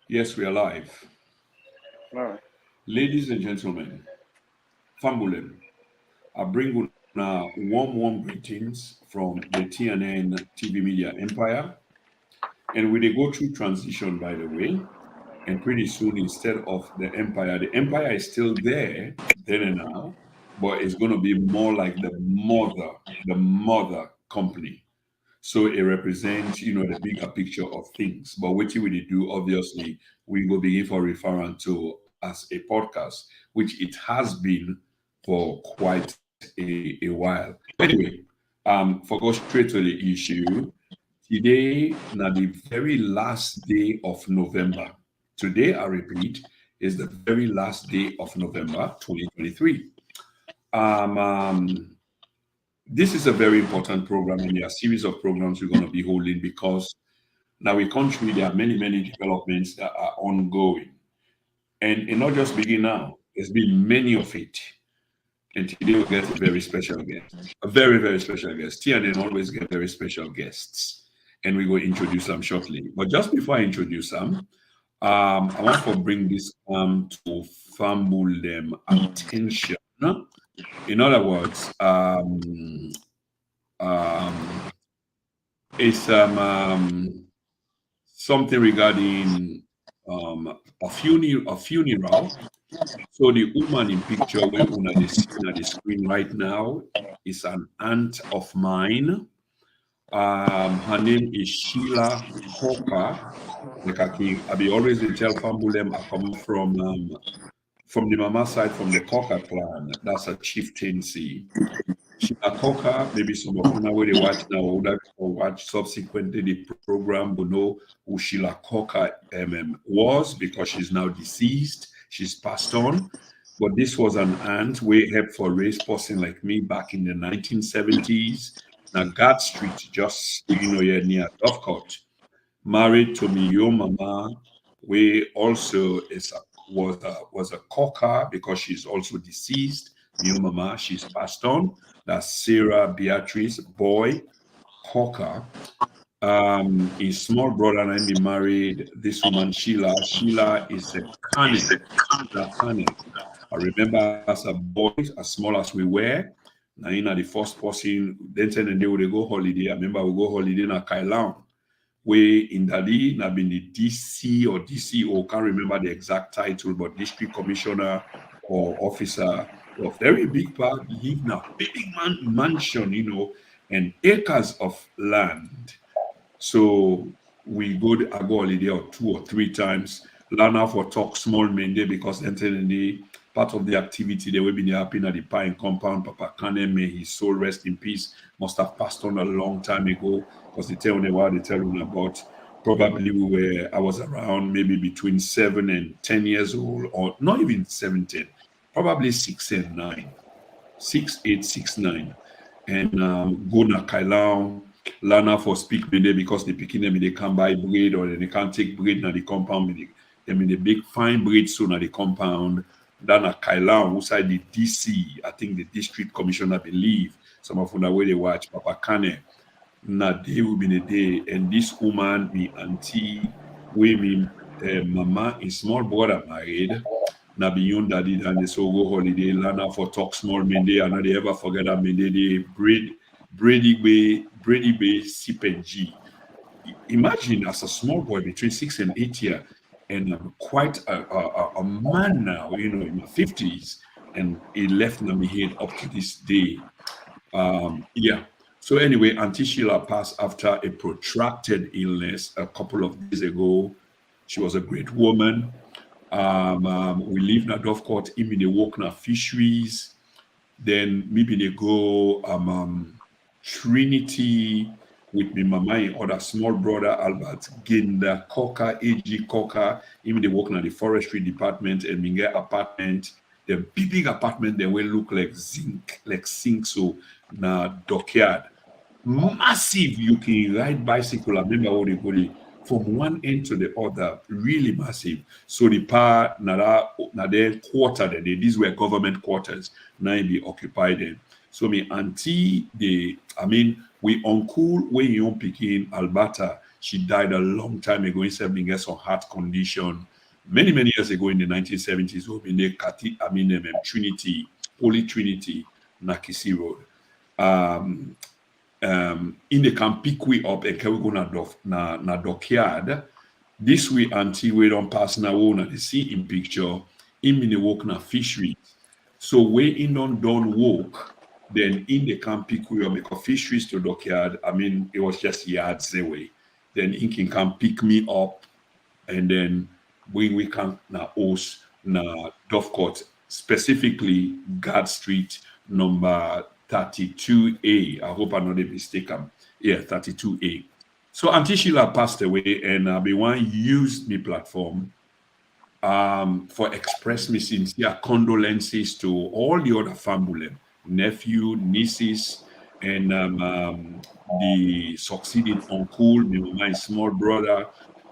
Yes, we are live. All right. Ladies and gentlemen, Fambulem, I bring una warm greetings from the TNN TV Media Empire. And we dey go through transition, by the way. And pretty soon, instead of the empire is still there, then and now, but it's going to be more like the mother company. So it represents, the bigger picture of things. But what we dey do, obviously, we will begin for referring to as a podcast, which it has been for quite a while. Anyway, for go straight to the issue, today, now the very last day of November. Today, I repeat, is the very last day of November 2023. Um, um, this is a very important program, and there are a series of programs we're going to be holding because now in country there are many developments that are ongoing, and it not just begin now. There's been many of it, and today we get a very special guest, a very special guest. TNN always get very special guests, and we will introduce them shortly. But just before I introduce them, I want to bring this to fumble them attention. In other words, um, it's something regarding a funeral. So the woman in picture we on the screen right now is an aunt of mine. Her name is Sheila Hawker. Like I be always they tell Fambulem I come from the mama side from the Cocker clan. That's a chieftaincy. Sheila Cocker, maybe some of you where they watch now or watch subsequently the program will know who Sheila Cocker was because she's now deceased. She's passed on. But this was an aunt way help for race person like me back in the 1970s. Now God Street, just here near Dovecourt. Married to me, your mama, we also was a cocker because she's also deceased. Your mama, she's passed on. That's Sarah Beatrice Boy Cocker. His small brother and I be married. This woman Sheila. Sheila is a Canaan. I remember as a boy, as small as we were. Now, the first person, then tell them they would go holiday. I remember we go holiday na Kailan. We in Dali, now been the DC or DCO, can't remember the exact title, but district commissioner or officer, a very big part, live in a big mansion, and acres of land. So we I go holiday or 2 or 3 times. Learn how for talk small mende because then the part of the activity they will be happening at the Pine compound. Papa Kane, may his soul rest in peace, must have passed on a long time ago because they tell me what they tell me about. Probably I was around maybe between 7 and 10 years old, or not even 17, probably 6 and 9, 6, 8, 6, 9, and go na Kailan learn for speak me there because the picking them they can buy bread or they can't take bread na the compound. Them in the big fine bread so na the compound. Then a Kailan outside the DC, I think the district commissioner believe some of them where they watch Papa Kane. Na day will be the day, and this woman, me auntie, we me mama, and small brother married. Na beyond daddy and the so go holiday, learn for talk small mende, and not they ever forget that mende the Brady Bay sip and G. Imagine as a small boy between 6 and 8 years, and I'm quite a man now, in my 50s, and it left me head up to this day. Yeah. So anyway, Auntie Sheila passed after a protracted illness a couple of days ago. She was a great woman. We live in a Dovecourt, even they work in fisheries. Then maybe they go Trinity with me mama and other small brother Albert Ginda Cocker, AG Cocker, even they work in the forestry department and me get apartment. The big apartment they will look like zinc so na dockyard. Massive, you can ride bicycle. I remember what they call it from one end to the other, really massive. So the part na their quarter these were government quarters. Now be occupied them. So me auntie we uncle when you picking Alberta, She died a long time ago in 7 some heart condition. Many years ago in the 1970s, Trinity, Holy Trinity, Nakisi Road. In the can pick we up and can we go na dockyard. This way until we don't pass now na the see in picture, in the walk na fishery. So we in don't walk, then in the can pick we up make a fisheries to dockyard. It was just yards away. Then in can pick me up and then when we can na host na Dovecourt, specifically Guard Street number 32A. I hope I'm not mistaken. Yeah, 32A. So Auntie Sheila passed away, and one used my platform for express me sincere condolences to all the other family, nephew, nieces, and the succeeding uncle, my small brother.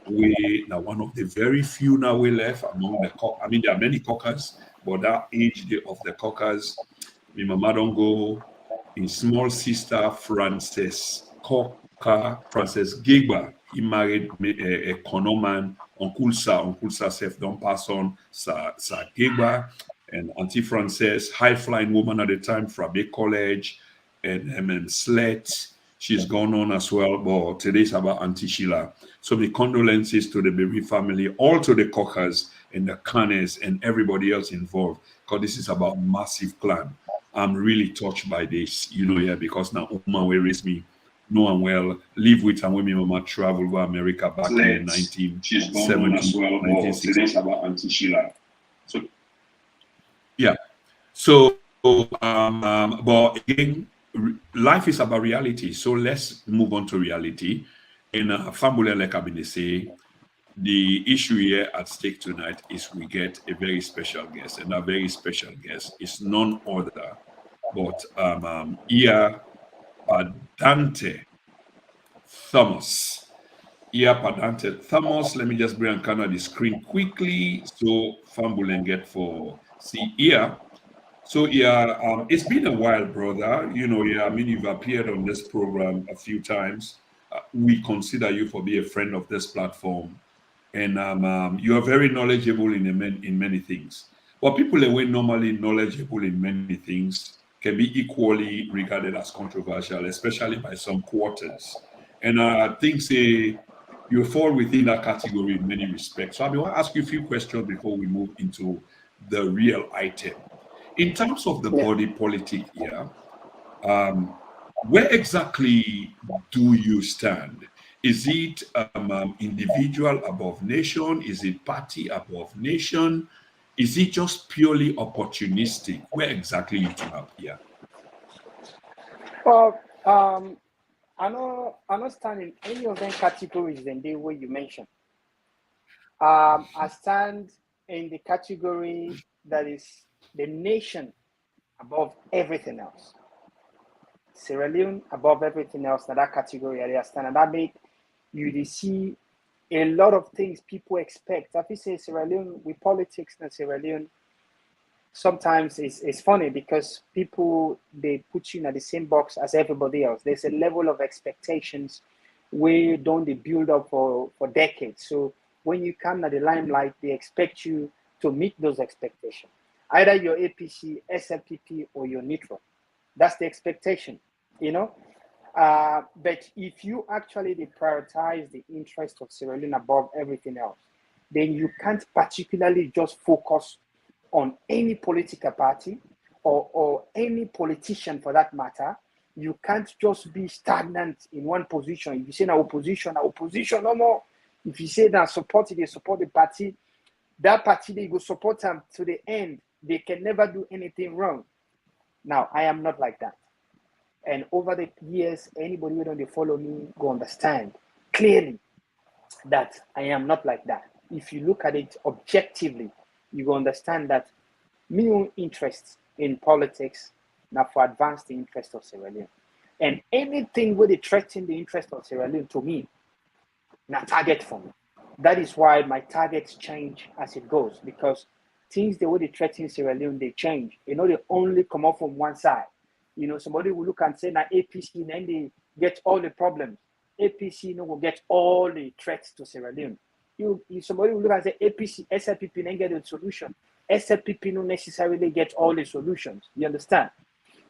We now one of the very few now we left among the there are many cockers, but that age of the cockers, my mama don't go. In small sister Frances Cocker, Frances Gigba, he married a Konoman, Uncle Sa self don't pass on, Sa Gigba, and Auntie Frances, high flying woman at the time from Bay College, and Slet. She's gone on as well, but today's about Auntie Sheila. So the condolences to the baby family, all to the Cockers and the Canners and everybody else involved, because this is about massive clan. I'm really touched by this, because now Uma will raise me, know and well, live with and when my mama travel to America back in the 1970s. She's gone on as well, but today's about Auntie Sheila. So, yeah. So, but again, life is about reality. So let's move on to reality. In Family, like I've been saying, the issue here at stake tonight is we get a very special guest, and a very special guest is none other but Ia Padante Thomas. Ia Padante Thomas. Let me just bring on the screen quickly so Fambulen get for see Ia. So yeah, it's been a while, brother. You've appeared on this program a few times. We consider you for be a friend of this platform, and you are very knowledgeable in many things. But people that were normally knowledgeable in many things can be equally regarded as controversial, especially by some quarters. And I think you fall within that category in many respects. So I want to ask you a few questions before we move into the real item. In terms of the body politic here, where exactly do you stand? Is it individual above nation? Is it party above nation? Is it just purely opportunistic? Where exactly you two up here? Well, I don't stand in any of them categories in the way you mentioned. I stand in the category that is the nation above everything else. Sierra Leone above everything else. Now that category I stand, and that make you see a lot of things people expect. If you say Sierra Leone, with politics in Sierra Leone, sometimes it's funny because people, they put you in the same box as everybody else. There's a level of expectations where don't they build up for decades. So when you come to the limelight, they expect you to meet those expectations. Either your APC, SLPP, or your neutral. That's the expectation, But if you actually prioritize the interest of Sierra Leone above everything else, then you can't particularly just focus on any political party or any politician for that matter. You can't just be stagnant in one position. If you say now opposition, no more. If you say now support the party, that party they go support them to the end. They can never do anything wrong. Now, I am not like that. And over the years, anybody who don't follow me go understand clearly that I am not like that. If you look at it objectively, you go understand that minimum interest in politics now for advance the interest of Sierra Leone. And anything where they threaten the interest of Sierra Leone to me, now target for me. That is why my targets change as it goes, because things the way they threaten Sierra Leone, they change. They only come up from one side. Somebody will look and say, now APC, and then they get all the problems. APC no will get all the threats to Sierra Leone. Somebody will look and say APC, SLPP don't get the solution. SLPP don't necessarily get all the solutions. You understand?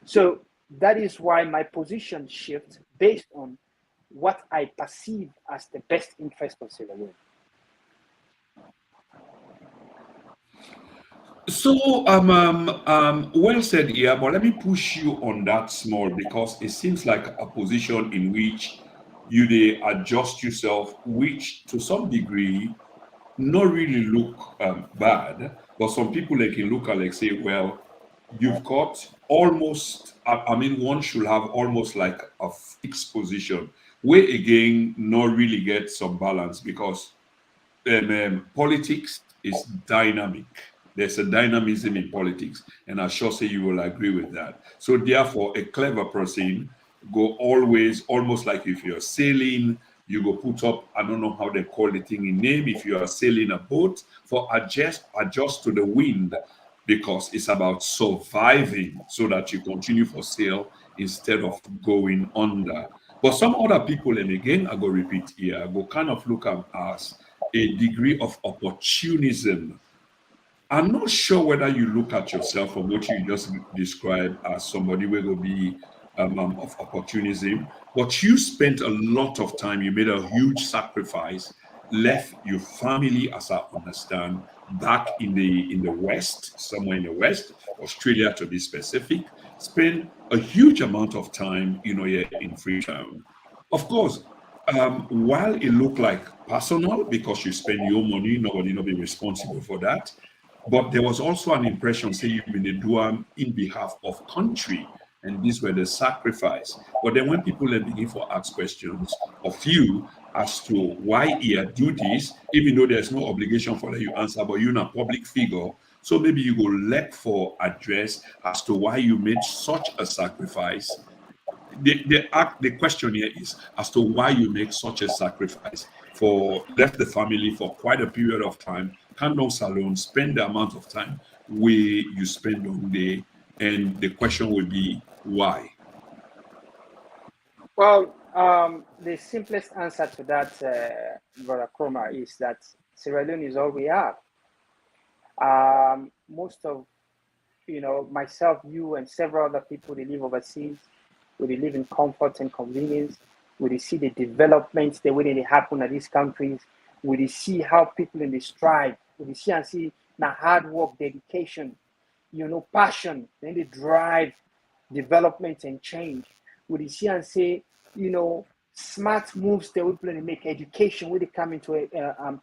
So that is why my position shifts based on what I perceive as the best interest of Sierra Leone. So, well said here, but let me push you on that small because it seems like a position in which you they adjust yourself, which to some degree not really look bad, but some people they can look at like say, well, you've got almost, I mean, one should have almost like a fixed position, where again, not really get some balance because politics is dynamic. There's a dynamism in politics, and I sure say you will agree with that. So therefore, a clever person go always almost like if you're sailing, you go put up, I don't know how they call the thing in name, if you are sailing a boat, for adjust to the wind, because it's about surviving so that you continue for sail instead of going under. But some other people, and again, I go repeat here, I go kind of look at as a degree of opportunism. I'm not sure whether you look at yourself from what you just described as somebody who will be of opportunism, but you spent a lot of time, you made a huge sacrifice, left your family, as I understand, back in the West, somewhere in the West, Australia to be specific, spent a huge amount of time, here in Freetown. Of course, while it looked like personal because you spend your money, nobody not be responsible for that. But there was also an impression, say you've been doing in behalf of country, and these were the sacrifice. But then when people then begin to ask questions of you as to why you do this, even though there's no obligation for that you answer, but you're not a public figure, so maybe you go look for address as to why you made such a sacrifice. The question here is as to why you make such a sacrifice for left the family for quite a period of time, come down SaLone, spend the amount of time where you spend on day, and the question will be why. Well, the simplest answer to that, Brother Chroma, is that Sierra Leone is all we have. Most of, myself, you, and several other people, they live overseas. We live in comfort and convenience. We see the developments, the way they happen at these countries. We see how people in the strive. We see and see the hard work, dedication, passion, then they drive development and change. We see and say, smart moves that we plan to make, education where they come into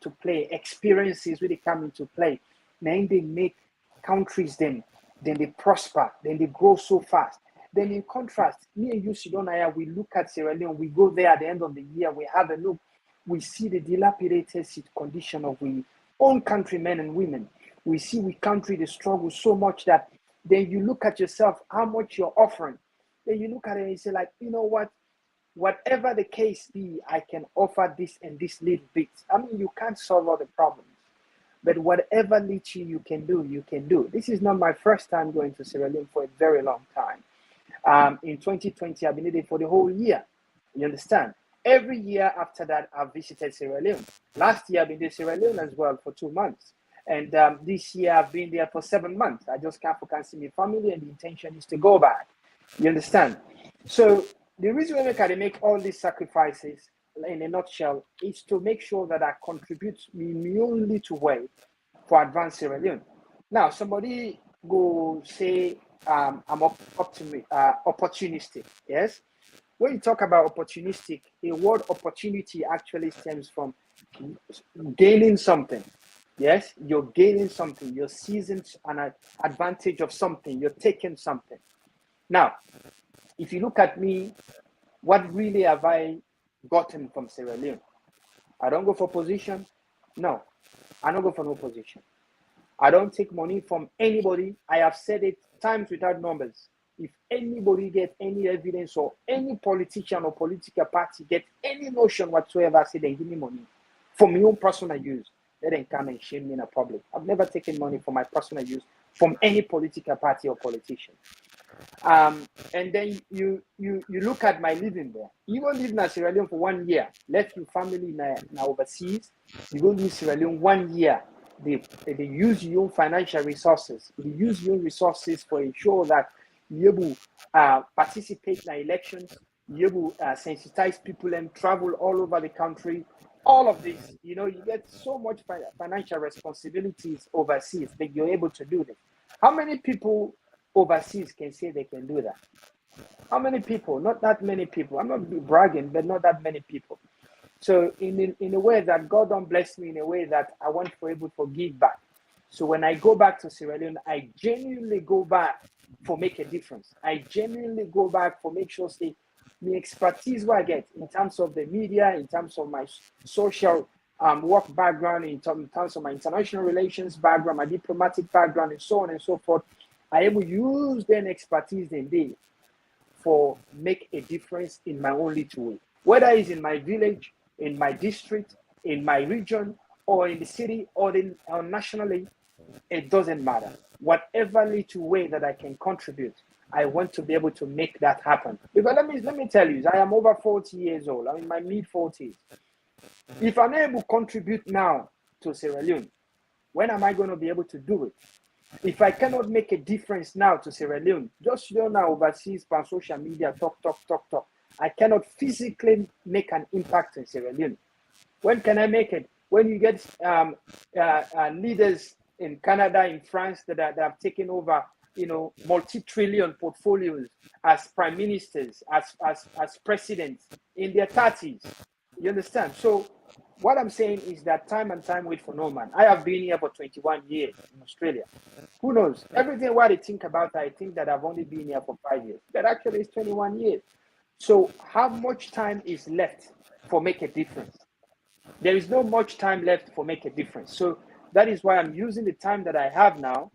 to play, experiences where they come into play. Then they make countries then they prosper, then they grow so fast. Then in contrast, me and you, Sidonaya, we look at Sierra Leone, we go there at the end of the year, we have a look, we see the dilapidated condition of we own countrymen and women. We see we country the struggle so much that then you look at yourself, how much you're offering. Then you look at it and you say like, you know what, whatever the case be, I can offer this and this little bit. I mean, you can't solve all the problems, but whatever little you can do, you can do. This is not my first time going to Sierra Leone for a very long time. In 2020, I've been there for the whole year. You understand? Every year after that, I've visited Sierra Leone. Last year, I've been to Sierra Leone as well for 2 months. And this year, I've been there for 7 months. I just can't see my family, and the intention is to go back. You understand? So the reason why I make all these sacrifices, in a nutshell, is to make sure that I contribute my own little way for advance Sierra Leone. Now, somebody go say, I'm opportunistic. Yes. When you talk about opportunistic, the word opportunity actually stems from gaining something. Yes, you're gaining something. You're seizing an advantage of something. You're taking something. Now, if you look at me, what really have I gotten from Sierra Leone? I don't go for position. No, I don't go for no position. I don't take money from anybody. I have said it times without numbers. If anybody get any evidence or any politician or political party get any notion whatsoever, say they give me money for my own personal use, let them come and shame me in a public. I've never taken money for my personal use from any political party or politician. And then you look at my living there. You go live in Sierra Leone for 1 year, left your family now overseas. You go live Sierra Leone 1 year. They use your own financial resources. They use your own resources for ensure that you able participate in elections. You able sensitize people and travel all over the country. All of this, you get so much financial responsibilities overseas that you're able to do this. How many people overseas can say they can do that? How many people? Not that many people. I'm not bragging, but not that many people. So in a way that God don't bless me in a way that I want to be able to give back. So when I go back to Sierra Leone, I genuinely go back for make a difference. I genuinely go back for make sure say the expertise what I get in terms of the media, in terms of my social work background, in terms of my international relations background, my diplomatic background, and so on and so forth. I will use their expertise indeed for make a difference in my own little way. Whether it's in my village, in my district, in my region, or in the city, or nationally, it doesn't matter. Whatever little way that I can contribute, I want to be able to make that happen. Because let me tell you, I am over 40 years old. I'm in my mid-40s. If I'm able to contribute now to Sierra Leone, when am I going to be able to do it? If I cannot make a difference now to Sierra Leone, just now overseas on social media, talk. I cannot physically make an impact in Sierra Leone. When can I make it? When you get leaders in Canada, in France that have taken over, multi-trillion portfolios as prime ministers, as presidents in their 30s. You understand? So what I'm saying is that time and time wait for no man. I have been here for 21 years in Australia. Who knows? Everything what I think about, I think that I've only been here for 5 years. But actually it's 21 years. So how much time is left for make a difference? There is no much time left for make a difference. So that is why I'm using the time that I have now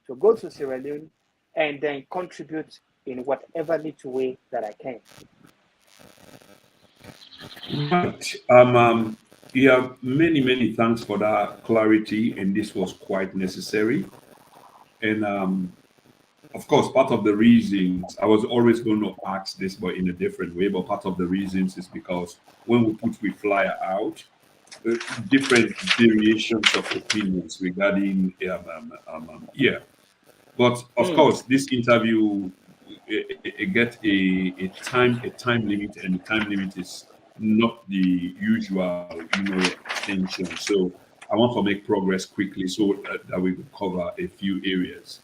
to go to Sierra Leone and then contribute in whatever little way that I can. Right. Yeah, many thanks for that clarity, and this was quite necessary. And of course, part of the reasons I was always going to ask this, but in a different way. But part of the reasons is because when we flyer out, different variations of opinions regarding yeah. But of course, this interview it get a time limit, and the time limit is not the usual extension. So I want to make progress quickly so that we will cover a few areas.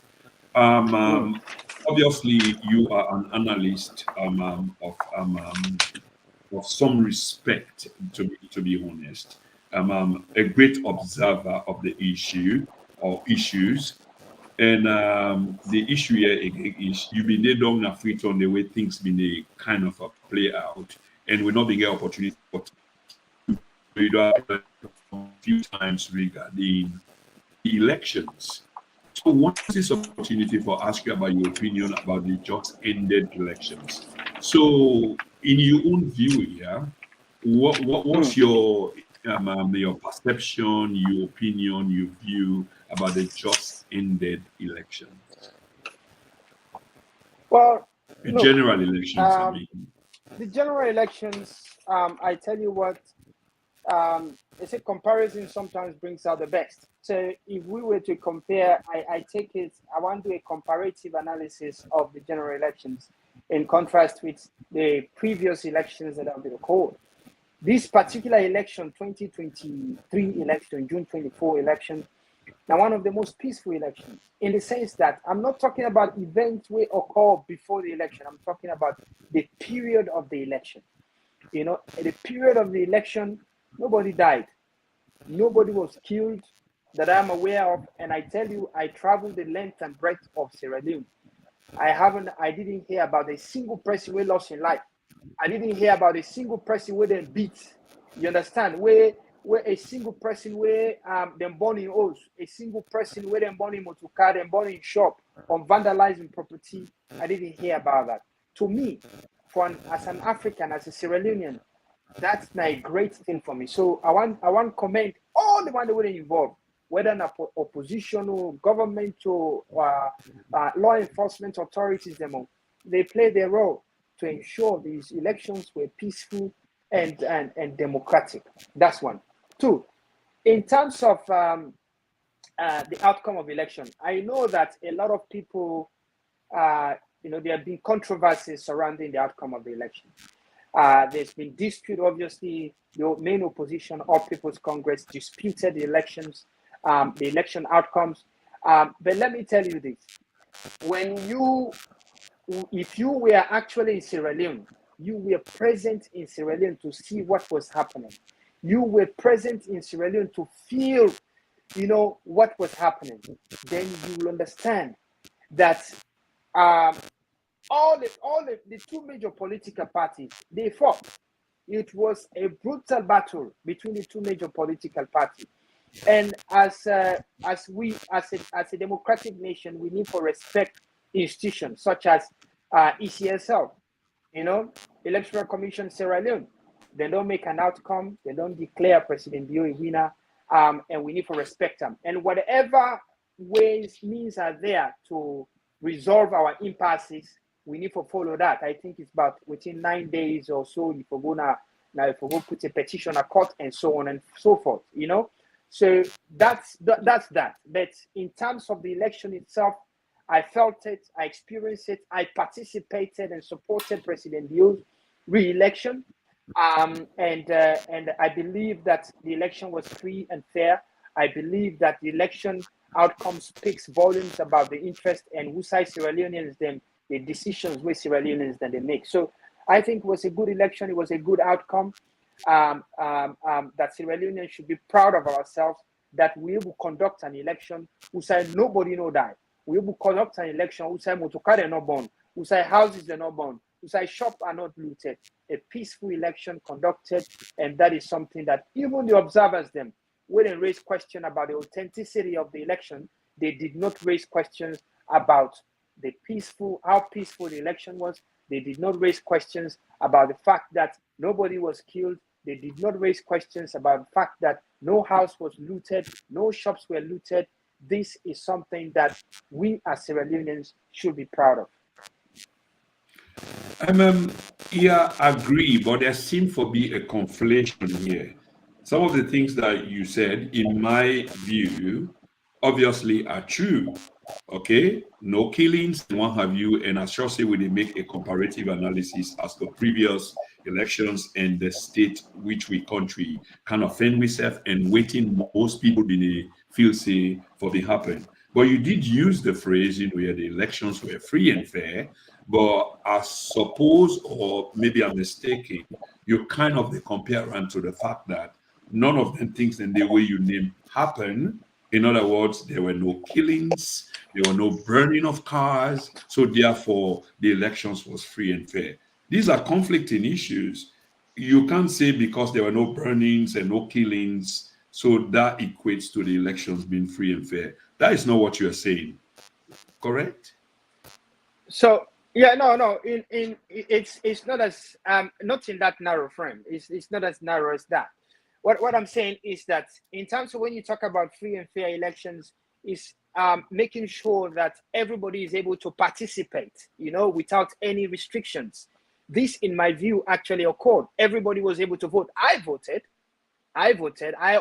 Obviously, you are an analyst of some respect, to be honest. A great observer of the issue or issues. And the issue here again is you been there long enough on the way things been a kind of play out, and we're not being an opportunity for a few times regarding the elections. So what is this opportunity for ask you about your opinion about the just ended elections? So in your own view here, what's your perception, your opinion, your view about the just ended elections? Well, The general elections, I mean. The general elections, I tell you what, it's a comparison sometimes brings out the best. So if we were to compare, I want to do a comparative analysis of the general elections in contrast with the previous elections that have been called. This particular election, 2023 election, June 24 election, now one of the most peaceful elections in the sense that I'm not talking about events which occur before the election. I'm talking about the period of the election. The period of the election, nobody died. Nobody was killed that I'm aware of. And I tell you, I traveled the length and breadth of Sierra Leone. I didn't hear about a single person who lost his life. I didn't hear about a single person where they beat. You understand? Where a single person where them born in house, a single person where them born in motorcar, them born in shop, on vandalizing property. I didn't hear about that. To me, as an African, as a Sierra Leonean, that's a great thing for me. So I want to commend all the one that were involved, whether an oppositional government or law enforcement authorities, they play their role to ensure these elections were peaceful and democratic. That's one. Two, in terms of the outcome of election, I know that a lot of people, there have been controversies surrounding the outcome of the election. There's been dispute, obviously. The main opposition, All People's Congress, disputed the elections, the election outcomes. But let me tell you this: if you were actually in Sierra Leone, you were present in Sierra Leone to see what was happening. You were present in Sierra Leone to feel, what was happening. Then you will understand that all the two major political parties, they fought. It was a brutal battle between the two major political parties. And as a democratic nation, we need to respect institutions such as ECSL, Electoral Commission Sierra Leone. They don't make an outcome. They don't declare President Bio a winner, and we need to respect them. And whatever means are there to resolve our impasses, we need to follow that. I think it's about within 9 days or so, if we're going put a petition at court and so on and so forth, So that's that. But in terms of the election itself, I felt it, I experienced it, I participated and supported President Bio's re-election. And I believe that the election was free and fair. I believe that the election outcome speaks volumes about the interest and whose side Sierra Leoneans the decisions with Sierra Leoneans that they make. So I think it was a good election. It was a good outcome. That Sierra Leoneans should be proud of ourselves that we will conduct an election who say nobody no die. We will conduct an election who say motokar are not born, who say houses are not born, who say shops are not looted. A peaceful election conducted, and that is something that even the observers wouldn't raise question about the authenticity of the election. They did not raise questions about how peaceful the election was. They did not raise questions about the fact that nobody was killed. They did not raise questions about the fact that no house was looted, no shops were looted. This is something that we as Sierra Leoneans should be proud of. I agree, but there seems to be a conflation here. Some of the things that you said, in my view, obviously are true. Okay, no killings and what have you, and as say when they make a comparative analysis as to previous elections and the state which we country kind of find ourselves and waiting most people in feel say for the happen. But you did use the phrase where the elections were free and fair, but I suppose, or maybe I'm mistaken, you kind of compare to the fact that none of them things in the way you name happen. In other words, there were no killings, there were no burning of cars, so therefore the elections was free and fair. These are conflicting issues. You can't say because there were no burnings and no killings, so that equates to the elections being free and fair. That is not what you are saying, correct? So yeah, no. It's not as not in that narrow frame. It's not as narrow as that. What I'm saying is that in terms of when you talk about free and fair elections, is making sure that everybody is able to participate, without any restrictions. This, in my view, actually occurred. Everybody was able to vote. I voted. I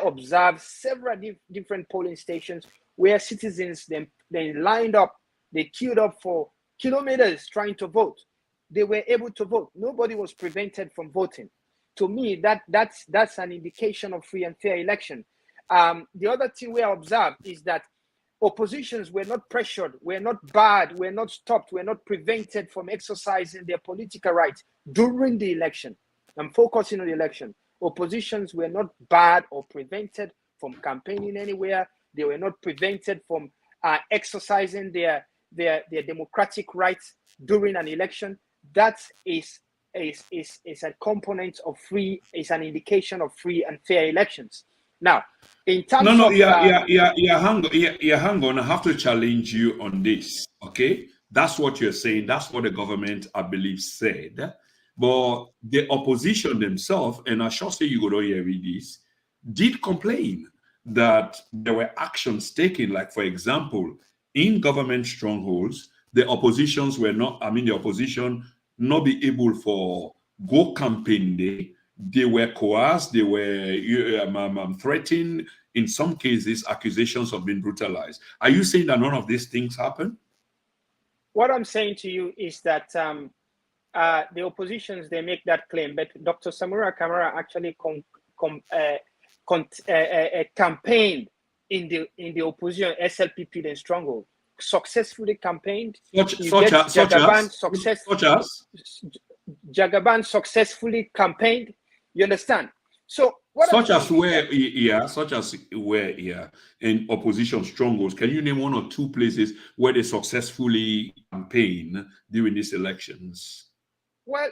observed several different polling stations where citizens they lined up, they queued up for kilometers trying to vote. They were able to vote. Nobody was prevented from voting. To me, that's an indication of free and fair election. The other thing we observed is that oppositions were not pressured, were not barred, were not stopped, were not prevented from exercising their political rights during the election. I'm focusing on the election. Oppositions were not barred or prevented from campaigning anywhere. They were not prevented from exercising their democratic rights during an election. That is a component of is an indication of free and fair elections. Now, in terms of hang on. I have to challenge you on this. Okay, that's what you're saying. That's what the government, I believe, said. But the opposition themselves, and I shall say you go to hear this, did complain that there were actions taken, like, for example, in government strongholds, the oppositions were not, the opposition not be able for go campaign day. They were coerced, they were threatened. In some cases, accusations of being brutalized. Are you saying that none of these things happen? What I'm saying to you is that the oppositions, they make that claim, but Dr. Samura Kamara actually campaigned in the opposition, SLPP, the stronghold, successfully campaigned. Jagaban successfully campaigned. You understand? So such as where in opposition strongholds. Can you name one or two places where they successfully campaign during these elections? Well,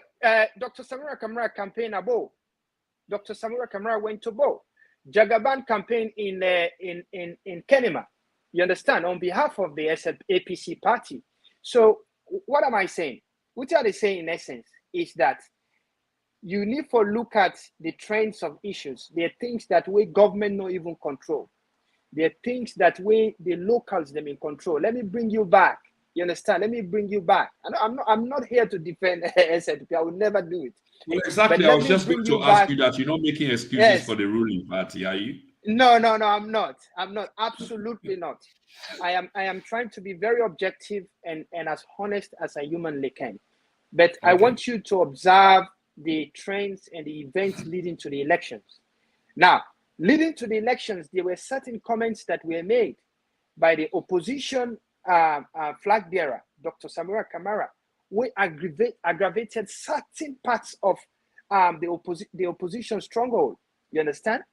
Dr. Samura Kamara campaigned at Bo. Dr. Samura Kamara went to Bo. Jagaban campaigned in Kenema. You understand? On behalf of the APC party. So what am I saying? What are they saying in essence is that you need to look at the trends of issues. There are things that we government not even control. There are things that we the locals them in control. Let me bring you back. You understand? Let me bring you back. I'm not here to defend SLP. I will never do it. Well, exactly. I was just going to ask you that you're not making excuses for the ruling party, are you? No, I'm not. Absolutely not. I am trying to be very objective and as honest as I humanly can. But okay. I want you to observe the trends and the events leading to the elections. Now, leading to the elections, there were certain comments that were made by the opposition flag bearer, Dr. Samura Kamara, who aggravated certain parts of the opposition stronghold. You understand?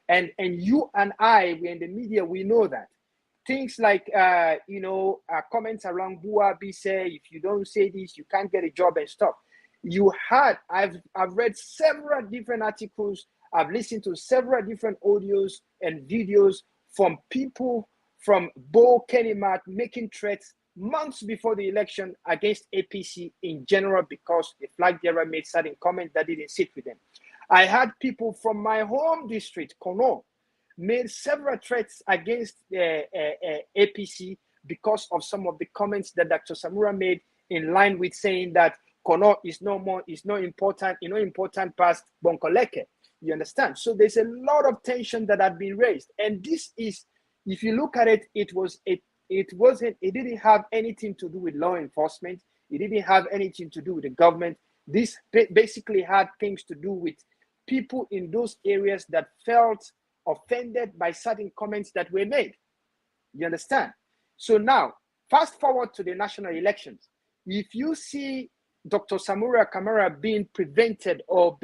And you and I, we're in the media, we know that. Things like, comments around Bua say, if you don't say this, you can't get a job and stuff. I've read several different articles. I've listened to several different audios and videos from people from Bo Kenimat making threats months before the election against APC in general because the flag bearer made certain comments that didn't sit with them. I had people from my home district, Kono, made several threats against APC because of some of the comments that Dr. Samura made in line with saying that Kono is not important past Bonkoleke. You understand? So there's a lot of tension that had been raised. And this is, if you look at it, it didn't have anything to do with law enforcement. It didn't have anything to do with the government. This basically had things to do with people in those areas that felt offended by certain comments that were made. You understand? So now, fast forward to the national elections. If you see Dr. Samura Kamara being prevented or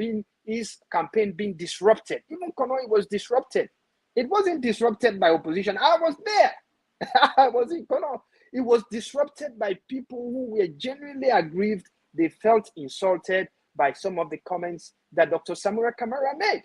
his campaign being disrupted, even Konoi was disrupted. It wasn't disrupted by opposition. I was there. I was in Kono. It was disrupted by people who were genuinely aggrieved. They felt insulted by some of the comments that Dr. Samura Kamara made.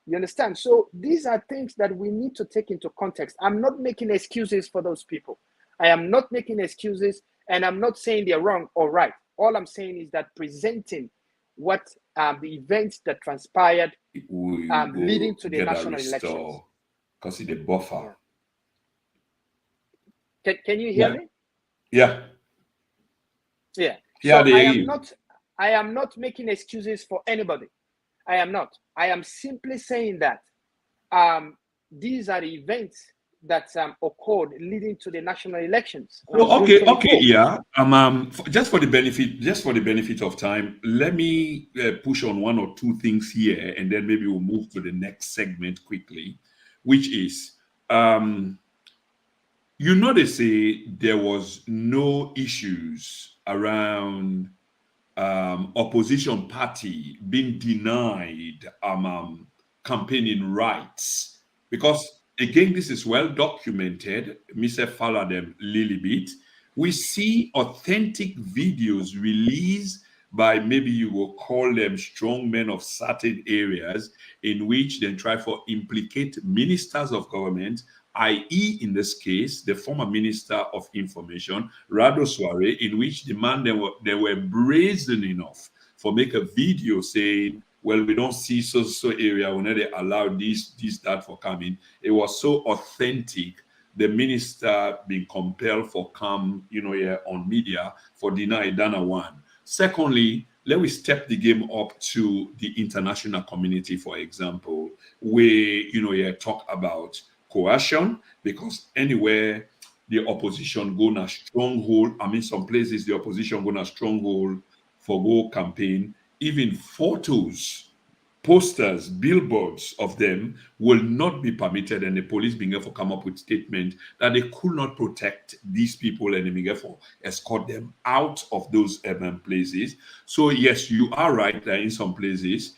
You understand? So these are things that we need to take into context. I'm not making excuses for those people. I am not making excuses, and I'm not saying they're wrong or right. All I'm saying is that presenting what the events that transpired leading to the national elections. Because it's a buffer. Yeah. Can you hear me? Yeah. Yeah. Yeah, so I am not making excuses for anybody. I am not. I am simply saying that these are the events that occurred leading to the national elections. Okay, yeah. Just for the benefit of time, let me push on one or two things here, and then maybe we'll move to the next segment quickly, which is, they say there was no issues around opposition party being denied campaigning rights, because again, this is well documented. Mr. Faladem Lilibit. We see authentic videos released by, maybe you will call them strong men of certain areas, in which they try to implicate ministers of government, i.e. in this case, the former Minister of Information, Rado Soare, in which the man they were brazen enough for make a video saying, well, we don't see so area when they allow this, that for coming. It was so authentic. The minister being compelled for come, yeah, on media for deny Dana one. Secondly, let me step the game up to the international community, for example, where, yeah, talk about coercion, because anywhere the opposition go na stronghold, I mean, some places the opposition go na stronghold for go campaign, even photos, posters, billboards of them will not be permitted, and the police being able to come up with statement that they could not protect these people and they being able to escort them out of those urban places. So yes, you are right that in some places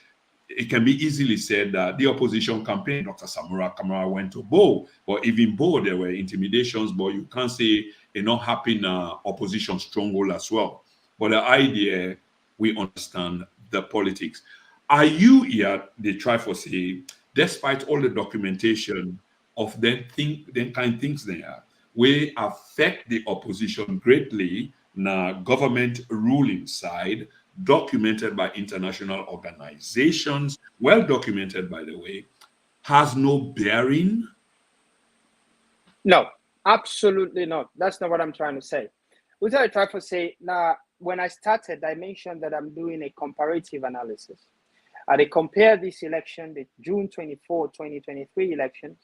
it can be easily said that the opposition campaign, Dr. Samura Kamara went to Bo, but even Bo, there were intimidations, but you can't say it not happen opposition stronghold as well. But the idea, we understand the politics. Are you here, they try for say, despite all the documentation of them kind things there, will affect the opposition greatly na government ruling side, documented by international organizations, well documented by the way, has no bearing? No, absolutely not. That's not what I'm trying to say. What I try to say now, when I started, I mentioned that I'm doing a comparative analysis. They compare this election, the June 24, 2023 election,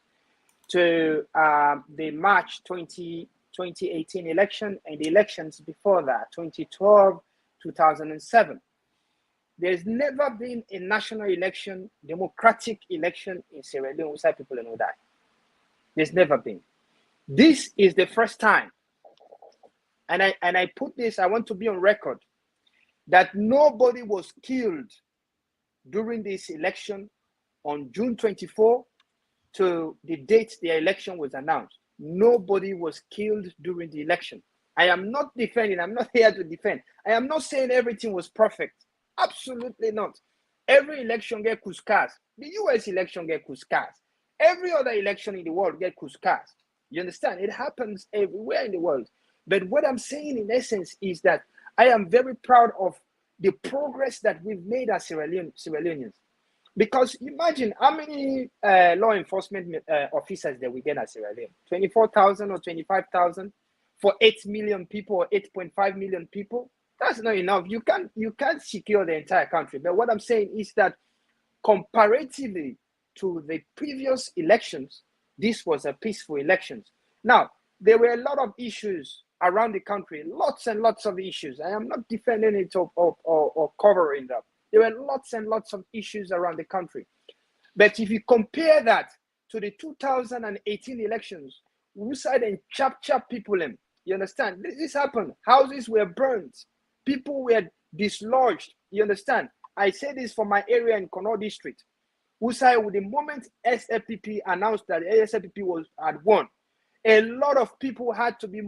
to the March 2018 election and the elections before that, 2012, 2007. There's never been a national election, democratic election in Sierra Leone without people know that. There's never been. This is the first time. And I put this, I want to be on record, that nobody was killed during this election on June 24 to the date the election was announced. Nobody was killed during the election. I am not defending, I'm not here to defend. I am not saying everything was perfect. Absolutely not. Every election get couscous. The US election get couscous. Every other election in the world get couscous. You understand? It happens everywhere in the world. But what I'm saying in essence is that I am very proud of the progress that we've made as Sierra Leoneans. Because imagine how many law enforcement officers that we get at Sierra Leone. 24,000 or 25,000 for 8 million people or 8.5 million people. That's not enough. You can't secure the entire country. But what I'm saying is that comparatively to the previous elections, this was a peaceful election. Now, there were a lot of issues around the country, lots and lots of issues. I am not defending it or covering them. There were lots and lots of issues around the country. But if you compare that to the 2018 elections, we said and chop people in. You understand? This happened. Houses were burned. People were dislodged. You understand? I say this for my area in Kono district. Usai, with the moment SLPP announced that SLPP had won, a lot of people had to be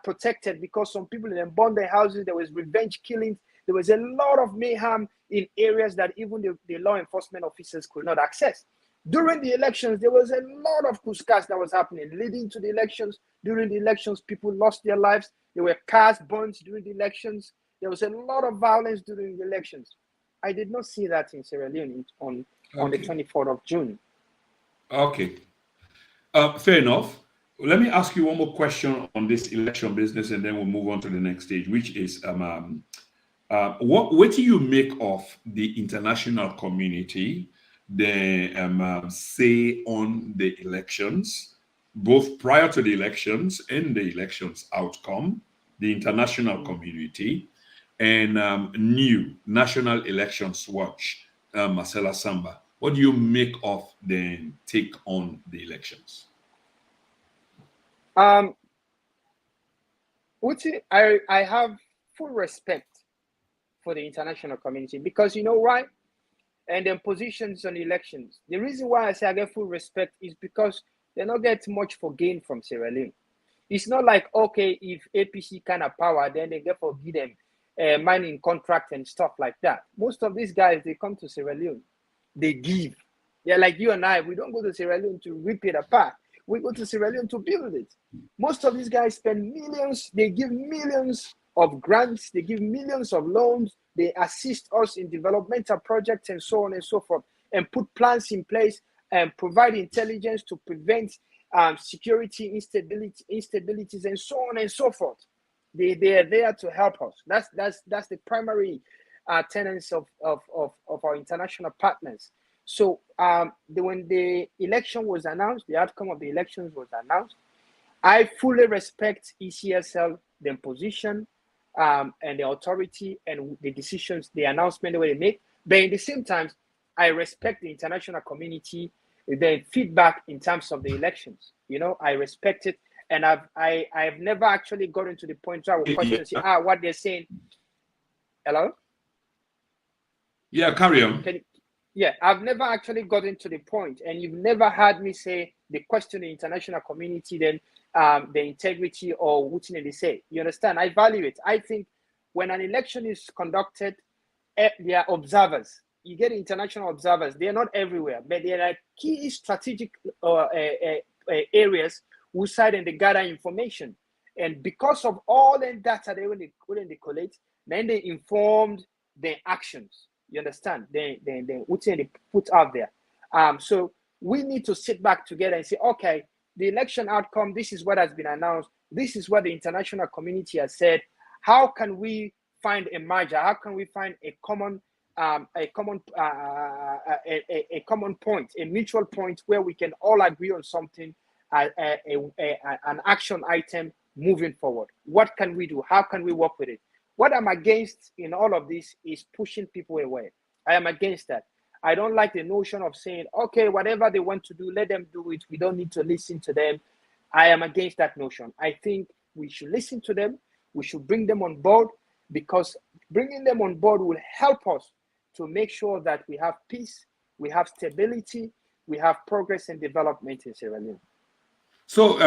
protected because some people then burned their houses. There was revenge killings. There was a lot of mayhem in areas that even the law enforcement officers could not access. During the elections, there was a lot of couscous that was happening leading to the elections. During the elections, people lost their lives. There were cars burned during the elections. There was a lot of violence during the elections. I did not see that in Sierra Leone on the 24th of June. Okay. Fair enough. Let me ask you one more question on this election business, and then we'll move on to the next stage, which is what do you make of the international community, the say on the elections, both prior to the elections and the elections outcome, the international community, and new National Elections Watch, Marcela Samba? What do you make of the take on the elections? Uti, I have full respect for the international community because you know why? And their positions on elections. The reason why I say I get full respect is because they don't get much for gain from Sierra Leone. It's not like, okay, if APC kind of power, then they get for give them mining contract and stuff like that. Most of these guys, they come to Sierra Leone. They give. They're like you and I. We don't go to Sierra Leone to rip it apart. We go to Sierra Leone to build it. Most of these guys spend millions. They give millions of grants. They give millions of loans They assist us in developmental projects and so on and so forth, and put plans in place and provide intelligence to prevent security instabilities and so on and so forth. They are there to help us. That's the primary tenets of our international partners. So when the election was announced, the outcome of the elections was announced, I fully respect ECSL, their position, and the authority and the decisions, the announcement that they make. But at the same time, I respect the international community, the feedback in terms of the elections. I respect it, and I've never actually gotten to the point where I will question, say, what they're saying. Hello? Yeah, carry on. Yeah, I've never actually gotten to the point, and you've never heard me say the question the international community, then the integrity or what they say. You understand? I value it. I think when an election is conducted, they are observers. You get international observers. They are not everywhere, but they are key strategic areas whose side and they gather information. And because of all the data they collect, then they informed their actions. You understand? They put out there. So we need to sit back together and say, okay, the election outcome, this is what has been announced. This is what the international community has said. How can we find a merger? How can we find a common point, a mutual point where we can all agree on something, an action item moving forward? What can we do? How can we work with it? What I'm against in all of this is pushing people away. I am against that. I don't like the notion of saying, okay, whatever they want to do, let them do it. We don't need to listen to them. I am against that notion. I think we should listen to them. We should bring them on board, because bringing them on board will help us to make sure that we have peace, we have stability, we have progress and development in Sierra Leone. So,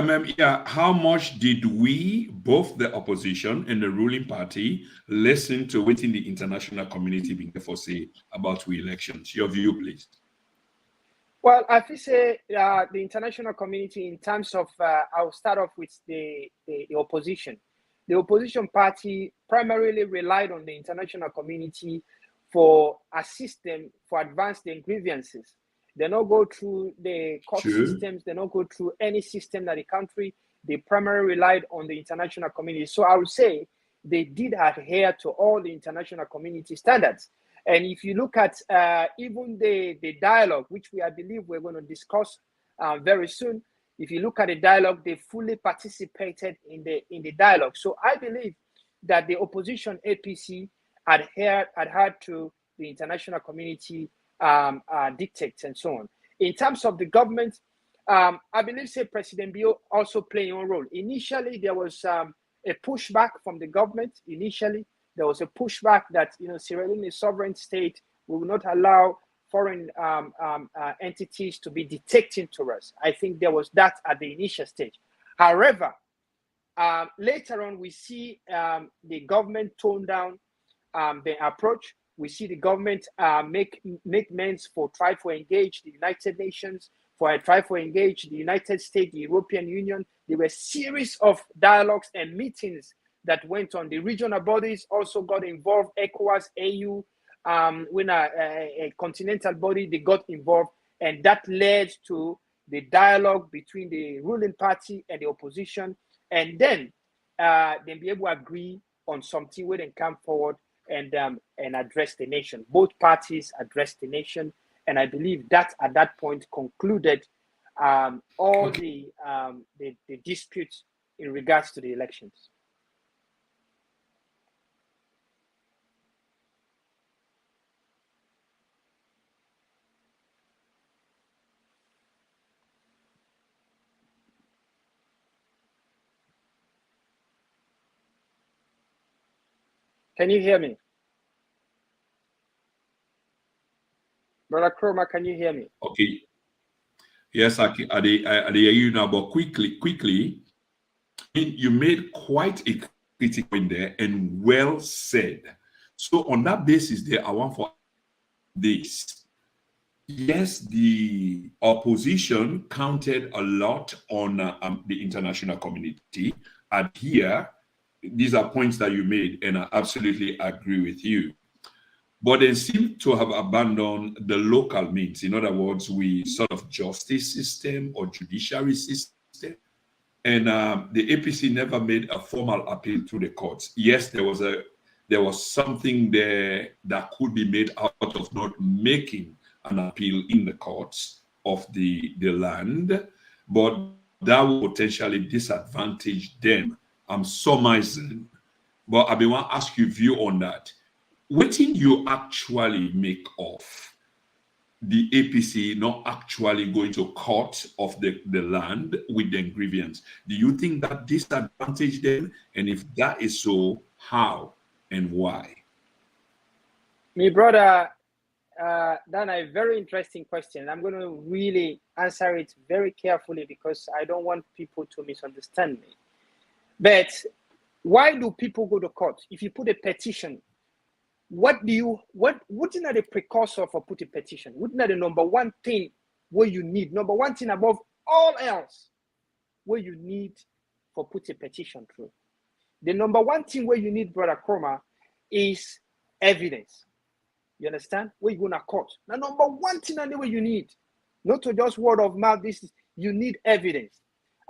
how much did we, both the opposition and the ruling party, listen to what in the international community being there for say about the elections? Your view, please. Well, I think say the international community, in terms of, I'll start off with the opposition. The opposition party primarily relied on the international community for assistance, for advance their grievances. They don't go through the court systems. They don't go through any system that the country. They primarily relied on the international community. So I would say they did adhere to all the international community standards. And if you look at even the dialogue, which I believe we're going to discuss very soon, if you look at the dialogue, they fully participated in the dialogue. So I believe that the opposition APC adhered to the international community dictates and so on. In terms of the government, I believe say President Bio also played a role. Initially, there was a pushback from the government. Initially, there was a pushback that Sierra Leone is a sovereign state. We will not allow foreign entities to be dictating to us. I think there was that at the initial stage. However, later on, we see the government tone down the approach. We see the government make amends for try to engage the United Nations, for try to engage the United States, the European Union. There were a series of dialogues and meetings that went on. The regional bodies also got involved. ECOWAS, AU, when a continental body, they got involved, and that led to the dialogue between the ruling party and the opposition, and then they be able to agree on something where they come forward and address the nation. Both parties addressed the nation, and I believe that at that point concluded all the disputes in regards to the elections. Can you hear me? Brother Chroma, can you hear me? Okay. Yes, I hear you now, but quickly, you made quite a critical point there, and well said. So on that basis there, I want for this. Yes, the opposition counted a lot on the international community. And here, these are points that you made, and I absolutely agree with you. but they seem to have abandoned the local means. In other words, we sort of justice system or judiciary system. And the APC never made a formal appeal to the courts. Yes, there was something there that could be made out of not making an appeal in the courts of the land, but that would potentially disadvantage them. I'm surmising, but I want to ask you view on that. What did you actually make of the APC not actually going to court of the land with the grievance? Do you think that disadvantage them? And if that is so, how and why? Me brother, that's a very interesting question. I'm going to really answer it very carefully because I don't want people to misunderstand me. But why do people go to court? If you put a petition, wouldn't that the precursor for put a petition? Wouldn't that the number one thing where you need, number one thing above all else, where you need for put a petition through? The number one thing where you need, Brother Chroma, is evidence. You understand? Where you go to court. The number one thing where you need, not to just word of mouth, you need evidence.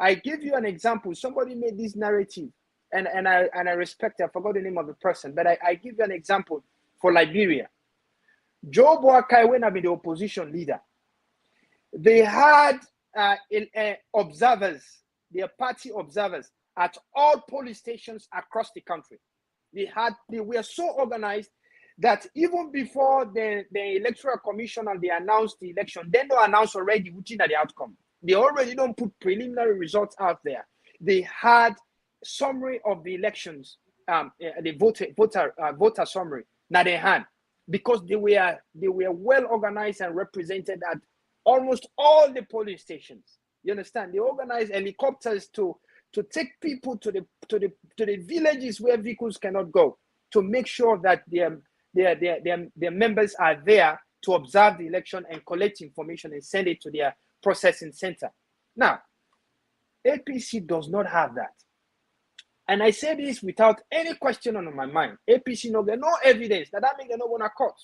I give you an example. Somebody made this narrative, and I respect it. I forgot the name of the person, but I give you an example for Liberia. Joe Boakai, when I'm the opposition leader, they had observers, their party observers, at all police stations across the country. They were so organized that even before the electoral commission and they announced the election, they don't announce already which is the outcome. They already don't put preliminary results out there. They had summary of the elections, the voter summary. Now they had, because they were well organized and represented at almost all the police stations. You understand? They organized helicopters to take people to the villages where vehicles cannot go, to make sure that their members are there to observe the election and collect information and send it to their processing center. Now, APC does not have that. And I say this without any question on my mind. APC no get no evidence that means they don't want to court.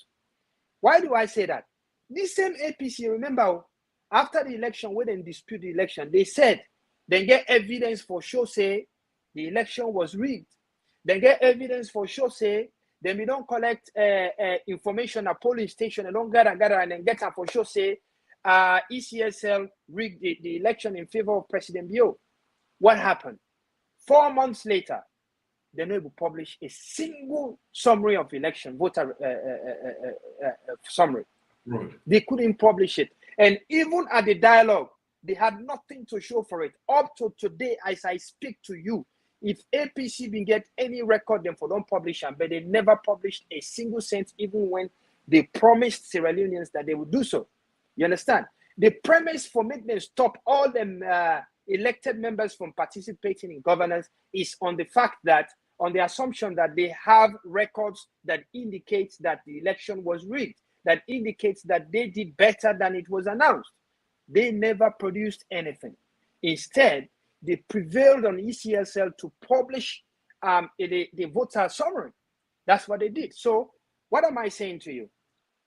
Why do I say that? This same APC, remember, after the election, when they dispute the election, they said they get evidence for sure say the election was rigged. They get evidence for sure say then we don't collect information at polling station and don't gather and then get them for sure say ECSL rigged the election in favor of President Bio. What happened? 4 months later, they never publish a single summary of election, voter summary. Right. They couldn't publish it. And even at the dialogue, they had nothing to show for it. Up to today, as I speak to you, if APC didn't get any record, then for don't publish them, but they never published a single cent, even when they promised Sierra Leoneans that they would do so. You understand? The premise for making them stop all them elected members from participating in governance is on the fact that, on the assumption that they have records that indicates that the election was rigged, that indicates that they did better than it was announced. They never produced anything. Instead, they prevailed on ECSL to publish the voter summary. That's what they did. So what am I saying to you?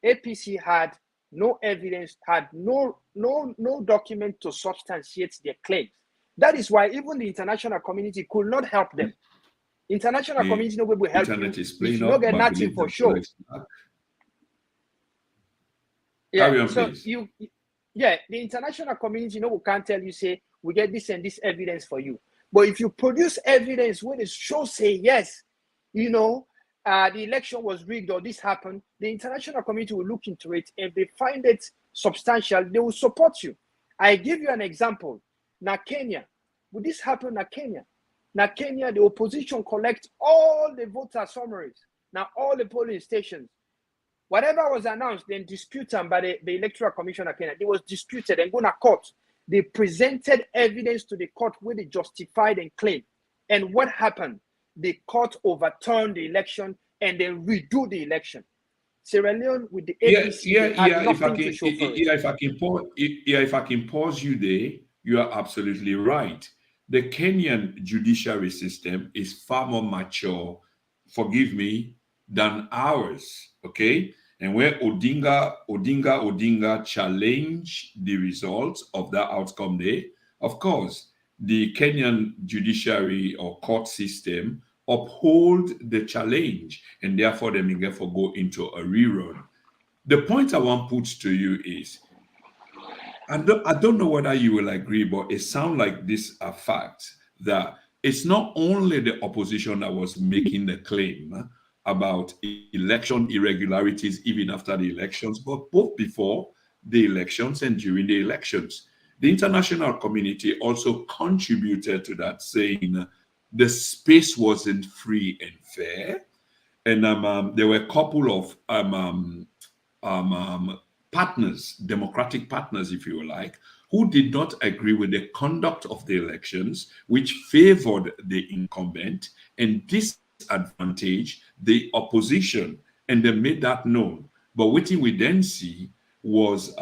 APC had no evidence, had no document to substantiate their claims. That is why even the international community could not help them. International community no will help you. If you don't get nothing for sure. Yeah, so the international community can't tell you, say, we get this and this evidence for you. But if you produce evidence when it shows, say, yes, the election was rigged or this happened, the international community will look into it. If they find it substantial, they will support you. I give you an example. Now, Kenya, would this happen in Kenya? Now, Kenya, the opposition collects all the voter summaries. Now, all the polling stations. Whatever was announced, then disputed by the Electoral Commission of Kenya. It was disputed and going to court. They presented evidence to the court where they justified and claimed. And what happened? The court overturned the election and then redo the election. Sierra Leone with the APC had nothing to show for it. If I can pause you there, you are absolutely right. The Kenyan judiciary system is far more mature, forgive me, than ours, okay? And where Odinga challenged the results of that outcome day, of course, the Kenyan judiciary or court system uphold the challenge, and therefore they may therefore go into a rerun. The point I want to put to you is, I don't know whether you will agree, but it sounds like this a fact that it's not only the opposition that was making the claim about election irregularities even after the elections, but both before the elections and during the elections. The international community also contributed to that, saying the space wasn't free and fair. And there were a couple of partners, democratic partners, if you like, who did not agree with the conduct of the elections, which favored the incumbent and disadvantaged the opposition. And they made that known. But what we then see was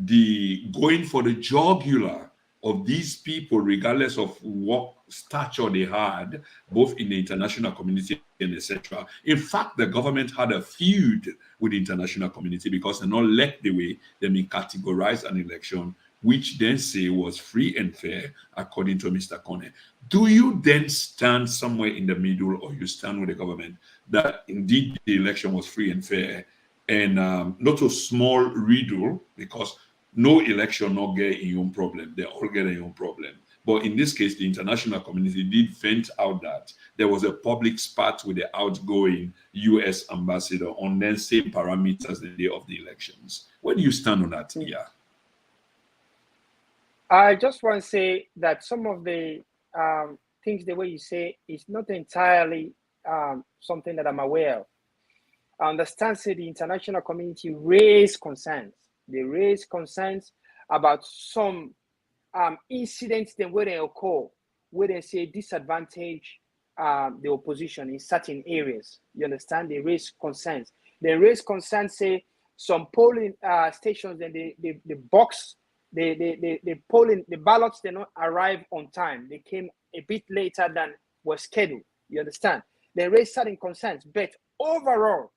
the going for the jugular of these people, regardless of what stature they had, both in the international community and etc. In fact, the government had a feud with the international community because they not let the way they may categorize an election, which then say was free and fair, according to Mr. Kone. Do you then stand somewhere in the middle, or you stand with the government that indeed the election was free and fair, and not a small riddle, because no election not get your own problem, they all get their own problem. But in this case, the international community did vent out that there was a public spat with the outgoing US ambassador on the same parameters the day of the elections. Where do you stand on that? Yeah. I just want to say that some of the things, the way you say, is not entirely something that I'm aware of. I understand that the international community raised concerns. They raised concerns about some incidents that where they occur, where they say disadvantage the opposition in certain areas. You understand? They raise concerns. They raise concerns, say some polling stations, and the box, the polling, the ballots did not arrive on time. They came a bit later than was scheduled. You understand? They raise certain concerns, but overall,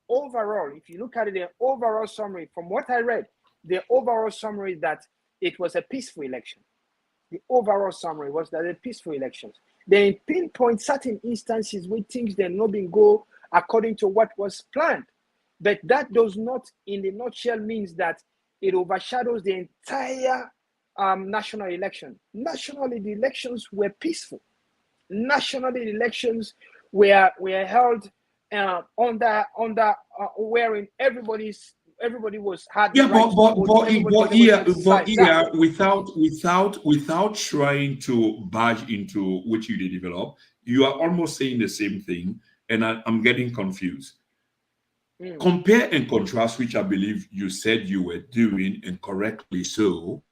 if you look at it, the overall summary, from what I read, the overall summary is that it was a peaceful election. The overall summary was that a peaceful elections. They pinpoint certain instances where things did not been go according to what was planned. But that does not, in the nutshell, means that it overshadows the entire national election. Nationally, the elections were peaceful. Nationally, the elections were held wherein everybody was had yeah, the right without trying to barge into which you did develop, you are almost saying the same thing, and I'm getting confused. Compare and contrast, which I believe you said you were doing, and correctly so.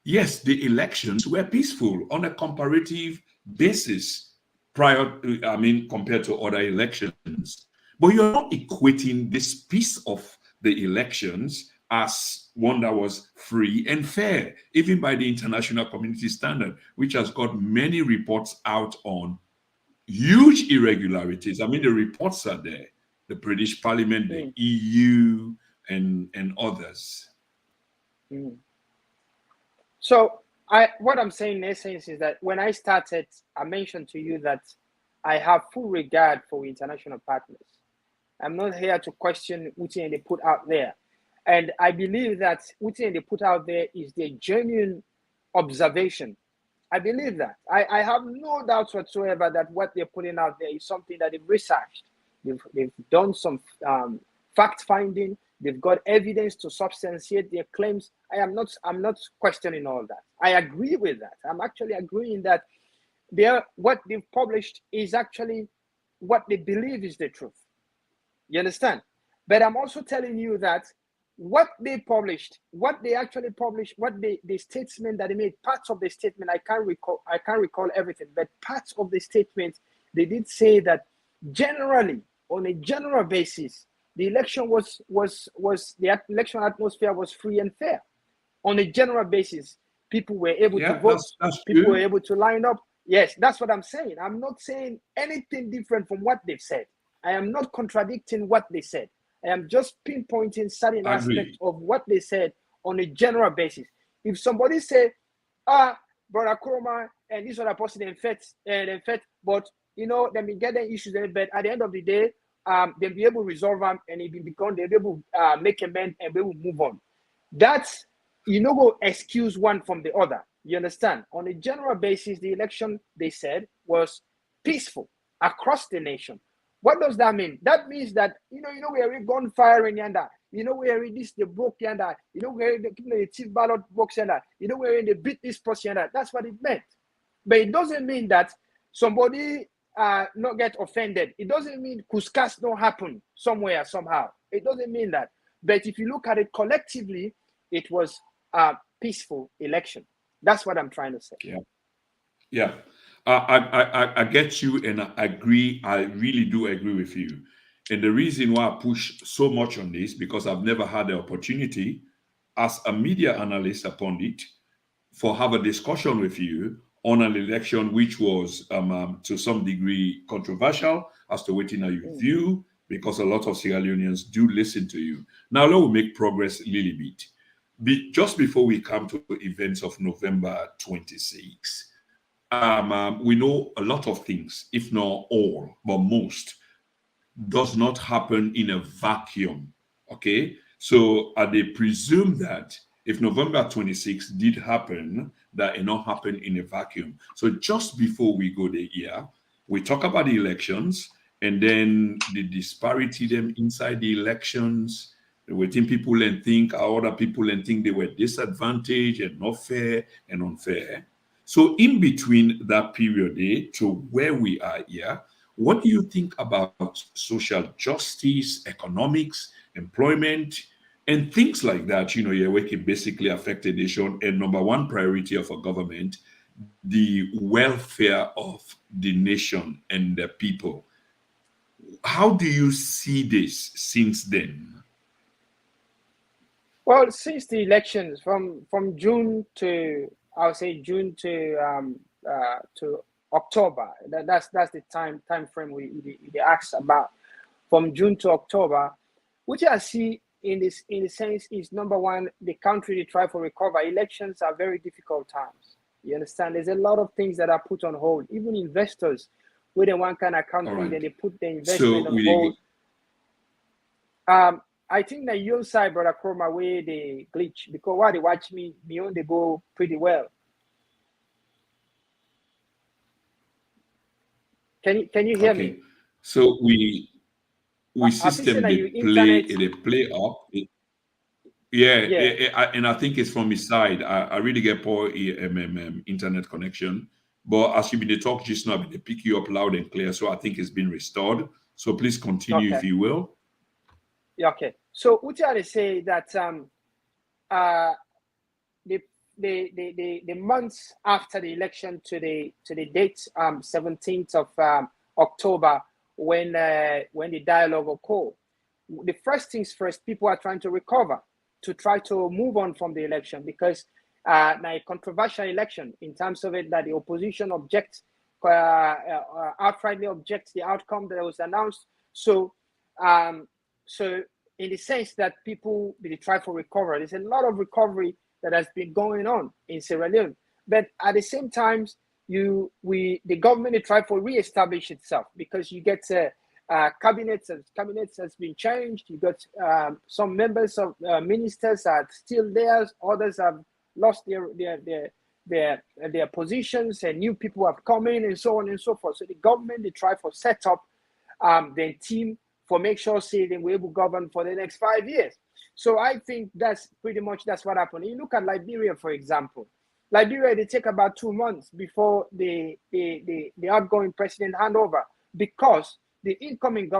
Yes, the elections were peaceful on a comparative basis compared to other elections. But you're not equating this piece of the elections as one that was free and fair, even by the international community standard, which has got many reports out on huge irregularities. I mean, the reports are there. The British Parliament, the EU, and others. So what I'm saying in essence is that when I started, I mentioned to you that I have full regard for international partners. I'm not here to question what they put out there. And I believe that what they put out there is the genuine observation. I believe that. I have no doubts whatsoever that what they're putting out there is something that they've researched. They've done some fact finding. They've got evidence to substantiate their claims. I'm not questioning all that. I agree with that. I'm actually agreeing that what they've published is actually what they believe is the truth. You understand? But I'm also telling you that what they published, what they actually published, what the statement that they made, parts of the statement, I can't recall everything, but parts of the statement, they did say that generally, on a general basis, the election the election atmosphere was free and fair. On a general basis, people were able to vote, people were able to line up. Yes, that's what I'm saying. I'm not saying anything different from what they've said. I am not contradicting what they said. I am just pinpointing certain aspects of what they said on a general basis. If somebody say, Brother Kuroma and this other person infect, but then we get the issues there, but at the end of the day, they'll be able to resolve them and they'll be able to make amends and we will move on. That's, go excuse one from the other. You understand? On a general basis, the election, they said, was peaceful across the nation. What does that mean? That means that, we're gunfire in yonder. We're this, the broke yonder. We're the chief ballot box yonder. We're in the beat this person yonder. That's what it meant. But it doesn't mean that somebody not get offended. It doesn't mean Cuscas don't happen somewhere, somehow. It doesn't mean that. But if you look at it collectively, it was a peaceful election. That's what I'm trying to say. Yeah. I get you, and I agree. I really do agree with you. And the reason why I push so much on this, because I've never had the opportunity as a media analyst, a pundit, for have a discussion with you on an election which was to some degree controversial as to what you view, because a lot of Sierra Leoneans do listen to you. Now let me make progress a little bit. Just before we come to the events of November 26, we know a lot of things, if not all, but most, does not happen in a vacuum. Okay, so they presume that if November 26 did happen, that it not happen in a vacuum. So just before we go there, we talk about the elections and then the disparity them inside the elections, within people and think, or other people and think they were disadvantaged and not fair and unfair. So in between that period to where we are here, what do you think about social justice, economics, employment, and things like that? Where it basically affect the nation. And number one priority of a government, the welfare of the nation and the people. How do you see this since then? Well, since the elections, from June to, I would say June to October. That's the time frame we asked about. From June to October, which I see in the sense is, number one, the country they try for recover. Elections are very difficult times. You understand? There's a lot of things that are put on hold. Even investors, with the one kind of country, then they put the investment on hold. I think that your side, Brother Chroma, where they glitch, because while they watch me on they go pretty well. Can you hear me? So we system they play up. And I think it's from his side. I really get poor internet connection. But as you been talk just now, they pick you up loud and clear. So I think it's been restored. So please continue if you will. Yeah, okay. So Uti say that the months after the election to the date 17th of October, when the dialogue occurred, the first things first, people are trying to recover, to try to move on from the election, because a controversial election in terms of it, that the opposition outrightly objects the outcome that was announced. So in the sense that people they try for recovery, there's a lot of recovery that has been going on in Sierra Leone, but at the same time, the government they try for re-establish itself, because you get cabinets has been changed. You got some members of ministers are still there, others have lost their positions, and new people have come in, and so on and so forth. So the government they try for set up their team for make sure they will able to govern for the next 5 years. So I think that's pretty much what happened. You look at Liberia, for example. Liberia, they take about 2 months before the outgoing president hand over, because the incoming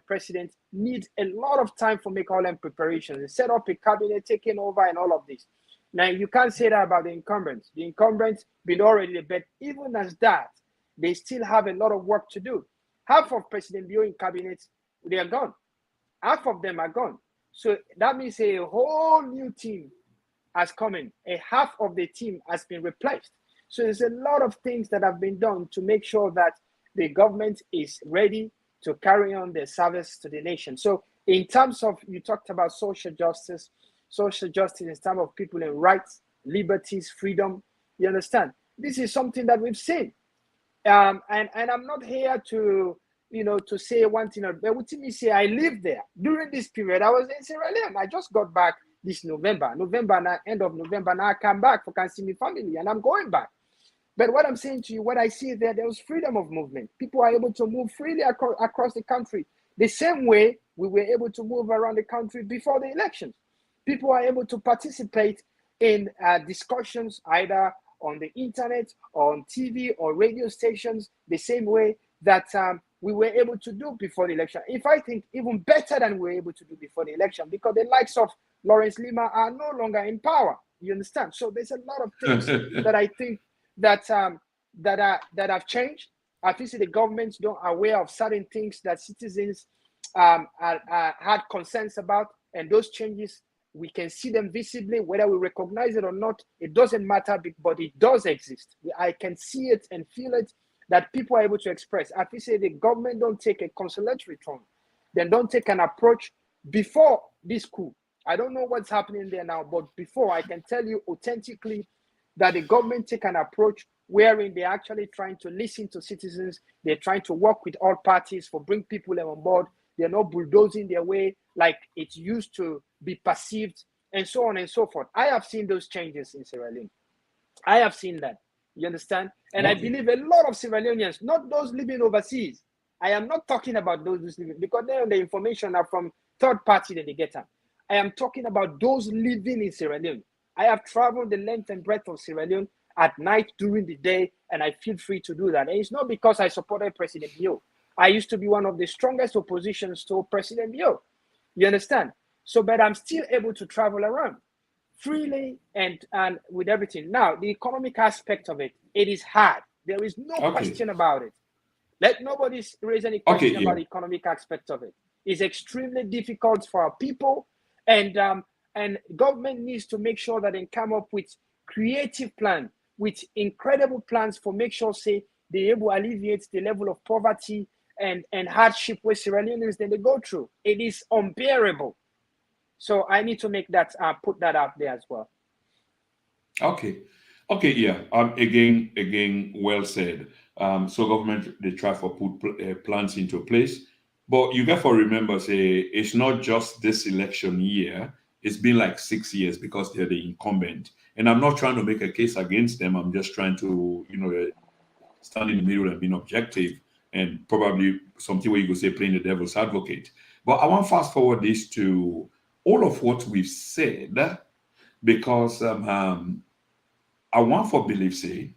president needs a lot of time for make all them preparations. They set up a cabinet, taking over, and all of this. Now, you can't say that about the incumbents. The incumbents been already there, but even as that, they still have a lot of work to do. Half of President Bio in cabinets, they are gone. Half of them are gone. So that means a whole new team has come in. A half of the team has been replaced. So there's a lot of things that have been done to make sure that the government is ready to carry on their service to the nation. So in terms of, you talked about social justice in terms of people in rights, liberties, freedom, you understand? This is something that we've seen. And I'm not here to, to say one thing, but what me say, I lived there. During this period, I was in Sierra Leone. I just got back this November, end of November, now I come back for can see my family, and I'm going back. But what I'm saying to you, what I see there was freedom of movement. People are able to move freely across the country, the same way we were able to move around the country before the elections. People are able to participate in discussions either on the internet or on TV or radio stations the same way that we were able to do before the election. If I think even better than we were able to do before the election, because the likes of Lawrence Lima are no longer in power. You understand? So there's a lot of things that I think that have changed. I think the governments don't aware of certain things that citizens had concerns about, and those changes, we can see them visibly, whether we recognize it or not. It doesn't matter, but it does exist. I can see it and feel it, that people are able to express. I think the government don't take a conciliatory tone. They don't take an approach before this coup. I don't know what's happening there now, but before, I can tell you authentically that the government take an approach wherein they're actually trying to listen to citizens. They're trying to work with all parties for bring people on board. They're not bulldozing their way like it used to be perceived, and so on and so forth. I have seen those changes in Sierra Leone. I have seen that. You understand? And okay. I believe a lot of Sierra Leoneans, not those living overseas. I am not talking about those living, because then the information are from third party that they get them. I am talking about those living in Sierra Leone. I have traveled the length and breadth of Sierra Leone at night, during the day, and I feel free to do that. And it's not because I supported President Bio. I used to be one of the strongest oppositions to President Bio. You understand? So, but I'm still able to travel around freely and with everything. Now, the economic aspect of it, it is hard. There is no question about it. Let nobody raise any question about the economic aspect of it. It's extremely difficult for our people, and government needs to make sure that they come up with creative plan, with incredible plans for make sure, say, they able to alleviate the level of poverty and hardship where Sierra Leoneans then they go through. It is unbearable. So I need to make that put that out there as well. Okay, yeah. Again, well said. So government they try to put plans into place, but you got to remember, say it's not just this election year. It's been like 6 years because they're the incumbent, and I'm not trying to make a case against them. I'm just trying to stand in the middle and being objective, and probably something where you could say playing the devil's advocate. But I want to fast forward this to all of what we've said, because I want for belief, say,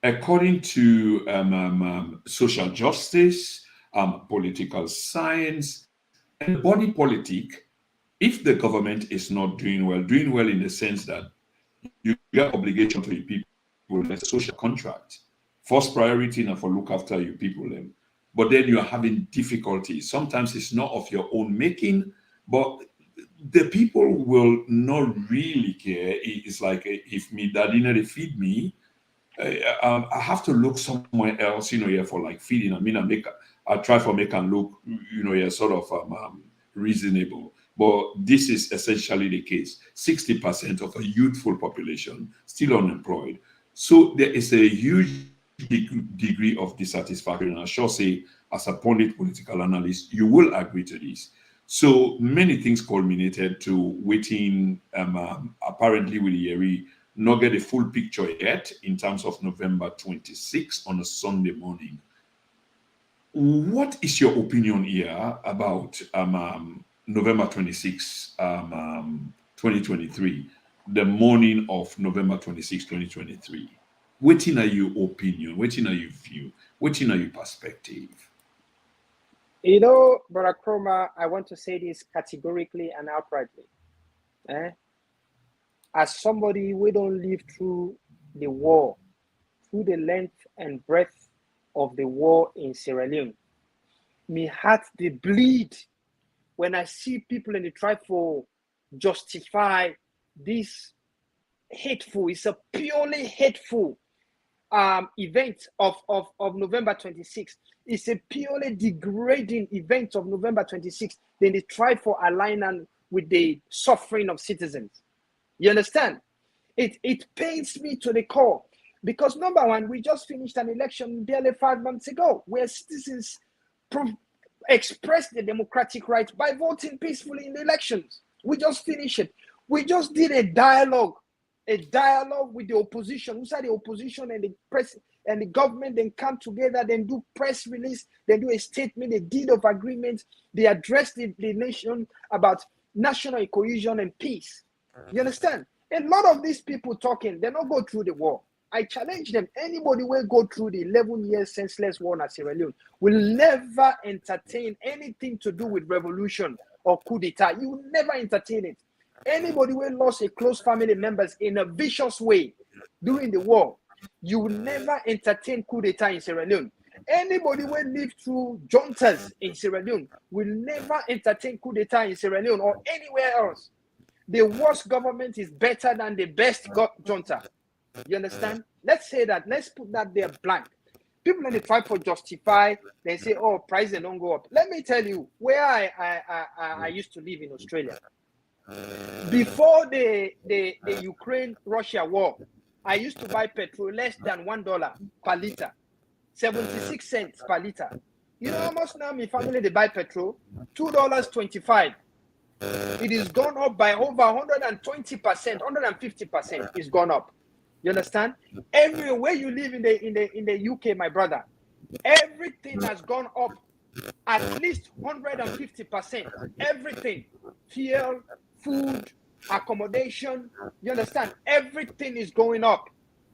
according to social justice, political science, and body politic, if the government is not doing well in the sense that you get obligation to your people, a social contract, first priority now for look after your people, but then you are having difficulties. Sometimes it's not of your own making, but the people will not really care. It's like, if me daddy they feed me, I have to look somewhere else, here for like feeding. I mean, I try to make and look, here sort of reasonable. But this is essentially the case. 60% of a youthful population still unemployed. So there is a huge degree of dissatisfaction. And I shall say, as a pundit political analyst, you will agree to this. So many things culminated to waiting, apparently with Yeri, not get a full picture yet in terms of November 26 on a Sunday morning. What is your opinion here about November 26, 2023, the morning of November 26, 2023? What are your opinion? What are your view? What are your perspective? Brother Chroma, I want to say this categorically and outrightly. As somebody we don't live through the war, through the length and breadth of the war in Sierra Leone, my heart they bleed when I see people in the try for justify this hateful, it's a purely hateful event of November 26th. It's a purely degrading event of November 26th. Then they try for alignment with the suffering of citizens. You understand? It pains me to the core because number one, we just finished an election barely 5 months ago where citizens expressed the democratic right by voting peacefully in the elections. We just finished it. We just did a dialogue with the opposition. We said the opposition and the press and the government then come together, then do press release, then do a statement, a deed of agreement. They address the nation about national cohesion and peace. You understand? A lot of these people talking, they don't go through the war. I challenge them. Anybody will go through the 11 years senseless war in Sierra Leone will never entertain anything to do with revolution or coup d'etat. You will never entertain it. Anybody will lost a close family members in a vicious way during the war, you will never entertain coup d'etat in Sierra Leone. Anybody will live through juntas in Sierra Leone will never entertain coup d'etat in Sierra Leone or anywhere else. The worst government is better than the best junta. You understand? Let's say that. Let's put that there blank. People when they try to justify, they say, "Oh, prices don't go up." Let me tell you where I used to live in Australia. Before the Ukraine-Russia war, I used to buy petrol less than $1 per liter, 76 cents per liter. You know how much now my family they buy petrol? $2.25. It is gone up by over 120%, 150%. It's gone up. You understand? Everywhere you live in the UK, my brother, everything has gone up at least 150%. Everything, fuel, food, accommodation. You understand? Everything is going up.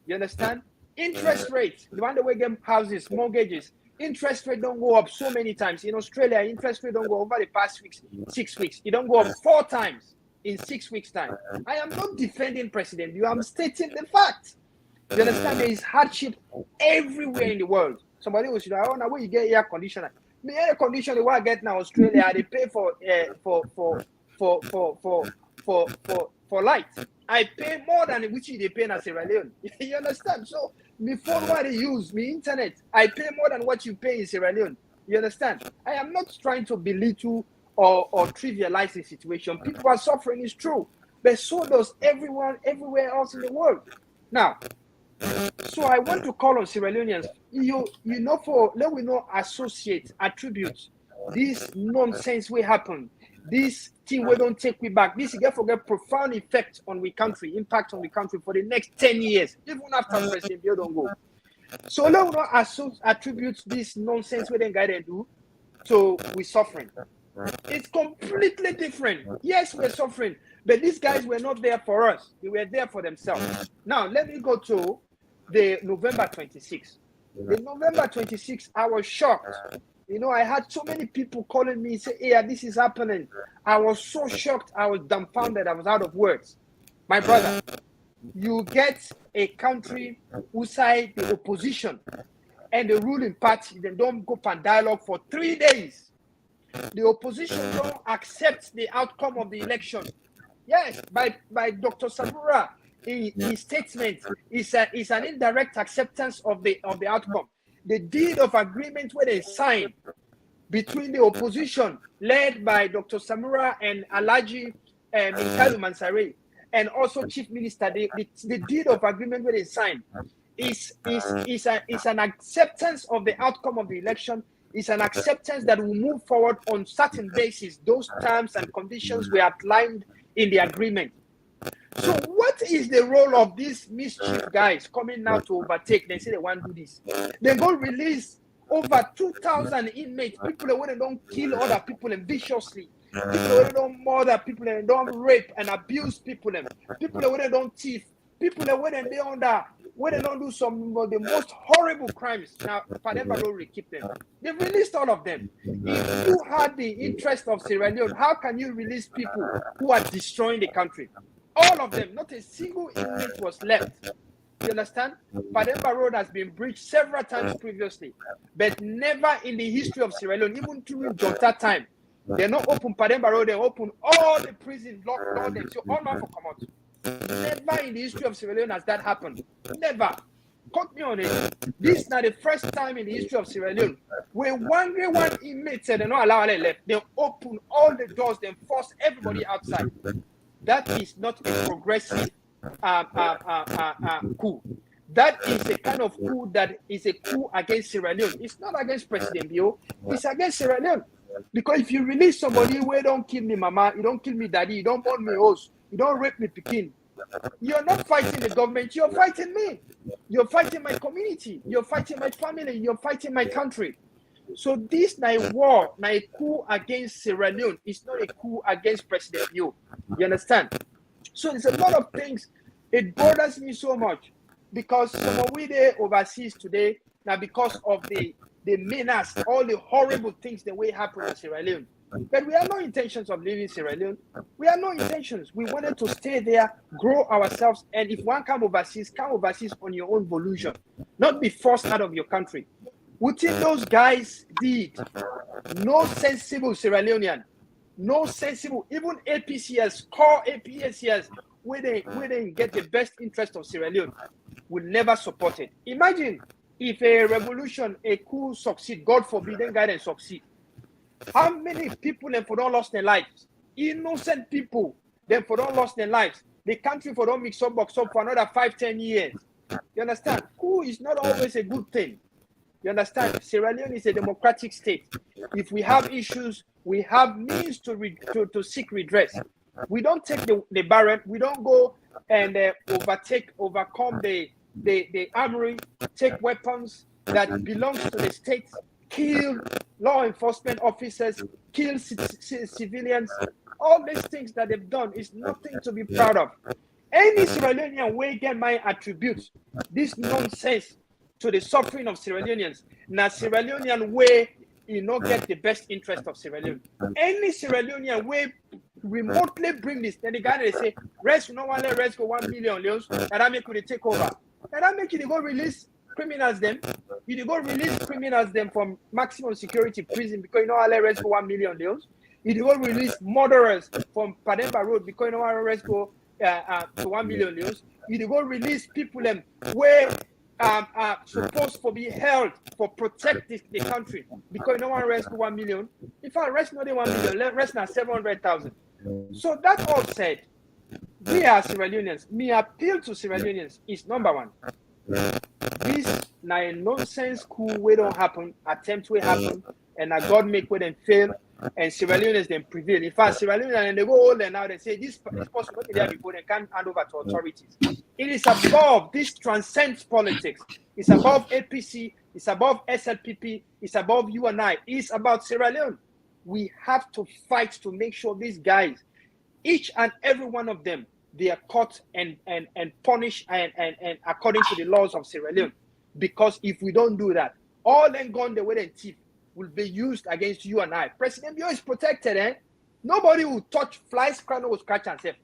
You understand? Interest rates, the one that we get houses, mortgages, interest rate don't go up so many times. In Australia, interest rate don't go over the past 6 weeks. It don't go up 4 times in 6 weeks' time. I am not defending President Liu. I'm stating the fact. You understand? There is hardship everywhere in the world. Somebody will say, "Oh, now where you get air conditioner?" The air conditioner what I get now Australia, they pay for light. I pay more than which they pay in Sierra Leone. You understand? So before what they use me internet, I pay more than what you pay in Sierra Leone. You understand? I am not trying to belittle or trivialize the situation. People are suffering, it's true, but so does everyone everywhere else in the world. Now, so I want to call on Sierra Leoneans. You know, for let we not attribute this nonsense will happen. This thing we don't take we back. This is for get profound effect on the country, impact on the country for the next 10 years, even after President Bill don't go. So let we not attribute this nonsense we then guide do to we suffering. It's completely different. Yes, we're suffering, but these guys were not there for us. They were there for themselves. Now let me go to the November 26th. The November 26th, I was shocked. You know, I had so many people calling me, say, "Yeah, this is happening." I was so shocked. I was dumbfounded. I was out of words. My brother, you get a country who side the opposition and the ruling party, they don't go for dialogue for 3 days. The opposition don't accept the outcome of the election. Yes, by Dr. Samura, his statement is an indirect acceptance of the outcome. The deed of agreement where they signed between the opposition led by Dr. Samura and Alhaji Minkalu Mansare and also Chief Minister, the deed of agreement where they signed is an acceptance of the outcome of the election. It's an acceptance that will move forward on certain basis. Those terms and conditions were outlined in the agreement. So what is the role of these mischief guys coming now to overtake? They say they want to do this. They go release over 2,000 inmates, people that don't kill other people viciously, people that don't murder people and don't rape and abuse people, people that don't thief, people that when they don't do some of the most horrible crimes. Now, Pademba will keep them. They've released all of them. If you had the interest of Sierra Leone, how can you release people who are destroying the country? All of them, not a single inmate was left. You understand? Pademba Road has been breached several times previously, but never in the history of Sierra Leone, even during Junta time. They're not open Pademba Road, they open all the prisons, locked all them, so all not for come out. Never in the history of Sierra Leone has that happened. Never. Cut me on it. This is not the first time in the history of Sierra Leone where one inmate said they don't allow them left. They open all the doors, they force everybody outside. That is not a progressive coup. That is a kind of coup that is a coup against Sierra Leone. It's not against President Bio, it's against Sierra Leone. Because if you release somebody where don't kill me mama, you don't kill me daddy, you don't burn me house, you don't rape me pikin, you're not fighting the government, you're fighting me. You're fighting my community, you're fighting my family, you're fighting my country. So this na a war, na a coup against Sierra Leone. It's not a coup against President Bio. You understand? So there's a lot of things. It bothers me so much because some of we there overseas today now because of the menace, all the horrible things that will happen in Sierra Leone. But we have no intentions of leaving Sierra Leone. We have no intentions. We wanted to stay there, grow ourselves, and if one come overseas on your own volition, not be forced out of your country. What those guys did, no sensible Sierra Leonean, no sensible, even APCS, core APCS, where they get the best interest of Sierra Leone, will never support it. Imagine if a revolution, a coup succeed, God forbid, then guy and succeed. How many people then for don't lost their lives? Innocent people then for don't lost their lives. The country for don't mix up box up for another 5-10 years. You understand? Coup is not always a good thing. You understand? Sierra Leone is a democratic state. If we have issues, we have means to seek redress. We don't take the barren. We don't go and overcome the armory, take weapons that belongs to the state, kill law enforcement officers, kill civilians. All these things that they've done is nothing to be proud of. Any Sierra Leonean way get my attributes this nonsense to the suffering of Sierra Leoneans. Now Sierra Leonean way you not get the best interest of Sierra Leone. Any Sierra Leonean way remotely bring this, then the guy they say, rest no one let rest go 1 million leons, and that make you take over. And that make you go release criminals them. You go release criminals them from maximum security prison because you know I let rest go 1 million leons. You go release murderers from Pademba Road because you know I rest go to 1 million leons. You go release people them where are supposed to be held for protect the country because no one rest 1 million. If I rest not 1 million, let rest now 700,000. So that all said, we are Sierra Leoneans. Me appeal to Sierra Leoneans is number one. This now a nonsense coup way don't happen, attempt will happen, and God make where them fail, and Sierra Leoneans then prevail. In fact, Sierra Leoneans and they go old and now they say this person not there before they can't hand over to authorities. It is above, this transcends politics. It's above APC, it's above SLPP, it's above you and I. It's about Sierra Leone. We have to fight to make sure these guys, each and every one of them, they are caught and punished and according to the laws of Sierra Leone. Because if we don't do that, all them gone the way and thief will be used against you and I. President Bio is protected, eh? Nobody will touch flies, crown or scratch himself.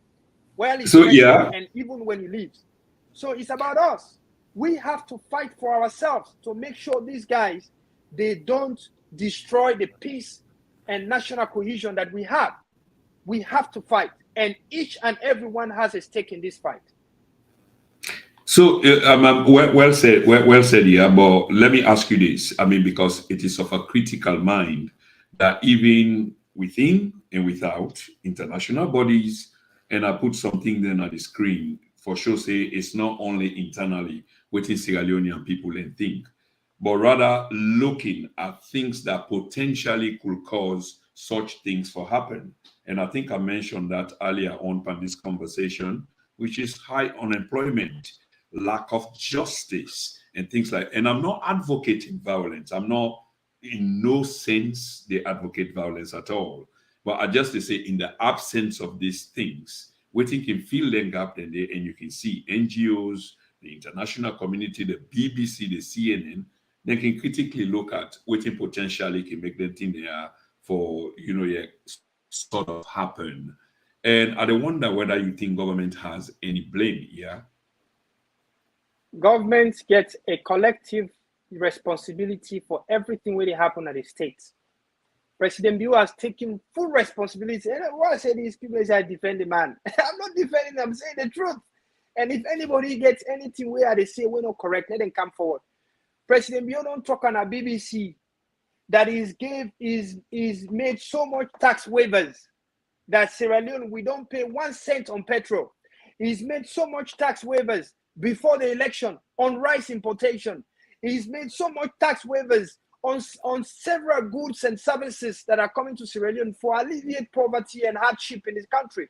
Well, so yeah, and even when he leaves. So it's about us. We have to fight for ourselves to make sure these guys, they don't destroy the peace and national cohesion that we have. We have to fight, and each and everyone has a stake in this fight. So, well said, well said, yeah. But let me ask you this. I mean, because it is of a critical mind that even within and without international bodies, and I put something then on the screen for sure. Say it's not only internally within Sierra Leonean people and think, but rather looking at things that potentially could cause such things to happen. And I think I mentioned that earlier on in this conversation, which is high unemployment, lack of justice, and things like. And I'm not advocating violence. I'm not, in no sense, they advocate violence at all. But I just to say, in the absence of these things, we think can fill them gap, and you can see NGOs, the international community, the BBC, the CNN, they can critically look at what potentially can make them think they are for sort of happen. And I wonder whether you think government has any blame here. Government gets a collective responsibility for everything when it happen at the states. President Bio has taken full responsibility. And what I say these people is I defend the man. I'm not defending them, I'm saying the truth. And if anybody gets anything where they say we're not correct, let them come forward. President Bio don't talk on a BBC that is made so much tax waivers that Sierra Leone, we don't pay 1 cent on petrol. He's made so much tax waivers before the election on rice importation. He's made so much tax waivers on several goods and services that are coming to Sierra Leone for alleviate poverty and hardship in this country.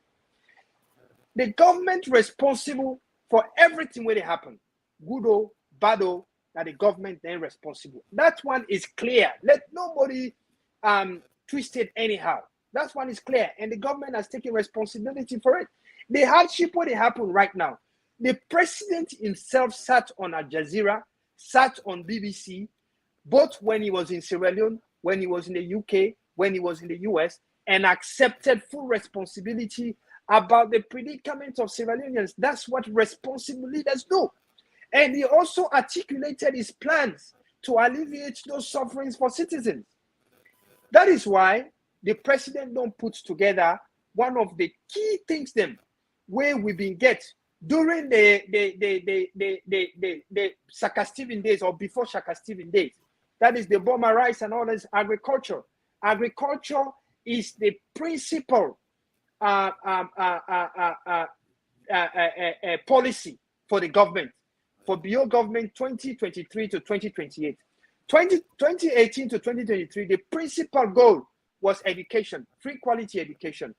The government responsible for everything when it happen, good or bad or, that the government then responsible. That one is clear. Let nobody twist it anyhow. That one is clear, and the government has taken responsibility for it. The hardship when it happen right now, the president himself sat on Al Jazeera, sat on BBC, both when he was in Sierra Leone, when he was in the UK, when he was in the US, and accepted full responsibility about the predicament of Sierra Leoneans. That's what responsible leaders do. And he also articulated his plans to alleviate those sufferings for citizens. That is why the president don't put together one of the key things them where we've been get during the Shaka Stephen days or before Shaka Stephen days. That is the Burma rice and all this agriculture. Agriculture is the principal policy for the government, for Bio government 2023 to 2028. 2018 to 2023, the principal goal was education, free quality education.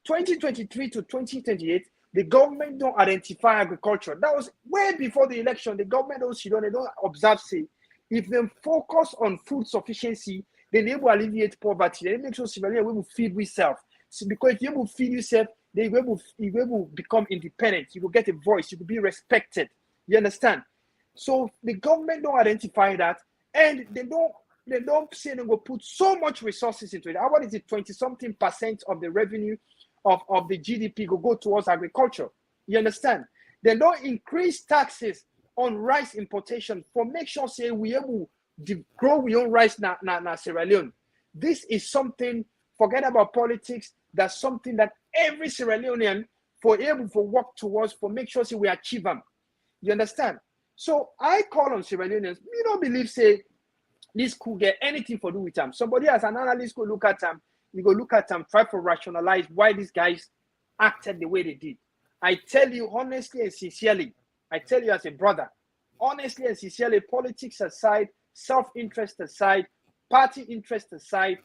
2023 to 2028, the government don't identify agriculture. That was way before the election. The government don't observe, say, if they focus on food sufficiency, then they will alleviate poverty. They make sure civilians will feed themselves. So because if you will feed yourself, you will become independent. You will get a voice. You will be respected. You understand? So the government don't identify that, and they don't say they will put so much resources into it. How about is it 20-something% of the revenue of the GDP go towards agriculture? You understand? They don't increase taxes on rice importation for make sure say we able to grow we own rice na Sierra Leone. This is something, forget about politics, that's something that every Sierra Leonean for able to work towards for make sure say we achieve them. You understand? So I call on Sierra Leoneans, you don't believe say this could get anything to do with them. Somebody as an analyst could look at them, you go look at them, try to rationalize why these guys acted the way they did. I tell you honestly and sincerely, I tell you as a brother, honestly and sincerely, politics aside, self-interest aside, party interest aside,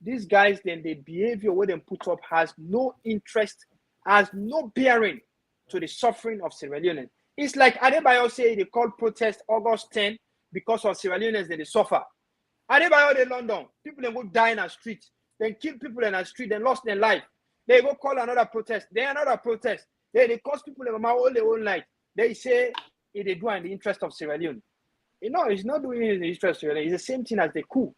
these guys, then the behavior where they put up has no interest, has no bearing to the suffering of Sierra Leone. It's like Adebayo say they called protest August 10 because of Sierra Leoneans that they suffer. Adebayo in London, people then go die in the street, then kill people in the street, then lost their life. They go call another protest, then another protest. They cause people in all their own life. They say they do in the interest of Sierra Leone. You know, it's not doing it in the interest of Sierra Leone. It's the same thing as the coup.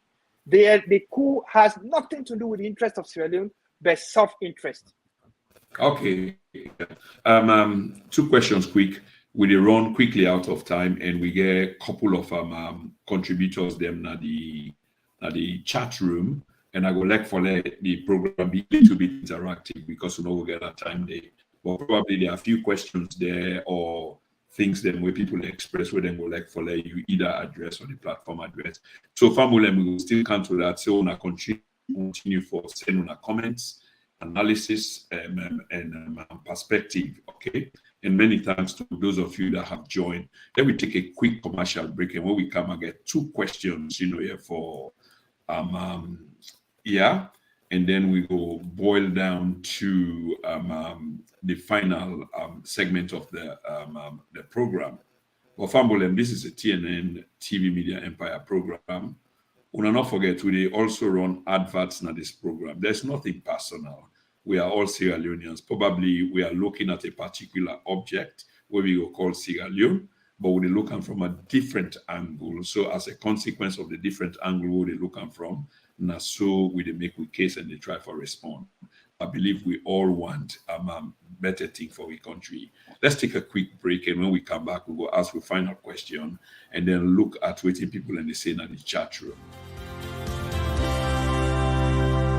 The coup has nothing to do with the interest of Sierra Leone, but self-interest. Okay. 2 questions quick. We run quickly out of time, and we get a couple of contributors them na the chat room, and I would like for the program be a little bit interactive because we know we get that time there. But probably there are a few questions there or things then where people express where they would like for you either address or the platform address. So family, we will still come to that. So we continue for sending our comments, analysis, and perspective. Okay. And many thanks to those of you that have joined. Then we take a quick commercial break, and when we come, I get 2 questions, here for and then we go boil down to the final segment of the program. Well, Fambolem, this is a TNN TV Media Empire program. We'll not forget, we also run adverts in this program. There's nothing personal. We are all Sierra Leoneans. Probably we are looking at a particular object where we will call Sierra Leone, but we're looking from a different angle. So as a consequence of the different angle we're looking from, now so we make a case and they try to respond. I believe we all want better thing for the country. Let's take a quick break, and when we come back, we'll go ask the final question and then look at what people in the scene in the chat room.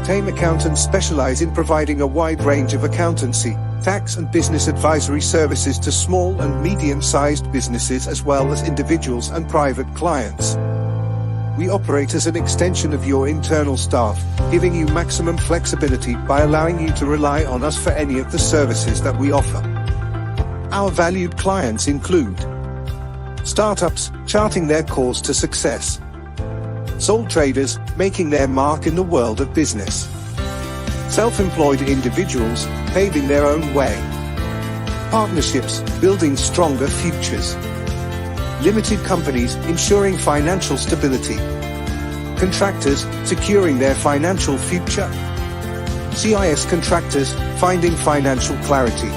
Tame Accountants specialize in providing a wide range of accountancy, tax and business advisory services to small and medium-sized businesses as well as individuals and private clients. We operate as an extension of your internal staff, giving you maximum flexibility by allowing you to rely on us for any of the services that we offer. Our valued clients include startups charting their course to success, sole traders making their mark in the world of business, self-employed individuals paving their own way, partnerships building stronger futures, limited companies ensuring financial stability, contractors securing their financial future, CIS contractors finding financial clarity,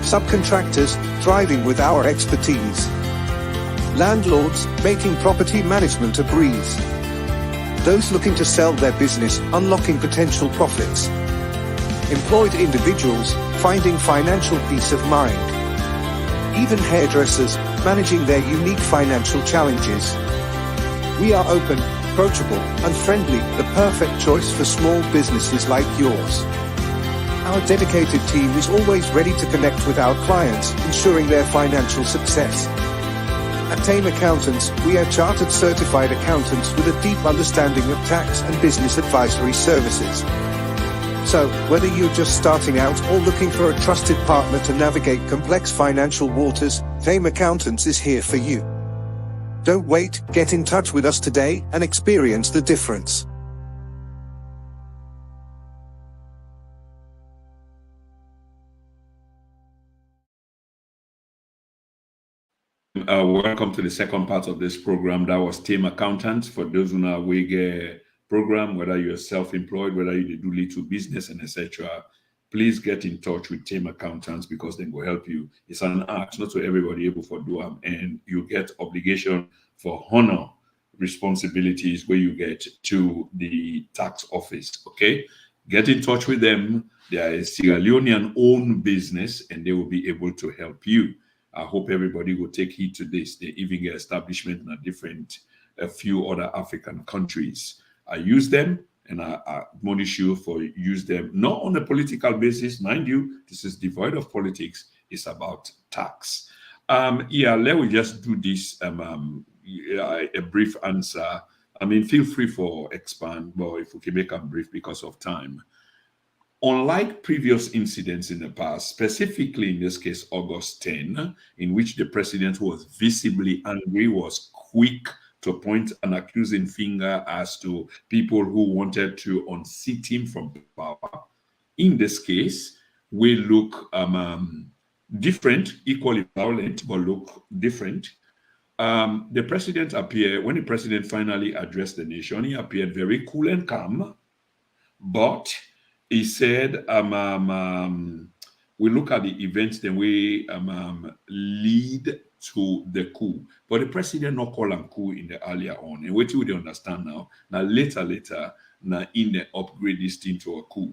subcontractors thriving with our expertise, landlords making property management a breeze, those looking to sell their business unlocking potential profits, employed individuals finding financial peace of mind, even hairdressers managing their unique financial challenges. We are open, approachable, and friendly, the perfect choice for small businesses like yours. Our dedicated team is always ready to connect with our clients, ensuring their financial success. At Tame Accountants, we are chartered certified accountants with a deep understanding of tax and business advisory services. So, whether you're just starting out or looking for a trusted partner to navigate complex financial waters, Tame Accountants is here for you. Don't wait, get in touch with us today and experience the difference. Welcome to the second part of this program. That was Tame Accountants. For those who know we program, whether you're self-employed, whether you do little business and etc., please get in touch with Tame Accountants because they will help you. It's an act, not to everybody able for do them, and you get obligation for honor responsibilities where you get to the tax office. Okay, get in touch with them. They are a Sierra Leonean owned business and they will be able to help you. I hope everybody will take heed to this. They even get establishment in a few other African countries. I use them and I admonish you for use them, not on a political basis. Mind you, this is devoid of politics. It's about tax. Let me just do this, a brief answer. I mean, feel free for expand, but if we can make them brief because of time. Unlike previous incidents in the past, specifically in this case, August 10, in which the president was visibly angry, was quick to point an accusing finger as to people who wanted to unseat him from power. In this case, we look different, equally violent, but look different. The president appeared, when the president finally addressed the nation, he appeared very cool and calm, but he said, we look at the events, then we lead to the coup. But the president not call him coup in the earlier on. And what do you understand now? Now, later, now in the upgrade this thing to a coup.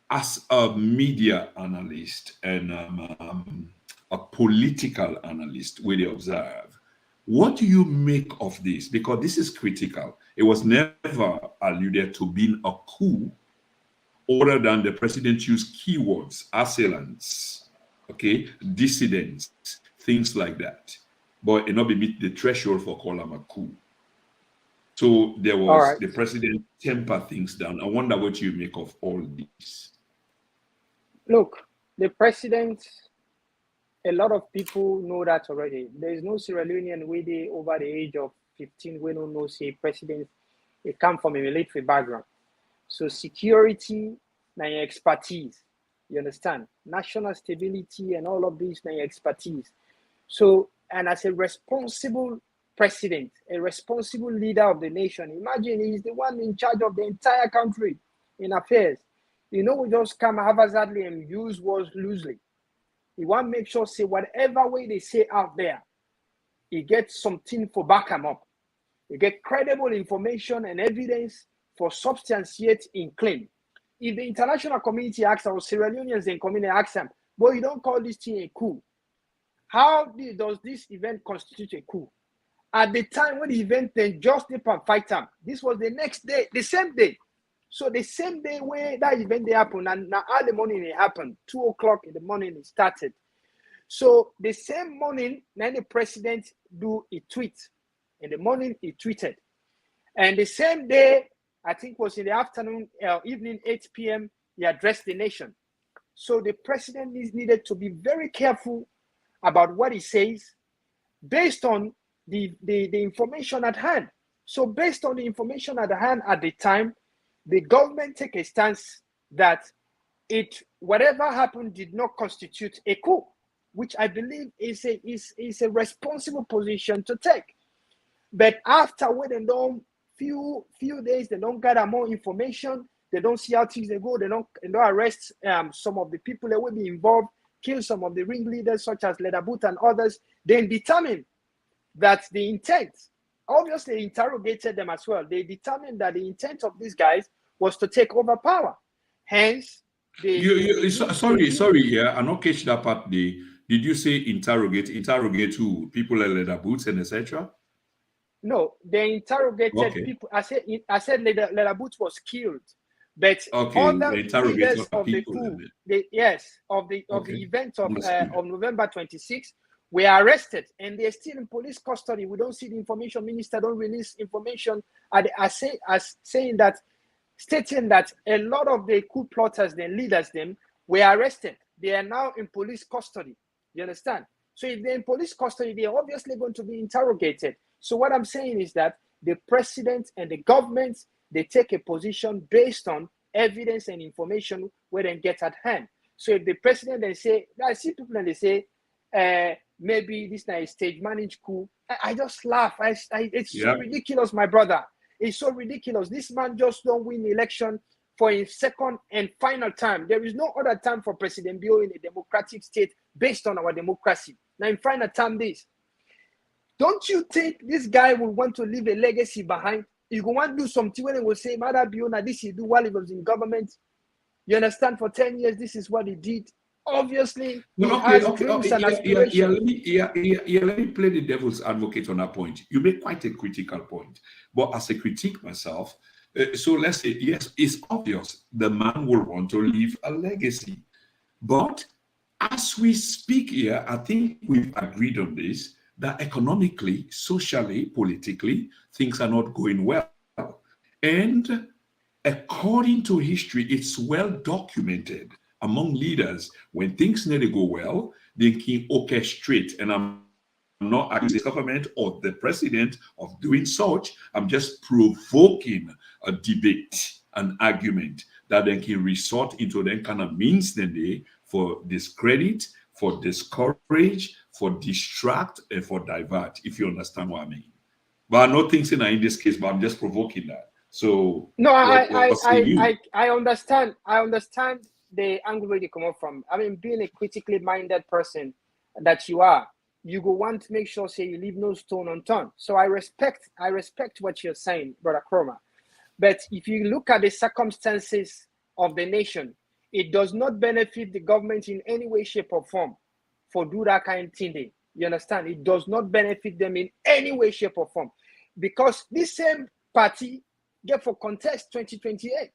As a media analyst and a political analyst, where they observe, what do you make of this? Because this is critical. It was never alluded to being a coup, other than the president used keywords, assailants, okay, dissidents, things like that. But it not be meet the threshold for calling a coup. So there was the president temper things down. I wonder what you make of all this. Look, the president, a lot of people know that already. There is no Sierra Leonean way over the age of 15 we don't know say president, they come from a military background. So security, na your expertise. You understand? National stability and all of these, na your expertise. So, and as a responsible president, a responsible leader of the nation, imagine he's the one in charge of the entire country in affairs. You know, we just come haphazardly and use words loosely. You want to make sure, say, whatever way they say out there, you get something for back them up. You get credible information and evidence for substantiate in claim. If the international community asks our Sierra Leoneans and community ask them, boy, you don't call this thing a coup. How does this event constitute a coup? At the time when the event then just dip and fight them, this was the next day, the same day. So the same day where that event they happened, and now early morning it happened, 2 o'clock in the morning it started. So the same morning, then the president do a tweet. In the morning, he tweeted. And the same day, I think was in the afternoon, evening, 8 p.m., he addressed the nation. So the president needed to be very careful about what he says based on the information at hand. So based on the information at hand at the time, the government take a stance that whatever happened did not constitute a coup, which I believe is a responsible position to take. But after waiting on few days, they don't gather more information. They don't see how things they go. They don't arrest some of the people that will be involved, kill some of the ringleaders such as Ledabut and others. Then determine that the intent, obviously interrogated them as well. They determined that the intent of these guys was to take over power. Hence, sorry, yeah, I not catch that part. Did you say interrogate who? People like Ledabut and etc.? No, they interrogated people. I said Ledabut was killed, but other leaders of the coup, of the event of November 26th, were arrested and they're still in police custody. We don't see the information minister don't release information stating that a lot of the coup plotters, the leaders, were arrested. They are now in police custody. You understand? So if they're in police custody, they're obviously going to be interrogated. So what I'm saying is that the president and the government, they take a position based on evidence and information where they get at hand. So if the president then say, I see people and they say, maybe this is a stage managed coup, I just laugh. It's so ridiculous, my brother. It's so ridiculous. This man just don't win the election for a second and final time. There is no other time for President Bio in a democratic state based on our democracy. Now in final time this. Don't you think this guy will want to leave a legacy behind? He will want to do something when he will say, Mother Biona, this he do while he was in government. You understand? For 10 years, this is what he did. Obviously, dreams and aspirations. Let me play the devil's advocate on that point. You make quite a critical point. But as a critique myself, so let's say, yes, it's obvious the man will want to leave a legacy. But as we speak here, I think we've agreed on this, that economically, socially, politically, things are not going well. And according to history, it's well documented among leaders, when things need to go well, they can orchestrate. And I'm not accusing the government or the president of doing such. I'm just provoking a debate, an argument that they can resort into them kind of means the day for discredit, for discourage, for distract, and for divert, if you understand what I mean. But I'm not thinking in this case, but I'm just provoking that. So no, I understand. I understand the angle where you come up from. I mean, being a critically minded person that you are, you go want to make sure, say, you leave no stone unturned. So I respect what you're saying, Brother Chroma. But if you look at the circumstances of the nation, it does not benefit the government in any way, shape, or form for do that kind of thing. You understand? It does not benefit them in any way, shape, or form. Because this same party get for contest 2028.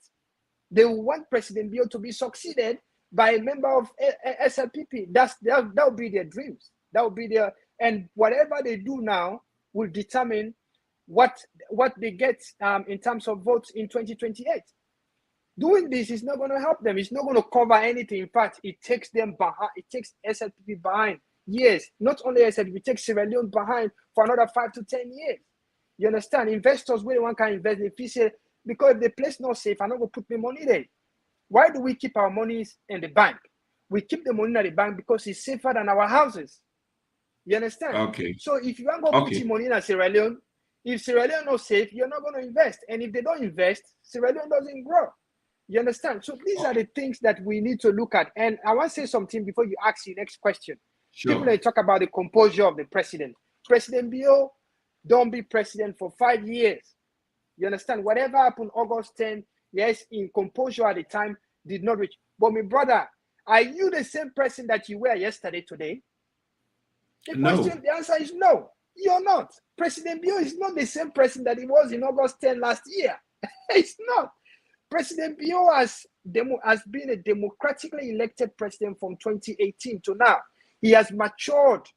They will want President Bio to be succeeded by a member of SLPP. That will be their dreams. That will be their, and whatever they do now will determine what they get in terms of votes in 2028. Doing this is not going to help them. It's not going to cover anything. In fact, it takes them behind. It takes SLPP behind. Yes, not only SLPP, it takes Sierra Leone behind for another 5 to 10 years. You understand? Investors, where one can invest, if you say, because if the place not safe, I'm not going to put my money there. Why do we keep our money in the bank? We keep the money in the bank because it's safer than our houses. You understand? Okay. So if you want to put your money in Sierra Leone, if Sierra Leone not safe, you're not going to invest. And if they don't invest, Sierra Leone doesn't grow. You understand? So these are the things that we need to look at. And I want to say something before you ask your next question. Sure. People talk about the composure of the president. President Bio don't be president for 5 years. You understand? Whatever happened August 10, yes, in composure at the time, did not reach. But my brother, are you the same person that you were yesterday, today? The answer is no. You're not. President Bio is not the same person that he was in August 10 last year. It's not. President Bio has been a democratically elected president from 2018 to now. He has matured.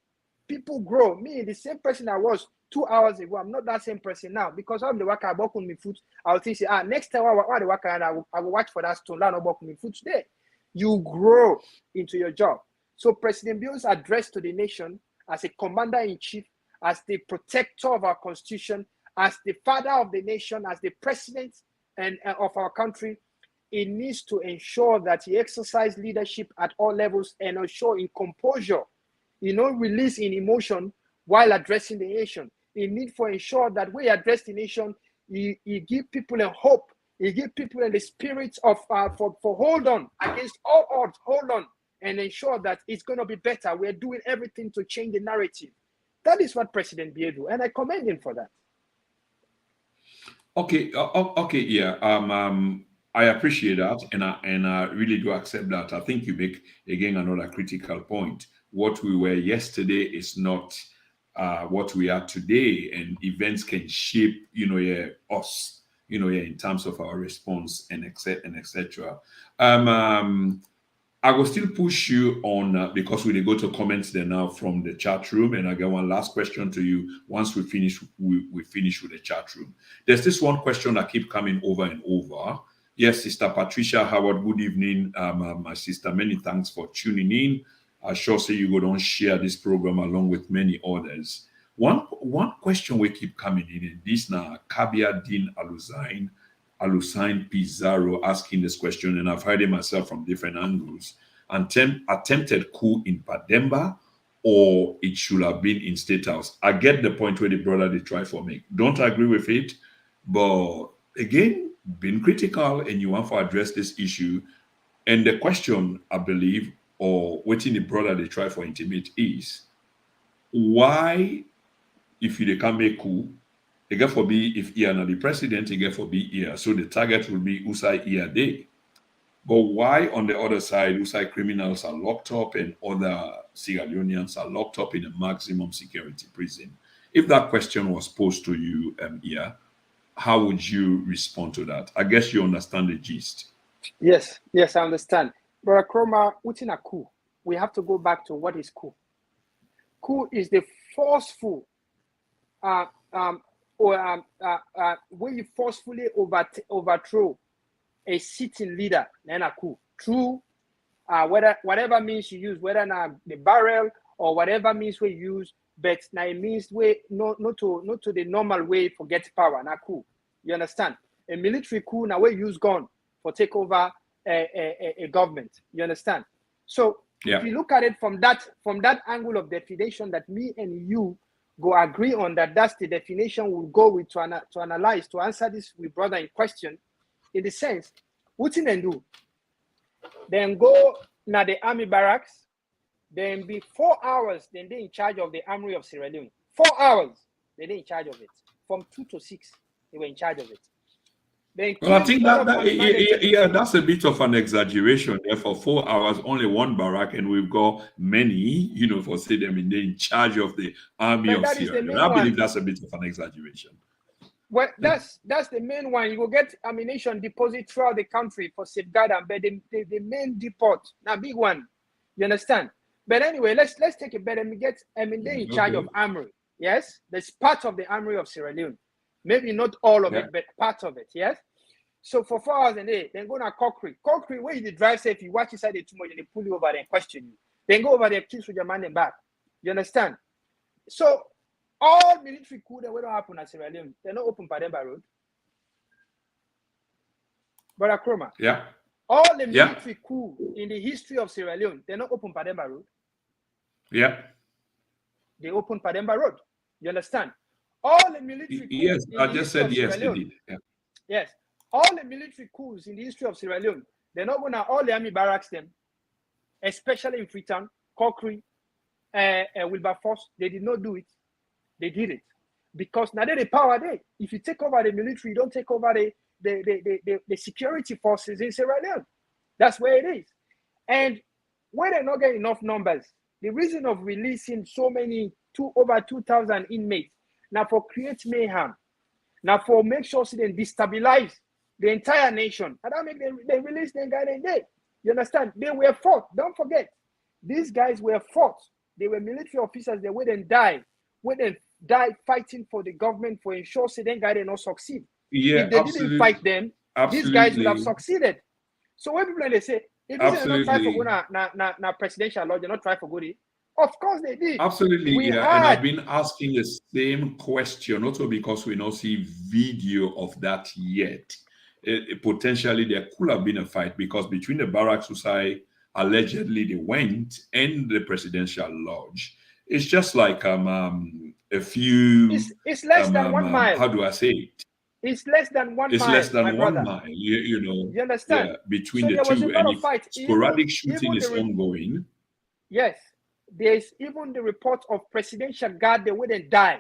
People grow. Me, the same person I was 2 hours ago, I'm not that same person now because I'm the worker. I walk on my foot. I'll think, next time I the worker, and I will watch for that stone. I will walk on my foot today. You grow into your job. So President Bio's address to the nation as a commander-in-chief, as the protector of our constitution, as the father of the nation, as the president and of our country, it needs to ensure that he exercises leadership at all levels and ensure in composure, release in emotion while addressing the nation. He needs to ensure that we address the nation, he give people a hope, he give people the spirit of for hold on against all odds, hold on, and ensure that it's going to be better. We're doing everything to change the narrative. That is what President Biya do, and I commend him for that. Okay, yeah. I appreciate that, and I really do accept that. I think you make again another critical point. What we were yesterday is not what we are today, and events can shape, us, in terms of our response and etc. I will still push you on because we go to comments there now from the chat room, and I got one last question to you. Once we finish, we finish with the chat room. There's this one question that keep coming over and over. Yes, Sister Patricia Howard, good evening, my sister. Many thanks for tuning in. I sure say you go on share this program along with many others. One question we keep coming in, and this now Kabia Din Alusain Pizarro asking this question, and I've heard it myself from different angles. Attempted coup in Pademba, or it should have been in State House. I get the point where the brother they try for me. Don't agree with it, but again, being critical and you want to address this issue. And the question, I believe, or waiting the brother they try for intimate is why, if you can't make coup, it get for be if he are not the president, it get for be here. So the target will be Usai here day. But why on the other side, Usai criminals are locked up and other Sierra Leoneans are locked up in a maximum security prison? If that question was posed to you here, how would you respond to that? I guess you understand the gist. Yes, I understand. Brother Chroma, within a coup, we have to go back to what is coup. Coup is the forceful, where you forcefully overthrow a sitting leader, then a coup. Through whatever means you use, whether now the barrel or whatever means we use, but now it means way not to the normal way for get power. Now coup, you understand? A military coup now we use gun for take over a government. You understand? So if you look at it from that angle of definition that me and you go agree on, that's the definition we'll go with to analyze, to answer this with brother in question, in the sense, what they do? Then go now the army barracks, then be 4 hours, then they in charge of the armory of Sierra Leone. 4 hours, they in charge of it. From 2 to 6, they were in charge of it. Well, I think that's a bit of an exaggeration. There for 4 hours, only one barrack, and we've got many, for say them in charge of the army of Sierra Leone. I believe that's a bit of an exaggeration. Well, that's the main one. You will get ammunition deposit throughout the country for safeguard, but the main depot, now big one. You understand? But anyway, let's take it better and get they're in charge of armory. Yes, that's part of the armory of Sierra Leone. Maybe not all of it, but part of it. Yes. So for 4 hours a day, then go to Cockry. Cockry, where you drive safe, you watch inside the too much, and they pull you over there and question you. Then go over there, kiss with your man and back. You understand? So all military coup that will happen at Sierra Leone, they're not open Pademba Road. Brother Chroma. Yeah. All the military coup in the history of Sierra Leone, they're not open Pademba Road. Yeah. They open Pademba Road. You understand? All the military coups. Yes, I just said yes, they did. Yeah. Yes. All the military coups in the history of Sierra Leone, they're not going to all the army barracks them, especially in Freetown, Cockry, Wilberforce. They did not do it. They did it. Because now they're the power there. If you take over the military, you don't take over the security forces in Sierra Leone. That's where it is. And when they're not getting enough numbers, the reason of releasing so many, over 2,000 inmates, now for create mayhem, now for make sure so they destabilize the entire nation. And that make they release them guy day. You understand? They were fought. Don't forget, these guys were fought. They were military officers. They wouldn't die. Wouldn't die fighting for the government for ensure so then guy they not succeed. Yeah, if they didn't fight them, these guys would have succeeded. So when people they say, if they not try for go na presidential law, they not try for good. Of course they did. Absolutely, and I've been asking the same question, also because we don't see video of that yet. Potentially there could have been a fight because between the barracks who say allegedly they went and the presidential lodge, it's just like a few. It's less than 1 mile. How do I say it? It's less than 1 mile. It's less than 1 mile. You know. You understand? Yeah, between the two, and sporadic shooting is ongoing. Yes, there's even the report of presidential guard they wouldn't die.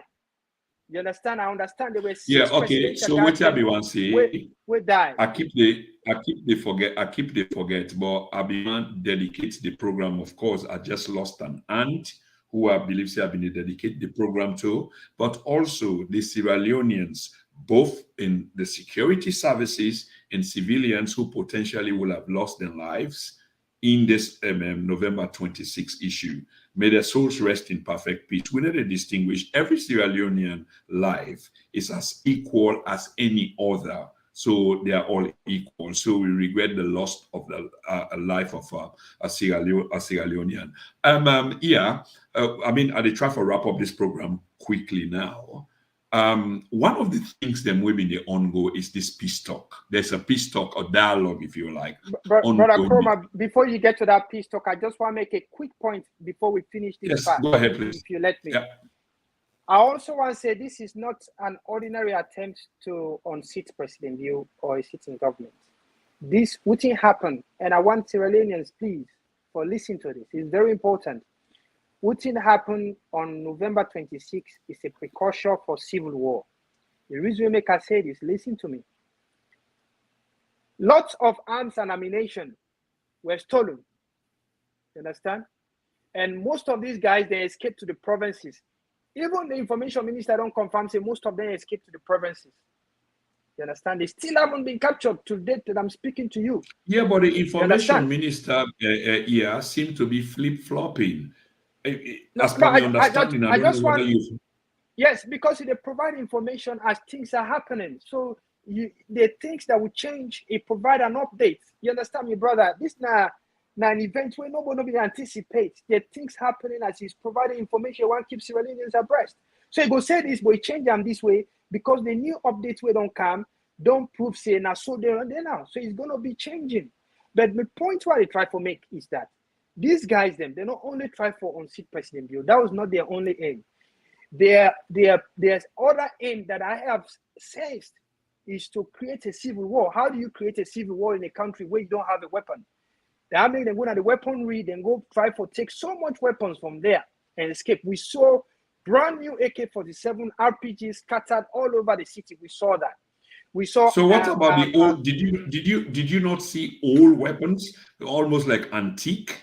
You understand? I understand there were 6 okay. So what everyone say? We die. I keep the forget. But Abiman dedicates the program. Of course, I just lost an aunt who I believe have been dedicated the program to, but also the Sierra Leoneans, both in the security services and civilians who potentially will have lost their lives in this November 26 issue. May their souls rest in perfect peace. We need to distinguish every Sierra Leonean life is as equal as any other. So they are all equal. So we regret the loss of the life of a Sierra Leonean. I mean, I try to wrap up this program quickly now. One of the things that we've been the ongo is this peace talk. There's a peace talk or dialogue, if you like. Brother Chroma, before you get to that peace talk, I just want to make a quick point before we finish this. Yes, part, go ahead, please. If you let me. Yeah. I also want to say this is not an ordinary attempt to unseat President View or a sitting government. This wouldn't happen, and I want Sierra Leoneans, please, for listening to this. It's very important. Wouldn't happen on November 26th is a precursor for civil war. The reason we make us say this, listen to me. Lots of arms and ammunition were stolen. You understand? And most of these guys, they escaped to the provinces. Even the information minister don't confirm, say most of them escaped to the provinces. You understand? They still haven't been captured to date that I'm speaking to you. Yeah, but the information minister seemed to be flip-flopping. As per my understanding, I just want you. Yes, because they provide information as things are happening. So the things that will change, it provide an update. You understand me, brother? This now an event where nobody anticipates. The things happening as he's providing information. One keeps Sierra Leoneans abreast. So he go say this, but he change them this way because the new updates we don't come, don't prove say now so they're now. So it's gonna be changing. But the point what I try to make is that these guys, they not only try for unseat President Bill. That was not their only aim. There's other aim that I have sensed is to create a civil war. How do you create a civil war in a country where you don't have a weapon? That means they go to the weaponry, then go try to take so much weapons from there and escape. We saw brand new AK-47 RPGs scattered all over the city. We saw that. We saw. So what about the old? Did you not see old weapons, almost like antique?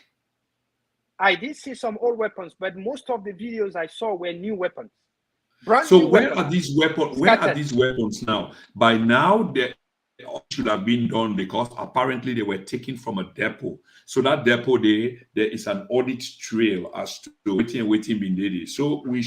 I did see some old weapons, but most of the videos I saw were new weapons. So where are these weapons? Where are these weapons now? By now, they should have been done because apparently they were taken from a depot. So that depot there is an audit trail as to waiting being did. So the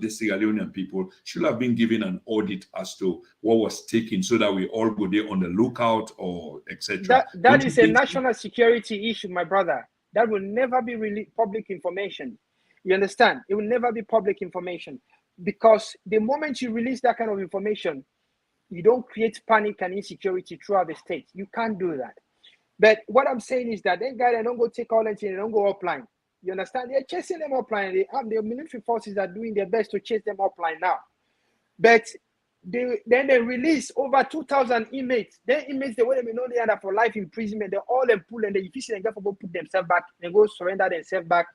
Sierra Leonean people should have been given an audit as to what was taken, so that we all go there on the lookout or etc. That is a national security issue, my brother. That will never be public information. You understand? It will never be public information because the moment you release that kind of information, you don't create panic and insecurity throughout the state. You can't do that. But what I'm saying is that they don't go take all that and they don't go offline. You understand? They're chasing them offline. The military forces are doing their best to chase them offline now. But then they release over 2,000 inmates. Then inmates, they want to be known they are for life imprisonment. They all them pull and they efficiently go put themselves back and go surrender themselves back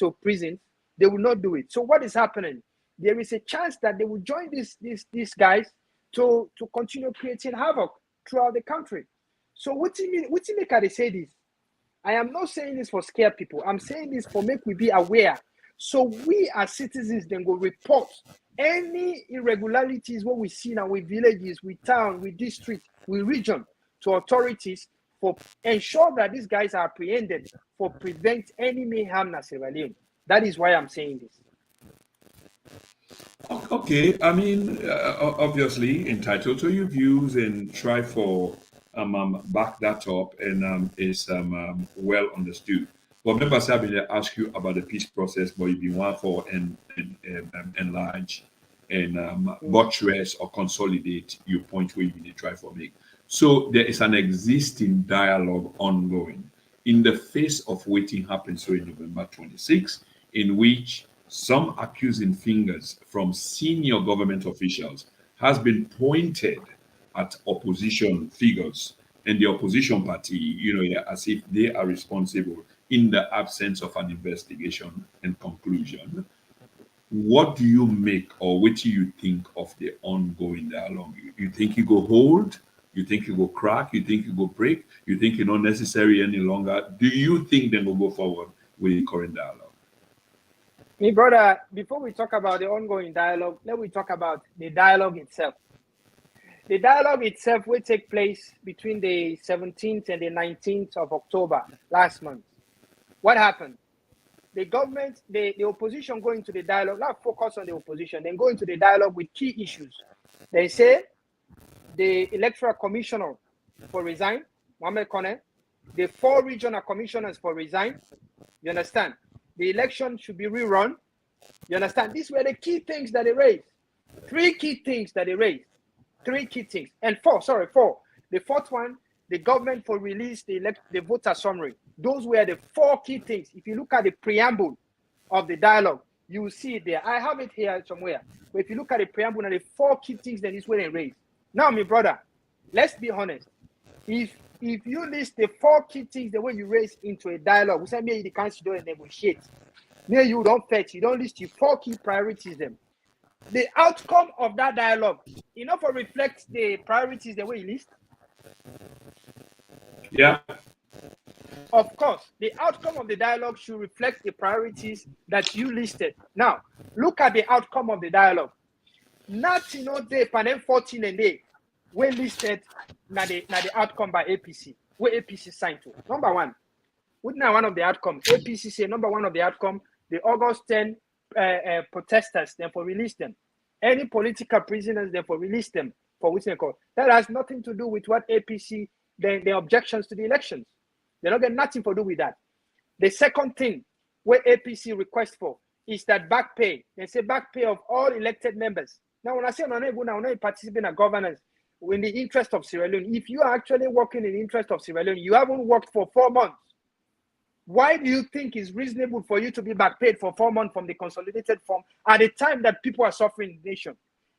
to prison. They will not do it. So what is happening? There is a chance that they will join these guys to continue creating havoc throughout the country. So what do you make I say this? I am not saying this for scare people. I'm saying this for make we be aware. So we as citizens then go report any irregularities what we see now with villages, with town, with district, with region to authorities for ensure that these guys are apprehended for prevent any mayhem in Sierra Leone. That is why I'm saying this. Okay, I mean, obviously entitled to your views and try for back that up and is well understood. But members have been ask you about the peace process, but you've been one for enlarge and buttress or consolidate your point where you need to try for make. So there is an existing dialogue ongoing in the face of waiting happened so in November 26, in which some accusing fingers from senior government officials has been pointed at opposition figures and the opposition party, as if they are responsible in the absence of an investigation and conclusion. What do you make or what do you think of the ongoing dialogue? You think you go hold? You think you go crack? You think you go break? You think it's not necessary any longer? Do you think they will go forward with the current dialogue? Me brother, before we talk about the ongoing dialogue, let me talk about the dialogue itself. The dialogue itself will take place between the 17th and the 19th of October last month. What happened? The government, the opposition go into the dialogue, not focus on the opposition, then go into the dialogue with key issues. They say the electoral commissioner for resign, Mohamed Kone, the 4 regional commissioners for resign, you understand? The election should be rerun. You understand? These were the key things that they raised. 3 key things that they raised. 3 key things. And 4. The 4th one, the government for release the voter summary. Those were the 4 key things. If you look at the preamble of the dialogue, you will see it there. I have it here somewhere. But if you look at the preamble and the 4 key things, then this way they raised. Now, my brother, let's be honest. If you list the 4 key things the way you raise into a dialogue, we say maybe the council don't negotiate. Maybe you don't fetch, you don't list your 4 key priorities them. The outcome of that dialogue, enough to reflect the priorities the way you list. Yeah. Of course, the outcome of the dialogue should reflect the priorities that you listed. Now, look at the outcome of the dialogue. Nothing day panel 14 and day we listed na the outcome by APC. Where APC signed to. Number 1. What now one of the outcomes? APC say number 1 of the outcome, the August 10 protesters, therefore release them. Any political prisoners, therefore release them for which they call. That has nothing to do with what APC, the objections to the elections. They don't get nothing to do with that. The second thing where APC requests for is that back pay. They say back pay of all elected members. Now, when I say no participate in governance in the interest of Sierra Leone, if you are actually working in the interest of Sierra Leone, you haven't worked for 4 months. Why do you think it's reasonable for you to be back paid for 4 months from the consolidated form at the time that people are suffering in the nation?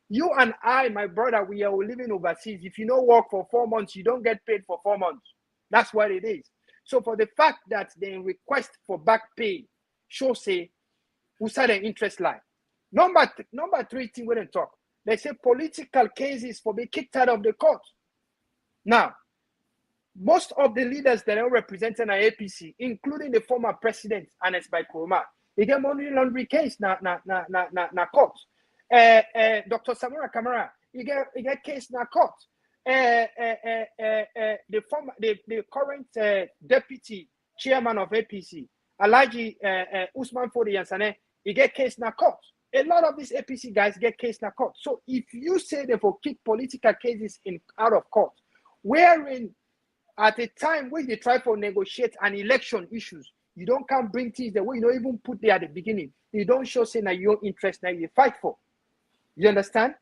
You and I, my brother, we are living overseas. If you don't work for 4 months, you don't get paid for 4 months. That's what it is. So for the fact that they request for back pay, show say, who said the interest lie. Number 3 thing we don't talk. They say political cases for being kicked out of the court. Now, most of the leaders that are representing our APC, including the former president, Anes by Kuruma, they get money laundering case na court. Dr. Samura Kamara, he get case na court. The current deputy chairman of APC, Alaji Usman Fodi Yansane, he get case na court. A lot of these APC guys get case na court. So if you say they will keep political cases out of court, wherein at a time when they try to negotiate an election issues, you don't come bring things the way you don't even put there at the beginning. You don't show say na your interest now you fight for. You understand?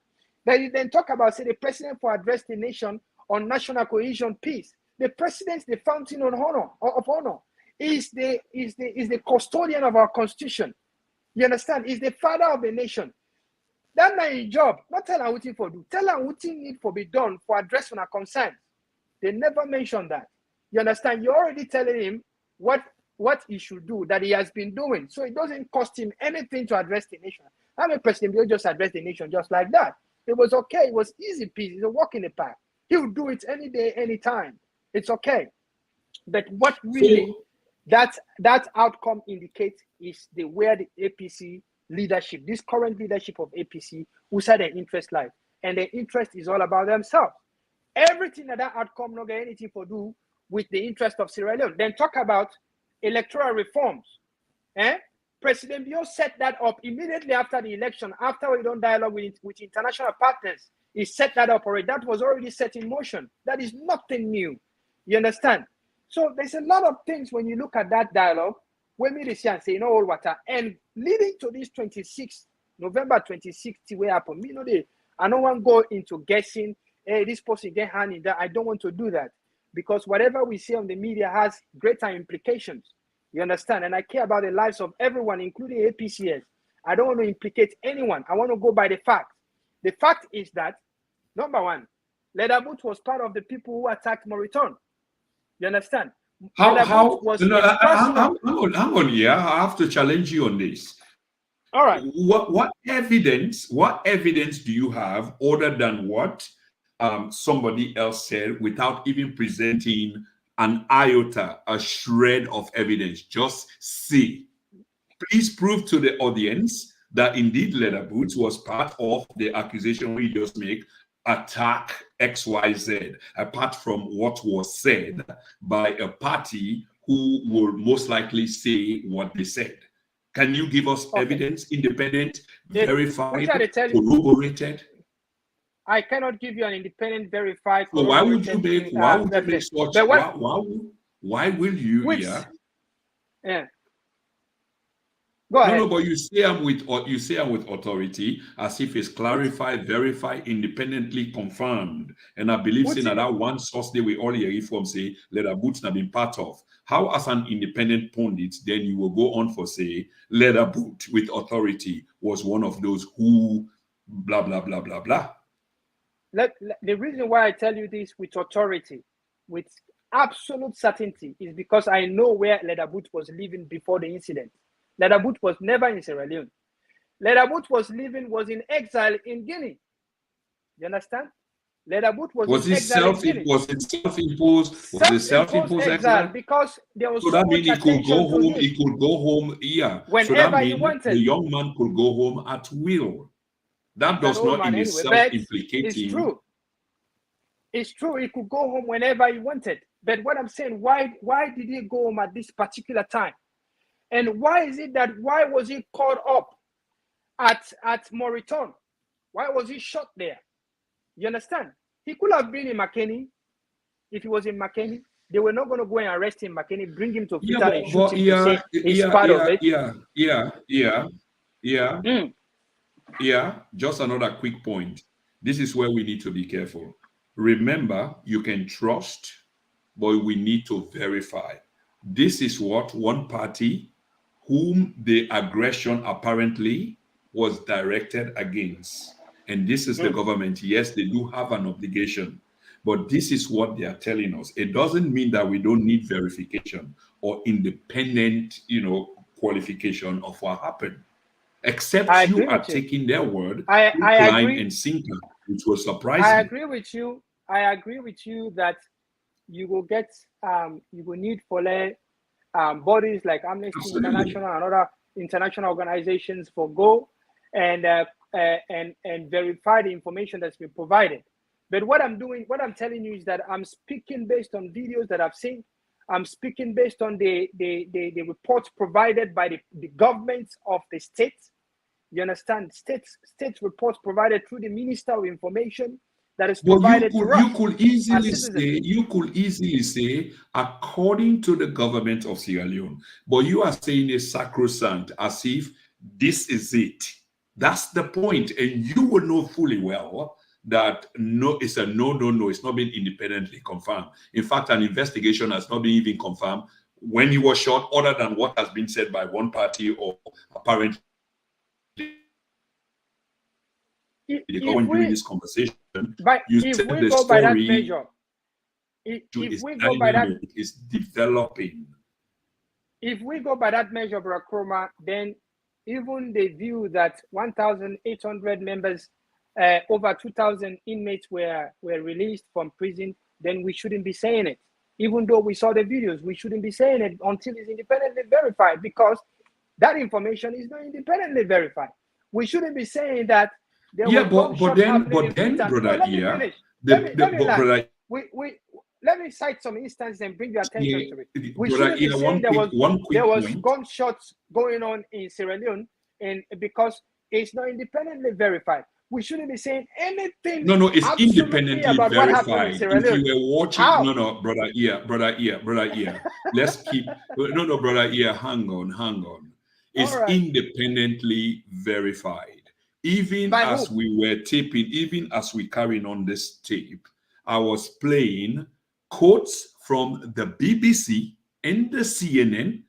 Then you then talk about say the president for address the nation on national cohesion peace. The president is the fountain of honor. Is the custodian of our constitution. You understand? Is the father of the nation. That's not his job. Not tell him what he for do. Tell him what he need for be done for addressing our concerns. They never mention that. You understand? You're already telling him what he should do, that he has been doing. So it doesn't cost him anything to address the nation. I'm a president, he'll just address the nation just like that. It was okay. It was easy peasy. It's a walk in the park. He would do it any day, any time. It's okay. But what really that outcome indicates is where the APC leadership, this current leadership of APC, who said their interest lies. And their interest is all about themselves. Everything that outcome not get anything to do with the interest of Sierra Leone. Then talk about electoral reforms. President Bio set that up immediately after the election, after we don't dialogue with international partners. He set that up already. That was already set in motion. That is nothing new. You understand? So there's a lot of things when you look at that dialogue, when we see and say, you know, all water, and leading to this 26th, November 26th, where happened, you know, I don't want to go into guessing, hey, this person get hand in that. I don't want to do that because whatever we see on the media has greater implications. You understand? And I care about the lives of everyone, including APCS. I don't want to implicate anyone. I want to go by the fact. The fact is that, number one, Ledabut was part of the people who attacked Moriton. You understand? Hang on here. I have to challenge you on this. All right. What evidence do you have other than what somebody else said without even presenting an iota, a shred of evidence? Just say, please prove to the audience that indeed Ledabut was part of the accusation we just make, attack XYZ, apart from what was said by a party who will most likely say what they said. Can you give us evidence, independent, verified, corroborated? I cannot give you an independent, verified. So why would you make such? Why will you? Yeah. Go ahead. No, but you say I'm with authority as if it's clarified, verified, independently confirmed. And I believe saying that one source they will all hear from say Ledabut have been part of. How as an independent pundit, then you will go on for say Ledabut with authority was one of those who blah blah blah blah blah. The reason why I tell you this with authority, with absolute certainty, is because I know where Ledabut was living before the incident. Ledabut was never in Sierra Leone. Ledabut was in exile in Guinea. You understand? Ledabut was in exile in Guinea. Was it self-imposed? Was it self-imposed exile? Because there was so that means he could go home. He could go home here. Whenever he wanted. The young man could go home at will. That does not in itself implicate him. It's true. It's true. He could go home whenever he wanted. But what I'm saying, why did he go home at this particular time? And why was he caught up at Moriton? Why was he shot there? You understand? He could have been in Makeni. If he was in Makeni, they were not going to go and arrest him in Makeni, bring him to Peter and shoot him to say he's part of it. Yeah. Just another quick point. This is where we need to be careful. Remember, you can trust, but we need to verify. This is what one party whom the aggression apparently was directed against. And this is the government. Yes, they do have an obligation, but this is what they are telling us. It doesn't mean that we don't need verification or independent, qualification of what happened. Except you are taking their word, I agree. And sinker, which was surprising. I agree with you that you will get you will need for bodies like Amnesty International and other international organizations for go and verify the information that's been provided. But what I'm telling you is that I'm speaking based on videos that I've seen. I'm speaking based on the reports provided by the governments of the states. You understand? States reports provided through the Minister of Information that is provided to us. You could easily say, according to the government of Sierra Leone, but you are saying a sacrosanct as if this is it. That's the point, and you will know fully well that no, it's a no. It's not been independently confirmed. In fact, an investigation has not been even confirmed when he was shot, other than what has been said by one party or apparently during this conversation. But if we go by that measure, is developing. If we go by that measure, Brakroma, then even the view that 1,800 members, over 2,000 inmates were released from prison, then we shouldn't be saying it. Even though we saw the videos, we shouldn't be saying it until it's independently verified, because That information is not independently verified. We shouldn't be saying that there Yeah, was but then, Freetown. brother, Let me yeah, finish. the Let me land. brother, Let me cite some instances and bring your attention yeah, to it. We brother, shouldn't be yeah, saying one quick there was point. gunshots going on in Sierra Leone, and because it's not independently verified. We shouldn't be saying anything. No, it's Absolutely independently about what happened in verified. Sierra If you Leone. were watching, How? no, brother, yeah, brother, yeah. Let's keep, no, brother, yeah, hang on. It's All right. independently verified. Even By as who? we were taping, even as we carrying on this tape, I was playing quotes from the BBC and the CNN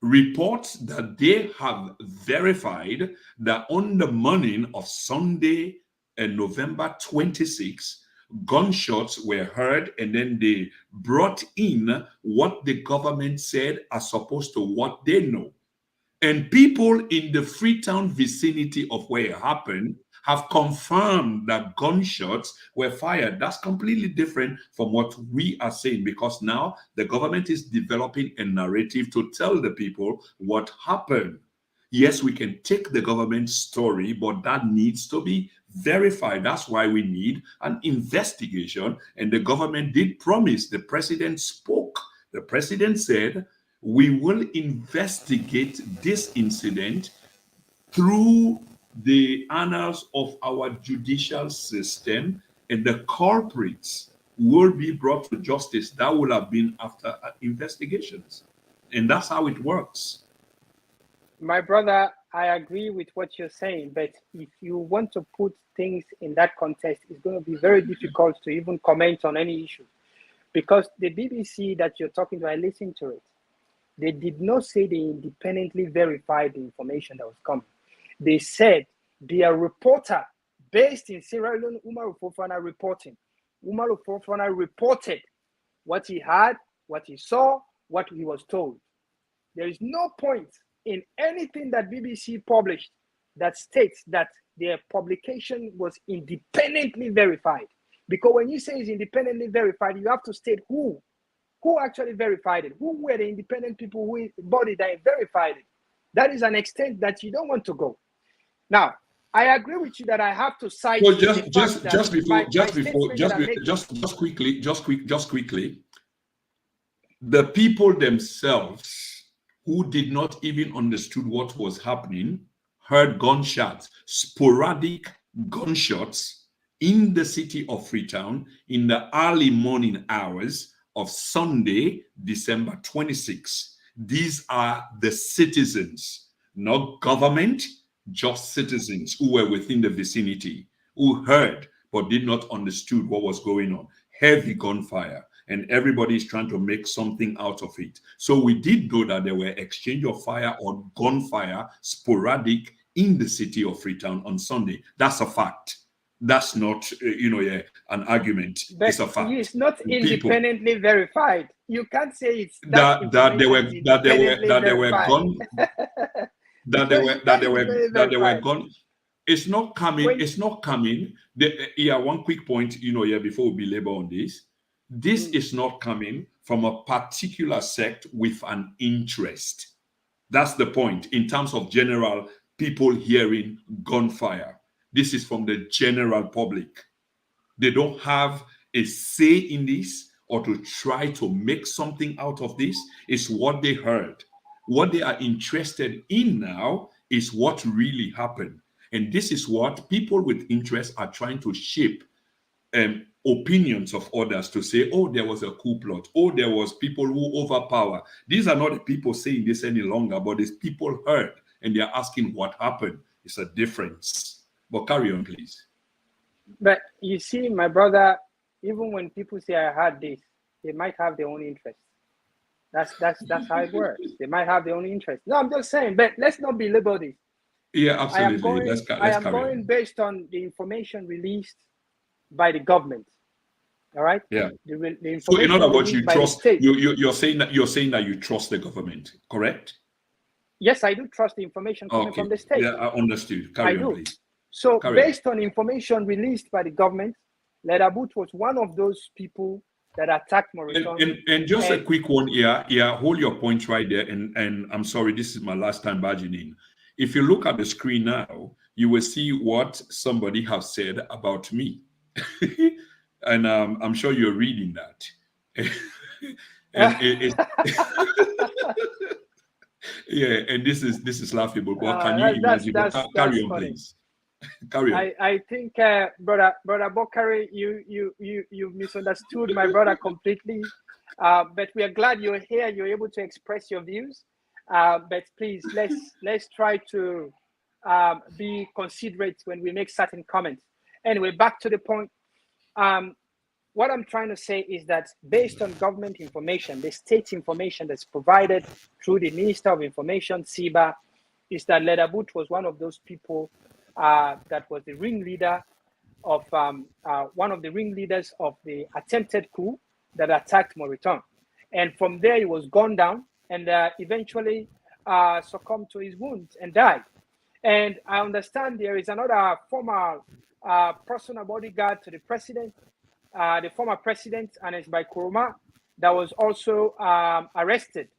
reports that they have verified that on the morning of Sunday, November 26, gunshots were heard, and then they brought in what the government said as opposed to what they know. And people in the Freetown vicinity of where it happened have confirmed that gunshots were fired. That's completely different from what we are saying, because now the government is developing a narrative to tell the people what happened. Yes, we can take the government story, but that needs to be verified. That's why we need an investigation. And the government did promise. The president spoke. The president said, we will investigate this incident through the annals of our judicial system, and the culprits will be brought to justice. That will have been after investigations. And that's how it works. My brother, I agree with what you're saying, but if you want to put things in that context, it's going to be very difficult to even comment on any issue. Because the BBC that you're talking to, I listened to it. They did not say they independently verified the information that was coming. They said their reporter based in Sierra Leone, Umaru Fofana, reporting. Umaru Fofana reported what he had, what he saw, what he was told. There is no point in anything that BBC published that states that their publication was independently verified. Because when you say it's independently verified, you have to state who actually verified it, who were the independent people, who body that verified it. That is an extent that you don't want to go. Now, I agree with you that I have to cite. So just quickly, the people themselves who did not even understood what was happening heard gunshots, sporadic gunshots in the city of Freetown in the early morning hours of Sunday, December 26. These are the citizens, not government, just citizens who were within the vicinity, who heard but did not understood what was going on. Heavy gunfire, and everybody is trying to make something out of it. So we did know that there were exchange of fire or gunfire sporadic in the city of Freetown on Sunday. That's a fact. That's not, an argument. But it's a fact. It's not independently verified. You can't say it's that there were gone. It's not coming. It's not coming. One quick point, before we belabor on this. This is not coming from a particular sect with an interest. That's the point in terms of general people hearing gunfire. This is from the general public. They don't have a say in this or to try to make something out of this. It's what they heard. What they are interested in now is what really happened. And this is what people with interest are trying to shape opinions of others to say, oh, there was a coup plot. Oh, there was people who overpower. These are not the people saying this any longer, but it's people heard and they're asking what happened. It's a difference. But carry on, please. But you see, my brother, even when people say I heard this, they might have their own interest. That's how it works. They might have their own interest. No, I'm just saying, but let's not belabor this. Yeah, absolutely. I am going based on the information released by the government. All right. Yeah. The So in other words, you trust. You're saying that you trust the government, correct? Yes, I do trust the information coming from the state. Yeah, I understood. Carry on, please. So based on information released by the government, Leda Boot was one of those people that attacked Mauritania. And just a quick one here. Yeah, hold your point right there. And I'm sorry, this is my last time barging in. If you look at the screen now, you will see what somebody has said about me. And I'm sure you're reading that. And yeah, and this is laughable. But can you imagine? Carry on, funny. Please. Carry on. I think, brother Bokari, you misunderstood my brother completely. But we are glad you're here. You're able to express your views. But please, let's try to be considerate when we make certain comments. Anyway, back to the point. What I'm trying to say is that based on government information, the state information that's provided through the Minister of Information, SIBA, is that Ledabut was one of those people that was the ringleader of one of the ringleaders of the attempted coup that attacked Mauritania. And from there, he was gunned down and eventually succumbed to his wounds and died. And I understand there is another former personal bodyguard to the president, the former president, and it's by Kuruma, that was also arrested.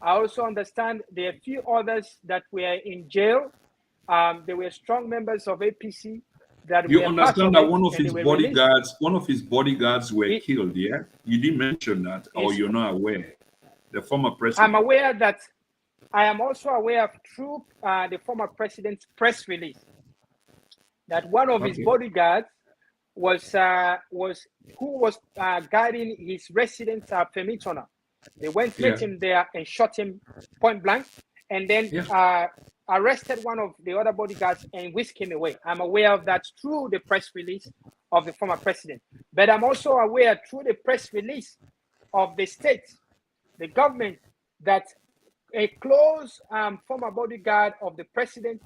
I also understand there are a few others that were in jail. They were strong members of APC. That you understand that one of his bodyguards were killed. Yeah, you didn't mention that, or you're not aware. The former president. I'm aware that. I am also aware of through the former president's press release that one of his bodyguards was guarding his residence at Femitona. They went met him there and shot him point blank, and then arrested one of the other bodyguards and whisked him away. I'm aware of that through the press release of the former president. But I'm also aware through the press release of the state, the government, that a close former bodyguard of the president,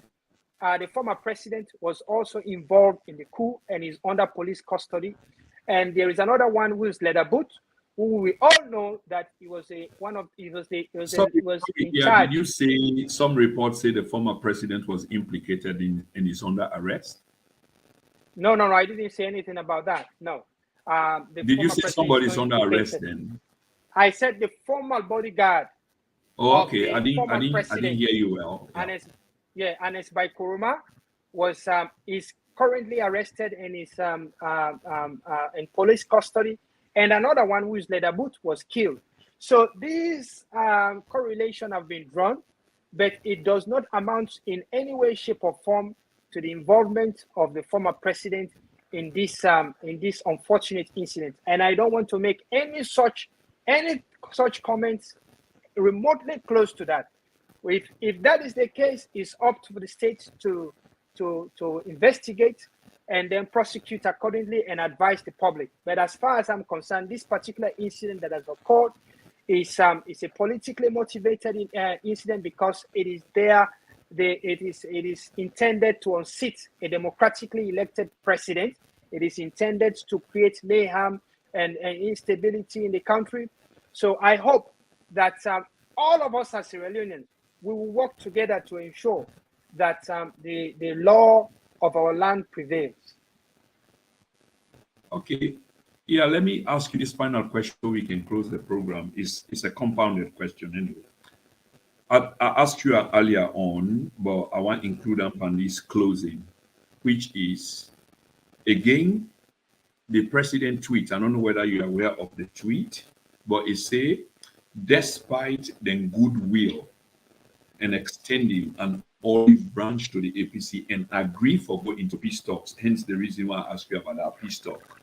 the former president, was also involved in the coup and is under police custody. And there is another one who is Ledabut, who we all know that he was in charge. Did you say some reports say the former president was implicated and is under arrest? No, I didn't say anything about that. No. Did you say somebody's under arrest then? I said the former bodyguard. Oh, okay. I didn't hear you well. Yeah. Anes by Kuruma is currently arrested and is in police custody. And another one who is Ledabut was killed. So these correlation have been drawn, but it does not amount in any way, shape, or form to the involvement of the former president in this unfortunate incident. And I don't want to make any such comments remotely close to that. If that is the case, it's up to the state to investigate and then prosecute accordingly and advise the public. But as far as I'm concerned, this particular incident that has occurred is a politically motivated incident because it is intended to unseat a democratically elected president. It is intended to create mayhem and instability in the country. So I hope that all of us as Sierra Leoneans, we will work together to ensure that the law of our land prevails. Okay. Yeah, let me ask you this final question so we can close the program. It's a compounded question anyway. I asked you earlier on, but I want to include upon this closing, which is, again, the president tweet. I don't know whether you're aware of the tweet, but it say, despite the goodwill and extending an olive branch to the APC and agree for going into peace talks, hence the reason why I asked you about our peace talk.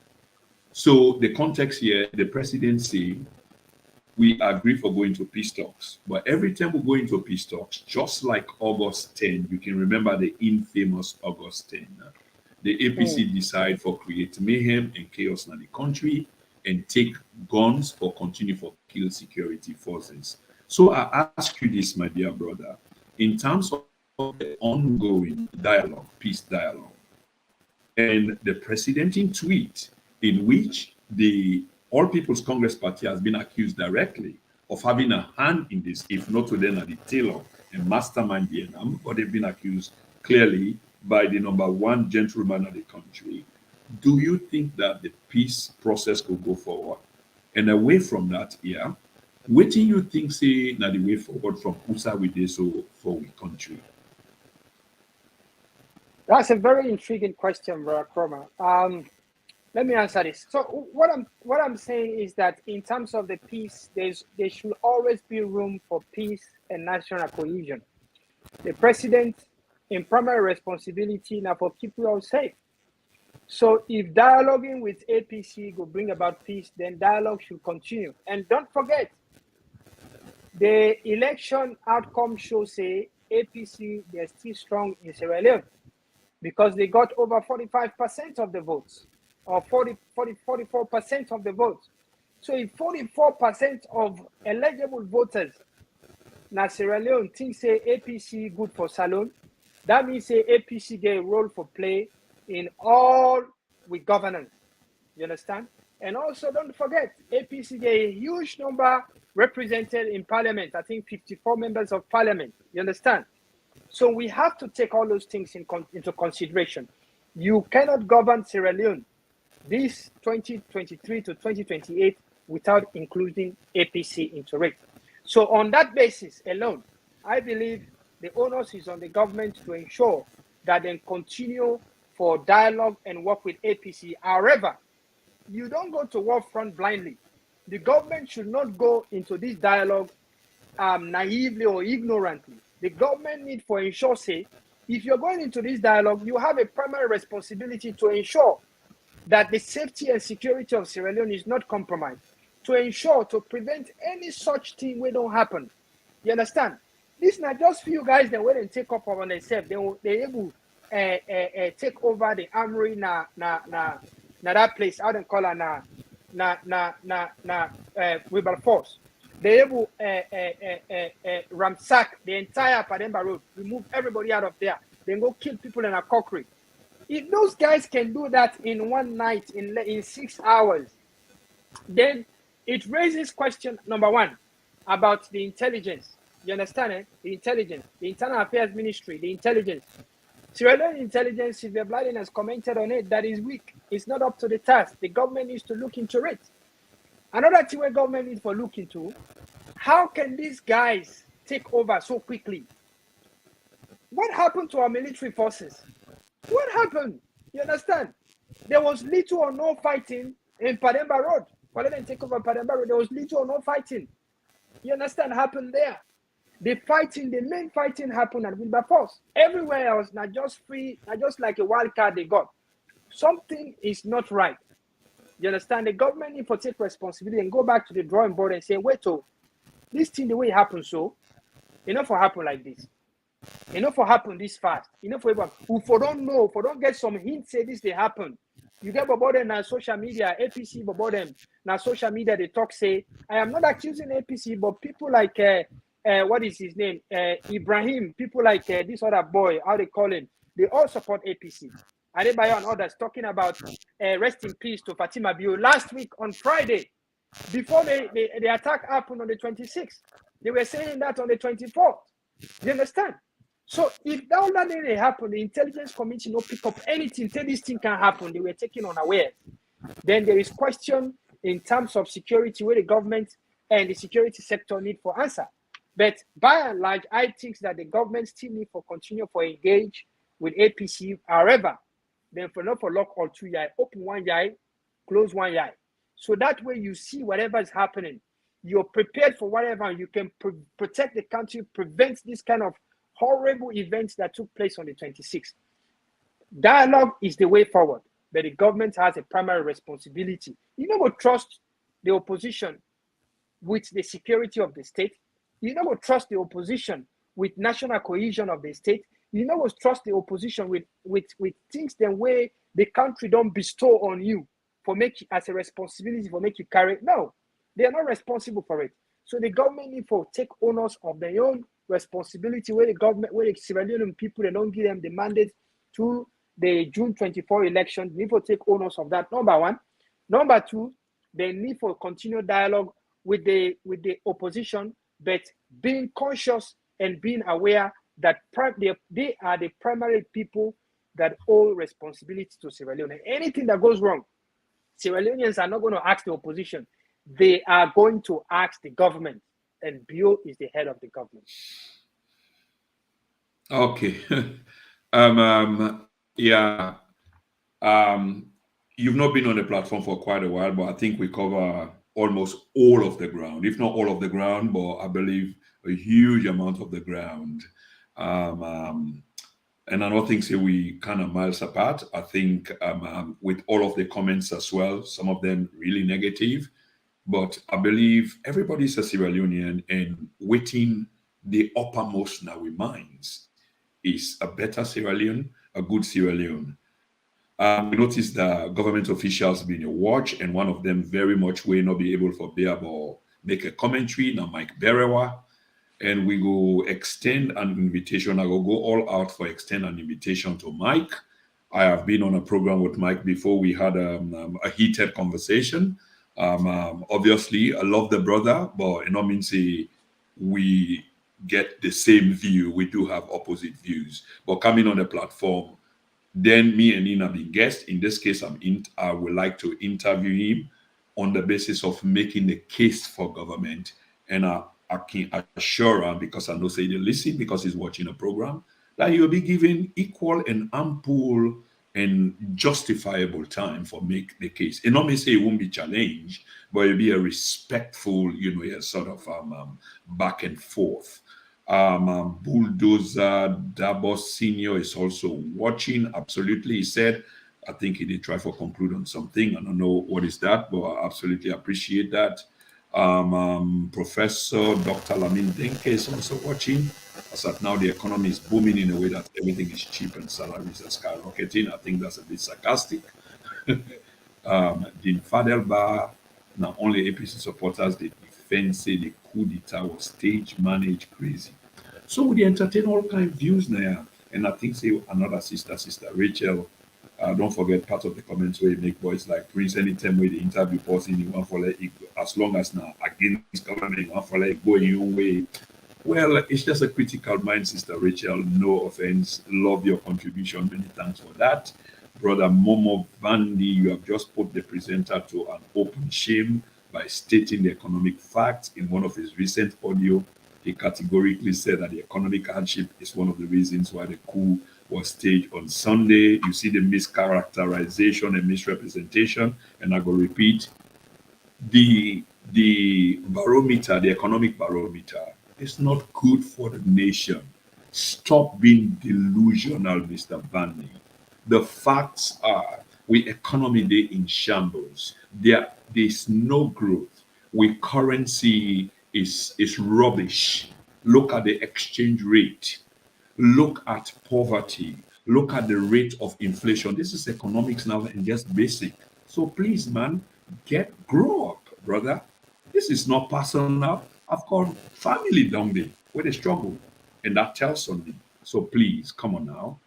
So the context here, the president say, we agree for going to peace talks. But every time we go into peace talks, just like August 10, you can remember the infamous August 10, the APC decide for create mayhem and chaos in the country and take guns for continue for kill security forces. So I ask you this, my dear brother, in terms of the ongoing dialogue, peace dialogue, and the president in tweet in which the All People's Congress Party has been accused directly of having a hand in this, if not to them at the tail of and mastermind the enam, but they've been accused clearly by the number one gentleman of the country. Do you think that the peace process could go forward? And away from that, yeah, what do you think say na the way forward from USA with this so for we country? That's a very intriguing question, Bro Chroma. Let me answer this. So what I'm saying is that in terms of the peace, there should always be room for peace and national cohesion. The president, in primary responsibility, now for keep we all safe. So if dialoguing with APC will bring about peace, then dialogue should continue. And don't forget, the election outcome shows say APC they're still strong in Sierra Leone because they got over 45% of the votes, or 44% of the votes. So if 44% of eligible voters now Sierra Leone think say APC good for SaLone, that means say APC get a role for play in all with governance. You understand? And also don't forget, APC get a huge number represented in parliament. I think 54 members of parliament. You understand? So we have to take all those things into consideration. You cannot govern Sierra Leone this 2023 to 2028 without including APC into it. So on that basis alone, I believe the onus is on the government to ensure that they continue for dialogue and work with APC. However, you don't go to war front blindly. The government should not go into this dialogue naively or ignorantly. The government needs to ensure, say, if you're going into this dialogue, you have a primary responsibility to ensure that the safety and security of Sierra Leone is not compromised, to ensure, to prevent any such thing will don't happen. You understand? This not just few guys that will take up on themselves. They able take over the armory na that place. How they call it na Wilberforce. They able ransack the entire Pademba Road, remove everybody out of there, then go kill people in a cockery. If those guys can do that in one night, in 6 hours, then it raises question number one about the intelligence. You understand it? The intelligence, the Internal Affairs Ministry, the intelligence. Sierra Leone intelligence, Sylvia Blyden has commented on it, that is weak. It's not up to the task. The government needs to look into it. Another thing where government needs to look into, how can these guys take over so quickly? What happened to our military forces? What happened? You understand? There was little or no fighting in Pademba Road. When they take over Pademba Road, there was little or no fighting. You understand? Happened there. The main fighting happened at Wilberforce. Everywhere else, not just free, not just like a wild card they got. Something is not right. You understand? The government need to take responsibility and go back to the drawing board and say, wait, this thing the way it happened, so enough for happen like this. Enough for happen this fast. Enough for everyone. Who don't know, for don't get some hints say this they happen. You get about them on social media, APC about them. Now social media they talk say, I am not accusing APC, but people like what is his name? Ibrahim, people like this other boy, how they call him, they all support APC. Adebayo and others talking about rest in peace to Fatima Bio last week on Friday, before the attack happened on the 26th. They were saying that on the 24th. You understand? So if all that didn't happen, the intelligence committee no pick up anything, tell this thing can happen, they were taken unaware. Then there is question in terms of security where the government and the security sector need for answer. But by and large, I think that the government still need for continue for engage with APC. However, then for not for lock or 2 eye, open 1 eye, close 1 eye. So that way you see whatever is happening. You're prepared for whatever. You can protect the country, prevent this kind of horrible events that took place on the 26th. Dialogue is the way forward, but the government has a primary responsibility. You know what, trust the opposition with the security of the state. You know what, trust the opposition with national cohesion of the state. You know what, trust the opposition with things the way the country don't bestow on you for make you, as a responsibility for make you carry it. No, they are not responsible for it. So the government need to take onus of their own responsibility where the government, where the Sierra Leone people, they don't give them the mandate to the June 24 election. They need to take onus of that, number one. Number two, they need for continued dialogue with the opposition, but being conscious and being aware that they are the primary people that owe responsibility to Sierra Leone. Anything that goes wrong, Sierra Leoneans are not going to ask the opposition. they are going to ask the government, and Bill is the head of the government. Okay. Yeah. You've not been on the platform for quite a while, but I think we cover almost all of the ground, if not all of the ground, but I believe a huge amount of the ground. Um, and I don't think say we kind of miles apart. I think with all of the comments as well, some of them really negative, but I believe everybody's a Sierra Leonean, and within the uppermost in our minds is a better Sierra Leone, a good Sierra Leone. We noticed that government officials been a watch, and one of them very much will not be able to be able make a commentary. Now, Mike Berewa, and we go extend an invitation. I will go all out for extend an invitation to Mike. I have been on a program with Mike before. We had a heated conversation. Obviously, I love the brother, but it not mean say we get the same view. We do have opposite views. But coming on the platform, then me and Nina being guests. In this case, I would like to interview him on the basis of making the case for government. And I can assure him, because I know say they listen because he's watching a program, that he will be given equal and ample and justifiable time for make the case. And not may say it won't be challenged, but it'll be a respectful, a sort of back and forth. Bulldozer Dabos Senior is also watching. Absolutely, he said, I think he did try for conclude on something. I don't know what is that, but I absolutely appreciate that. Professor Dr. Lamin Denke is also watching. As at now, the economy is booming in a way that everything is cheap and salaries are skyrocketing. I think that's a bit sarcastic. Dean Fadelba, not only APC supporters, the defense say the coup d'etat was stage managed crazy. So we entertain all kind of views now. And I think say another sister Rachel, don't forget part of the comments where you make voice like Prince anytime where the interview person you want for let it go, as long as now against government you want for let it go in your own way. Well, it's just a critical mind, Sister Rachel. No offense. Love your contribution. Many thanks for that. Brother Momo Vandi, you have just put the presenter to an open shame by stating the economic facts in one of his recent audio. He categorically said that the economic hardship is one of the reasons why the coup was staged on Sunday. You see the mischaracterization and misrepresentation, and I will repeat, the barometer, the economic barometer, is not good for the nation. Stop being delusional, Mr. Vanny. The facts are, we economy day in shambles. There's no growth. We currency is rubbish. Look at the exchange rate. Look at poverty. Look at the rate of inflation. This is economics now and just basic. So please, man, grow up, brother. This is not personal. I've called family down there where they struggle, and that tells on me. So please, come on now.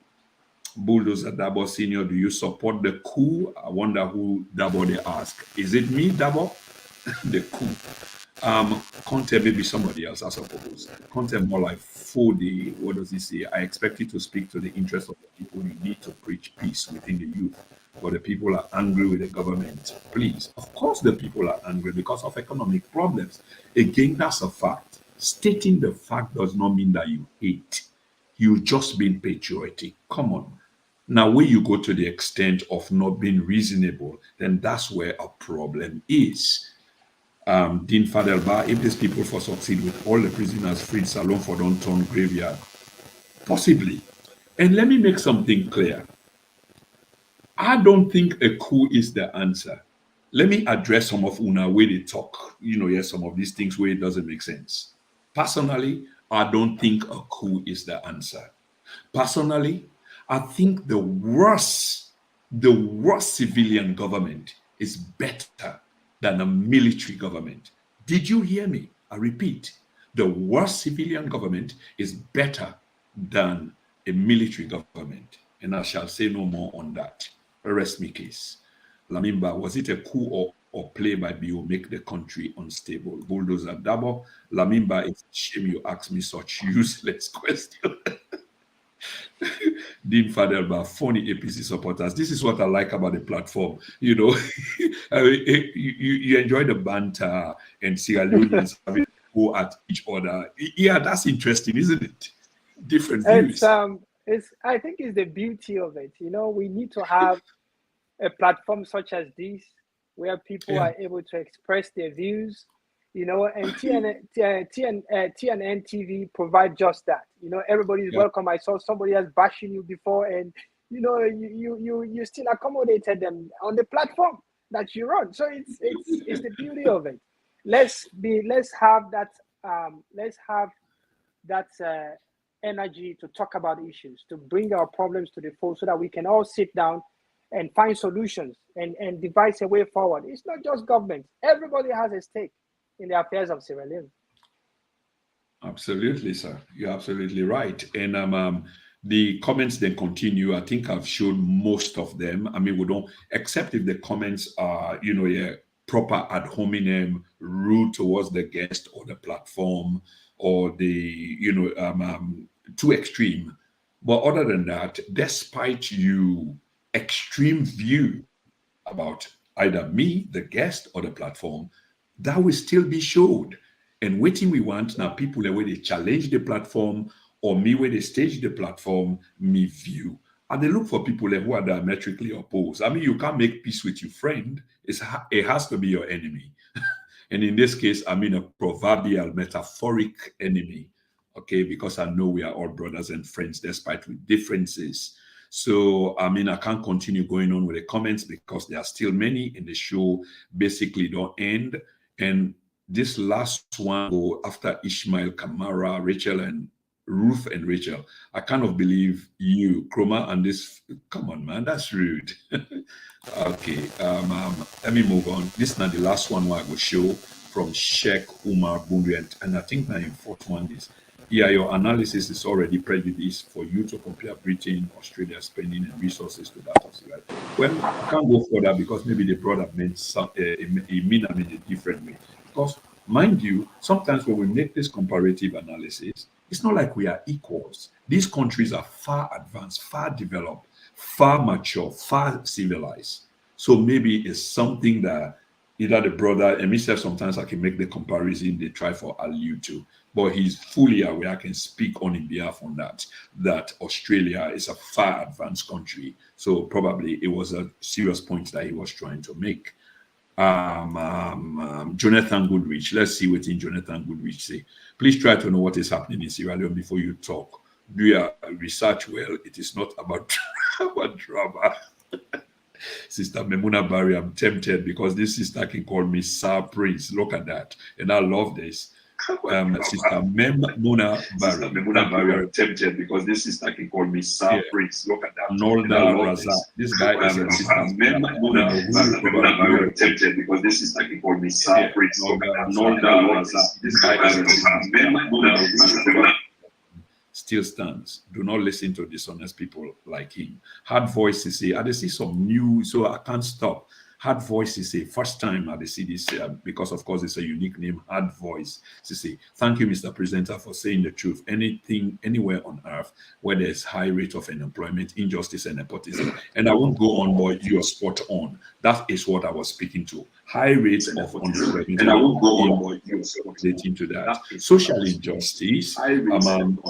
Bulldozer Dabo Senior, do you support the coup? I wonder who Dabo they ask. Is it me, Dabo? The coup. Content maybe somebody else, I suppose. Content more like 4D. What does he say? I expect you to speak to the interest of the people. You need to preach peace within the youth. But the people are angry with the government. Please. Of course the people are angry because of economic problems. Again, that's a fact. Stating the fact does not mean that you hate. You've just been patriotic. Come on. Now, when you go to the extent of not being reasonable, then that's where a problem is. Dean Fadelba, if these people for succeed with all the prisoners freed, SaLone for don't turn graveyard. Possibly. And let me make something clear. I don't think a coup is the answer. Let me address some of Una where they talk, some of these things where it doesn't make sense. Personally, I don't think a coup is the answer. Personally, I think the worst civilian government is better than a military government. Did you hear me? I repeat, the worst civilian government is better than a military government. And I shall say no more on that. Arrest me case. Lamimba, was it a coup or play by Bio make the country unstable? Bulldozer Dabo. Lamimba, it's a shame you ask me such useless question. Dean Fadel about funny APC supporters. This is what I like about the platform. You know, I mean, you enjoy the banter and Sierra Leoneans having to go at each other. Yeah, that's interesting, isn't it? Different views. It's I think it's the beauty of it. You know, we need to have a platform such as this where people are able to express their views, you know, and TNN TV provide just that. You know, everybody's welcome. I saw somebody else bashing you before, and you know, you still accommodated them on the platform that you run. So it's the beauty of it. Let's have that energy to talk about issues, to bring our problems to the fore so that we can all sit down and find solutions and devise a way forward. It's not just government. Everybody has a stake in the affairs of Sierra Leone. Absolutely, sir. You're absolutely right. And the comments then continue. I think I've shown most of them. I mean, we don't, except if the comments are, you know, proper ad hominem, rude towards the guest or the platform, or the, you know, too extreme. But other than that, despite you extreme view about either me, the guest, or the platform, that will still be showed. And waiting we want now people the way they challenge the platform, or me where they stage the platform, me view. And they look for people who are diametrically opposed. I mean, you can't make peace with your friend. It has to be your enemy. And in this case, I mean a proverbial, metaphoric enemy, okay? Because I know we are all brothers and friends despite with differences. So, I mean, I can't continue going on with the comments because there are still many in the show, basically don't end. And this last one, after Ishmael, Kamara, Rachel, and Ruth and Rachel, I kind of believe you, Chroma, and this, come on, man, that's rude. Okay, let me move on. This is not the last one I will show from Sheikh Umar Bundu, and I think my fourth one is, yeah, your analysis is already prejudiced for you to compare Britain, Australia spending and resources to that of Israel. Well, I can't go further because maybe the product meant a different way. Because, mind you, sometimes when we make this comparative analysis, it's not like we are equals. These countries are far advanced, far developed, far mature, far civilized. So maybe it's something that either the brother, and myself, sometimes I can make the comparison they try for allude to, but he's fully aware, I can speak on his behalf on that Australia is a far advanced country. So probably it was a serious point that he was trying to make. Jonathan Goodrich, let's see what Jonathan Goodrich say. Please try to know what is happening in Sierra Leone before you talk. Do your research well. It is not about drama. Sister Memuna Barry, I'm tempted because this sister can call me Sir Prince. Look at that. And I love this. Sister Memuna Barry, I'm tempted because this sister can call me Sir Prince. Look at that. Nolda Raza. This guy is a sister Memuna Barry, I'm tempted because this sister can call me Sir Prince. Nolda Raza. This guy is a sister Memuna Barry. Still stands. Do not listen to dishonest people like him. Hard voices say, I see some new, so I can't stop. Hard voices say, first time I see this, because of course it's a unique name, Hard Voice. She say, thank you, Mr. Presenter, for saying the truth. Anything, anywhere on earth where there's high rate of unemployment, injustice, and nepotism. And I won't go on, but you're spot on. That is what I was speaking to. High rates of unemployment. And I won't go on, but you're relating to that. Social injustice, unemployment,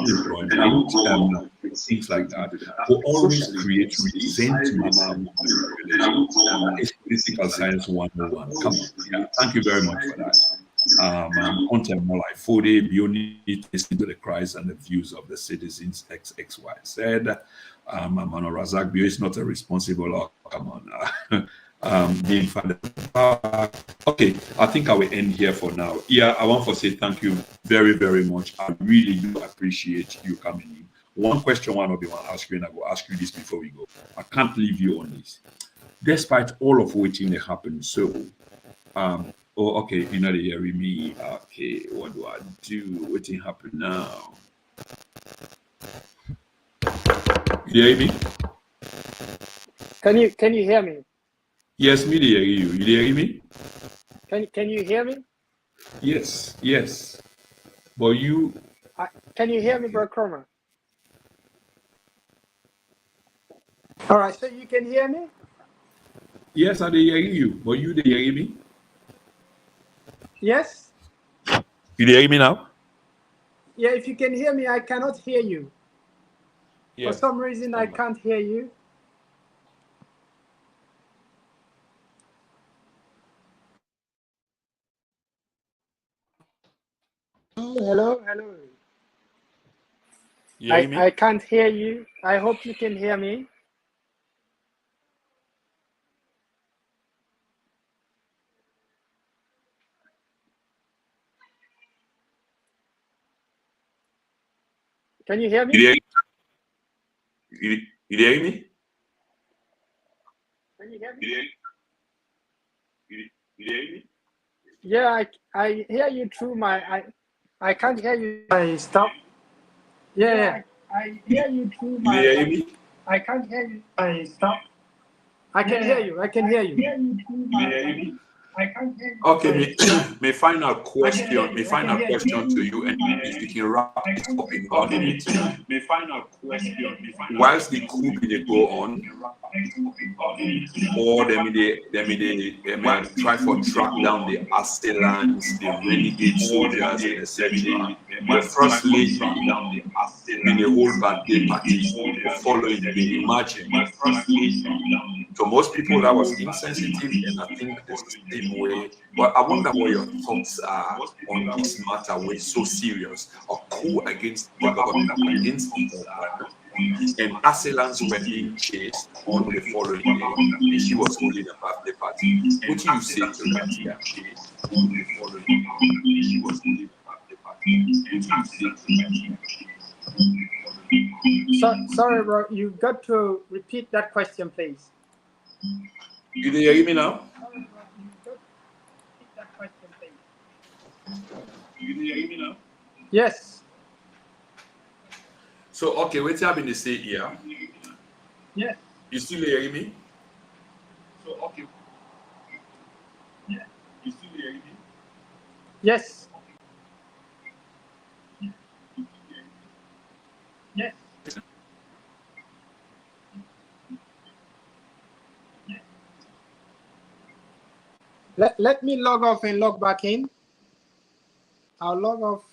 things like that, will always create resentment. It's political science 101. Come on. Yeah. Thank you very much for that. Content more like 40, you need to listen to the cries and the views of the citizens, XXY said. Mano Razak Bio is not a responsible, come on. Okay, I think I will end here for now. Yeah, I want to say thank you very, very much. I really do appreciate you coming in. One question one of you want to ask you, and I will ask you this before we go. I can't leave you on this. Despite all of waiting that happened, so okay, you're not hearing me. Okay, what do I do? Waiting happen now. You hear me? Can you hear me? Yes, me hear you. You hear me? Can you hear me? Yes. But you can you hear me, Bro Chroma? All right, so you can hear me? Yes, I dey hear you, but you dey hear me? Yes? You dey hear me now? Yeah, if you can hear me, I cannot hear you. For Yes. some reason, I can't hear you. Hello, hello. You hear me? I can't hear you. I hope you can hear me. Can you hear You me? dey you dey hear me? Can you hear me? You dey you dey hear me? Yeah, I hear you through I can't hear you. I stop. Yeah, I hear you through You dey hear me? I can't hear you. I stop. I can hear you. I can hear you. You dey hear me? I can't hear you. Okay, my final question to you, and if you can wrap it up in 1 minute. My final question. Whilst the coup dey go on, or they may try for track down the assailants, the renegade soldiers, etc. The first lady in the whole birthday party following me, imagine. So most people that was insensitive, and I think the same way. But I wonder what your thoughts are on this matter, which is so serious, a coup against the government, against the government, and assailants were being chased on the following day, and she was holding a birthday party. What do you say to that? Yeah. Sorry, bro. You got to repeat that question, please. You hear me now? Sorry, bro. You got to repeat that question, please. You hear me now? Yes. So okay, what's happening to say here? Yes. You still hear me? So okay. Yeah. You still hear me? Yes. Yes. Let me log off and log back in. I'll log off.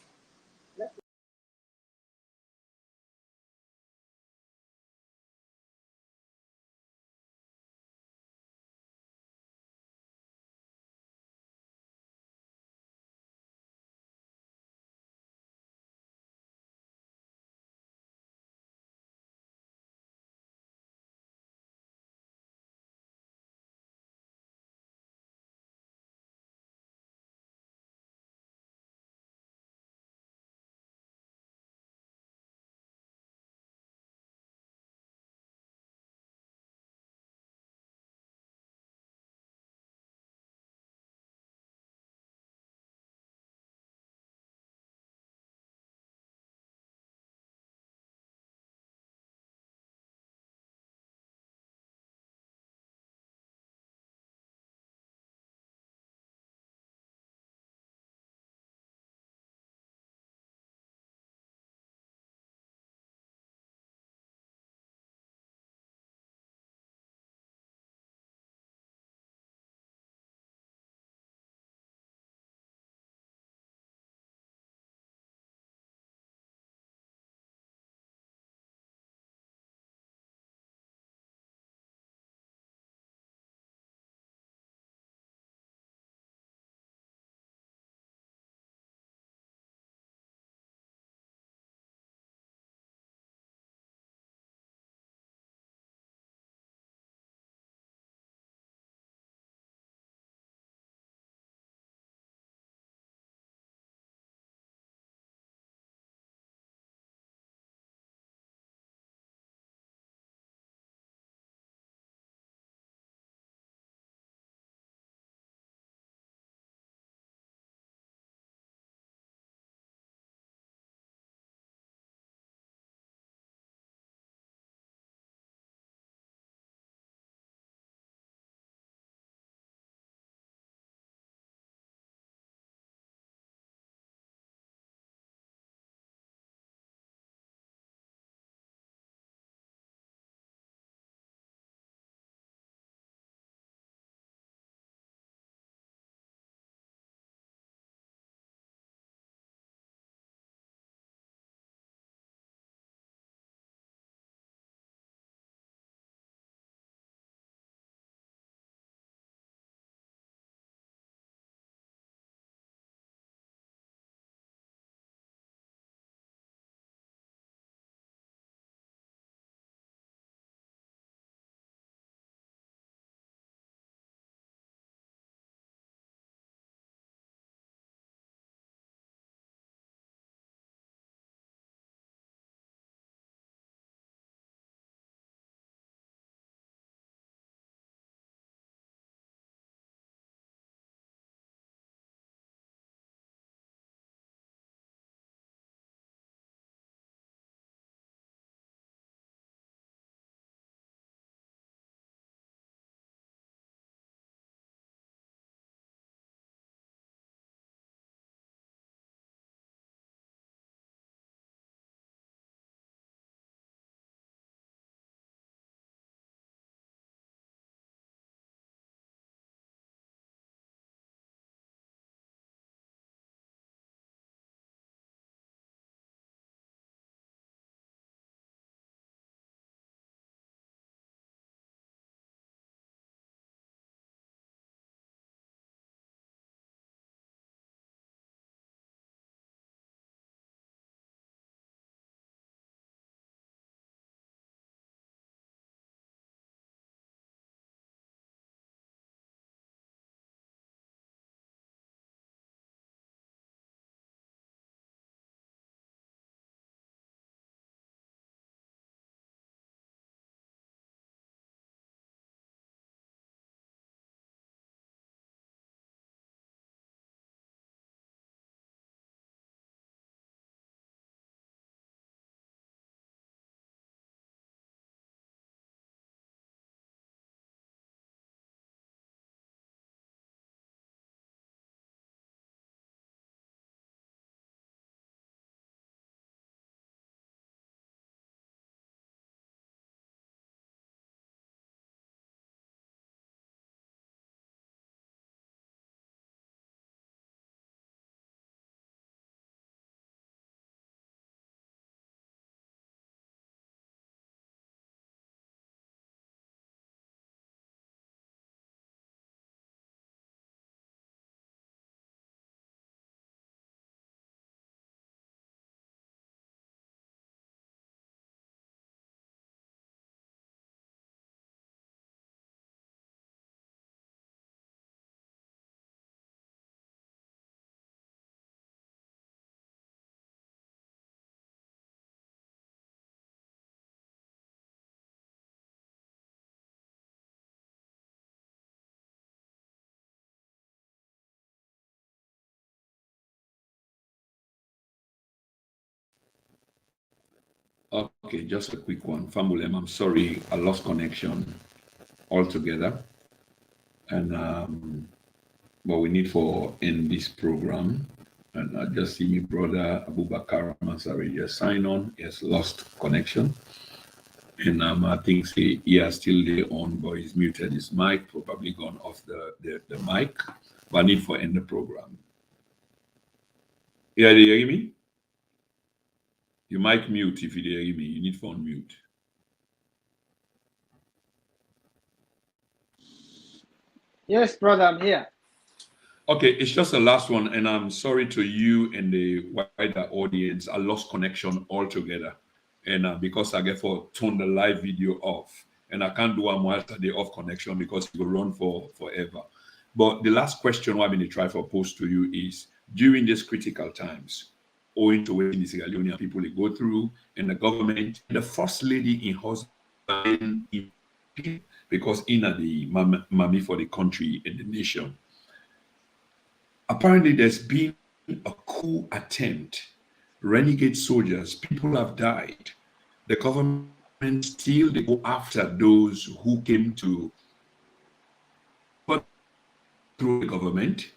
Okay, just a quick one. Famulem, I'm sorry, I lost connection altogether. And what we need for end this program. And I just see me brother Abubakar Mansari just sign on. He has lost connection. And I think he is still there on, but he's muted his mic, probably gone off the mic. But I need for end the program. Yeah, do you hear me? You might mute if you hear me. You need to unmute. Yes, brother, I'm here. Okay, it's just the last one, and I'm sorry to you and the wider audience. I lost connection altogether, and because I get for turn the live video off, and I can't do a multi-day off connection because it will run for forever. But the last question I'm going to try for post to you is during these critical times, owing to what the Sierra Leonean people they go through, and the government, the first lady in husband, because in the mommy for the country and the nation. Apparently, there's been a coup attempt. Renegade soldiers, people have died. The government still they go after those who came to put through the government.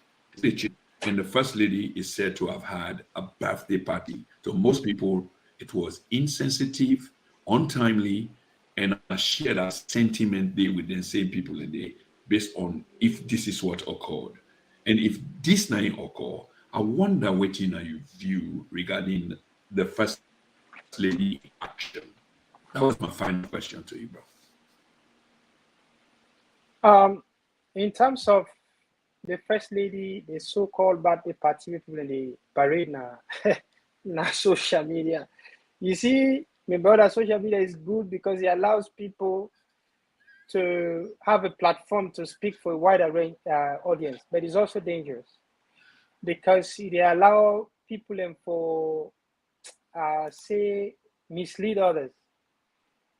And the first lady is said to have had a birthday party. So most people, it was insensitive, untimely, and I share that sentiment there with the same people in there based on if this is what occurred. And if this now occur, I wonder what you view regarding the first lady action. That was my final question to you, bro. In terms of the first lady, the so-called birthday party people in the parade na social media. You see, my brother, social media is good because it allows people to have a platform to speak for a wider range audience, but it's also dangerous because they allow people and for say mislead others.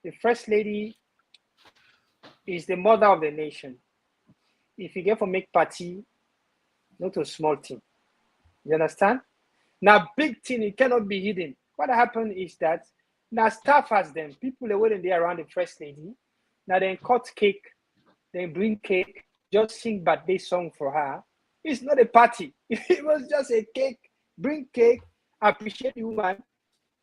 The first lady is the mother of the nation. If you get for make party, not a small thing. You understand? Now, big thing, it cannot be hidden. What happened is that now staff has them, people are waiting there around the first lady. Now they cut cake, they bring cake, just sing birthday song for her. It's not a party. It was just a cake. Bring cake, appreciate the woman.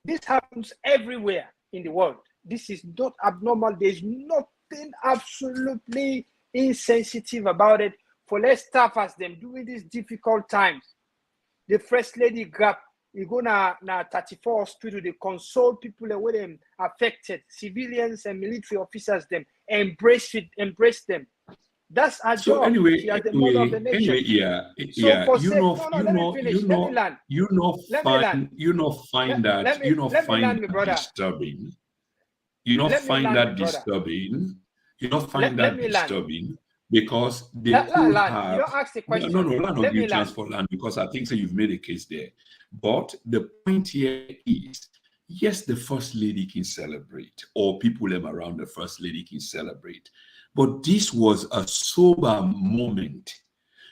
This happens everywhere in the world. This is not abnormal. There's nothing absolutely insensitive about it. For less staff as them during these difficult times. The first lady grab, you go na 34th Street, they console people that were them affected, civilians and military officers them, embrace them. That's our so job. anyway, She is the mother of the nation. Find that disturbing. You not find that disturbing. You not find that disturbing because they could have. You don't ask the question. No, land or give chance for land because I think so. You've made a case there, but the point here is. Yes, the first lady can celebrate, or people around the first lady can celebrate. But this was a sober moment.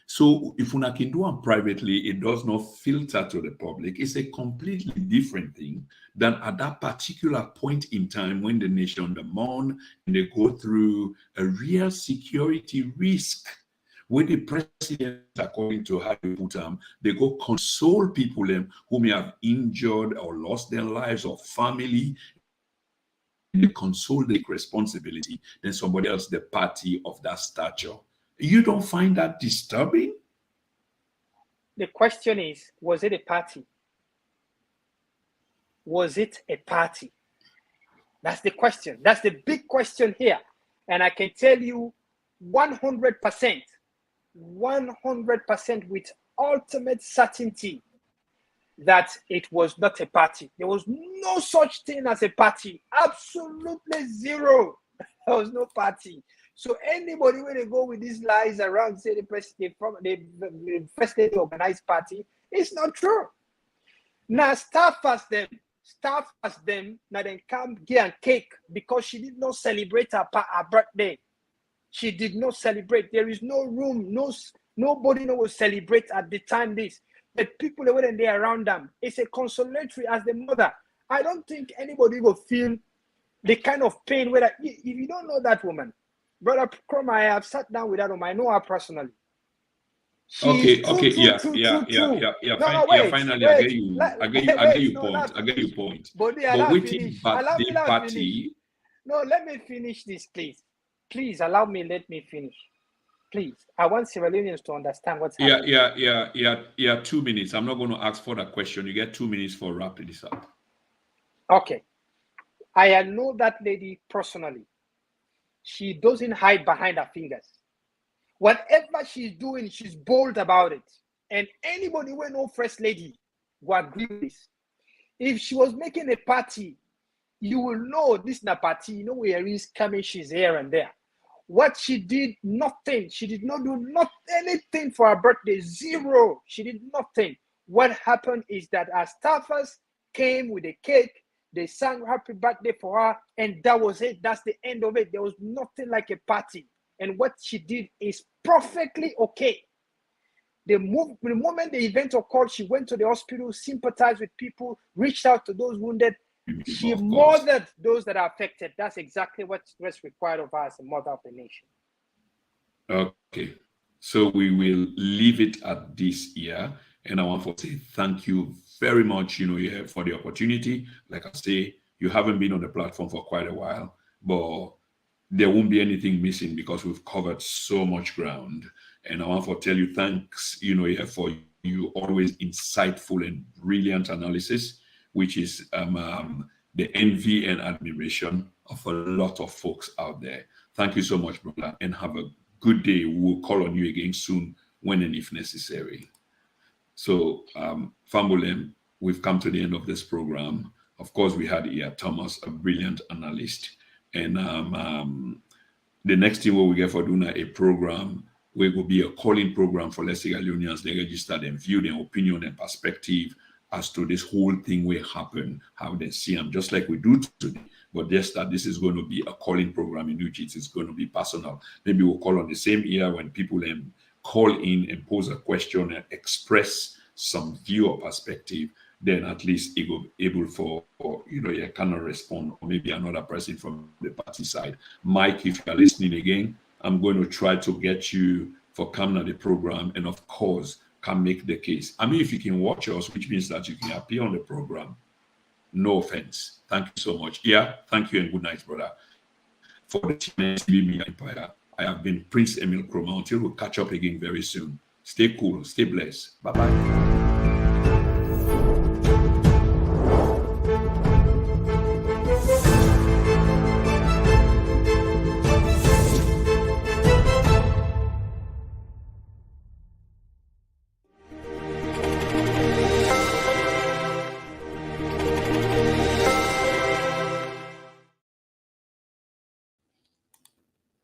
So if una can do it privately, it does not filter to the public. It's a completely different thing than at that particular point in time when the nation mourn and they go through a real security risk. When the president, according to how they put them, they go console people who may have injured or lost their lives or family. They console the responsibility, then somebody else, the party of that stature. You don't find that disturbing? The question is, was it a party? Was it a party? That's the question. That's the big question here. And I can tell you 100%, 100% with ultimate certainty that it was not a party. There was no such thing as a party. Absolutely zero. There was no party. So anybody when they go with these lies around, say the first lady organized party, it's not true. Now staff asked them, now they come get a cake because she did not celebrate her birthday. She did not celebrate. There is no room, nobody will celebrate at the time this. But people that were there around them, it's a consolatory as the mother. I don't think anybody will feel the kind of pain where if you don't know that woman, Brother Chroma, I have sat down with that woman. I know her personally. Okay, True. Finally, I get you. I get your point. I get your point. But waiting birthday party. No, let me finish this, please. Please allow me. Let me finish. Please, I want Sierra Leoneans to understand what's happening. Yeah. 2 minutes. I'm not going to ask for that question. You get 2 minutes for wrapping this up. Okay. I know that lady personally. She doesn't hide behind her fingers. Whatever she's doing, she's bold about it. And anybody who know First Lady will agree with this. If she was making a party, you will know this is a party. You know where is coming, she's here and there. What she did, nothing. She did not do anything for her birthday. Zero. She did nothing. What happened is that our staffers came with a cake. They sang happy birthday for her, and that was it. That's the end of it. There was nothing like a party. And what she did is perfectly okay. The moment the event occurred, she went to the hospital, sympathized with people, reached out to those wounded. She mothered those that are affected. That's exactly what's required of her as a mother of the nation. Okay. So we will leave it at this year. And I want to say thank you very much, for the opportunity. Like I say, you haven't been on the platform for quite a while, but there won't be anything missing because we've covered so much ground. And I want to tell you thanks, for you always insightful and brilliant analysis, which is the envy and admiration of a lot of folks out there. Thank you so much, brother, and have a good day. We'll call on you again soon when and if necessary. So, Fambolem, we've come to the end of this program. Of course, we had here Thomas, a brilliant analyst. And the next thing we get for doing a program, we will be a calling program for Sierra Leoneans. They register and view their opinion and perspective as to this whole thing will happen, how they see them, just like we do today. But just that this is going to be a calling program in which it's going to be personal. Maybe we'll call on the same year when people call in and pose a question and express some view or perspective. Then at least it will be able for you cannot respond, or maybe another person from the party side. Mike, if you're listening again, I'm going to try to get you for coming on the program, and of course can make the case. I mean, if you can watch us, which means that you can appear on the program, no offense. Thank you so much. Yeah, thank you and good night, brother. For the TMS Media Empire, I have been Prince Emil Chroma. Until we'll catch up again very soon. Stay cool, stay blessed. Bye-bye.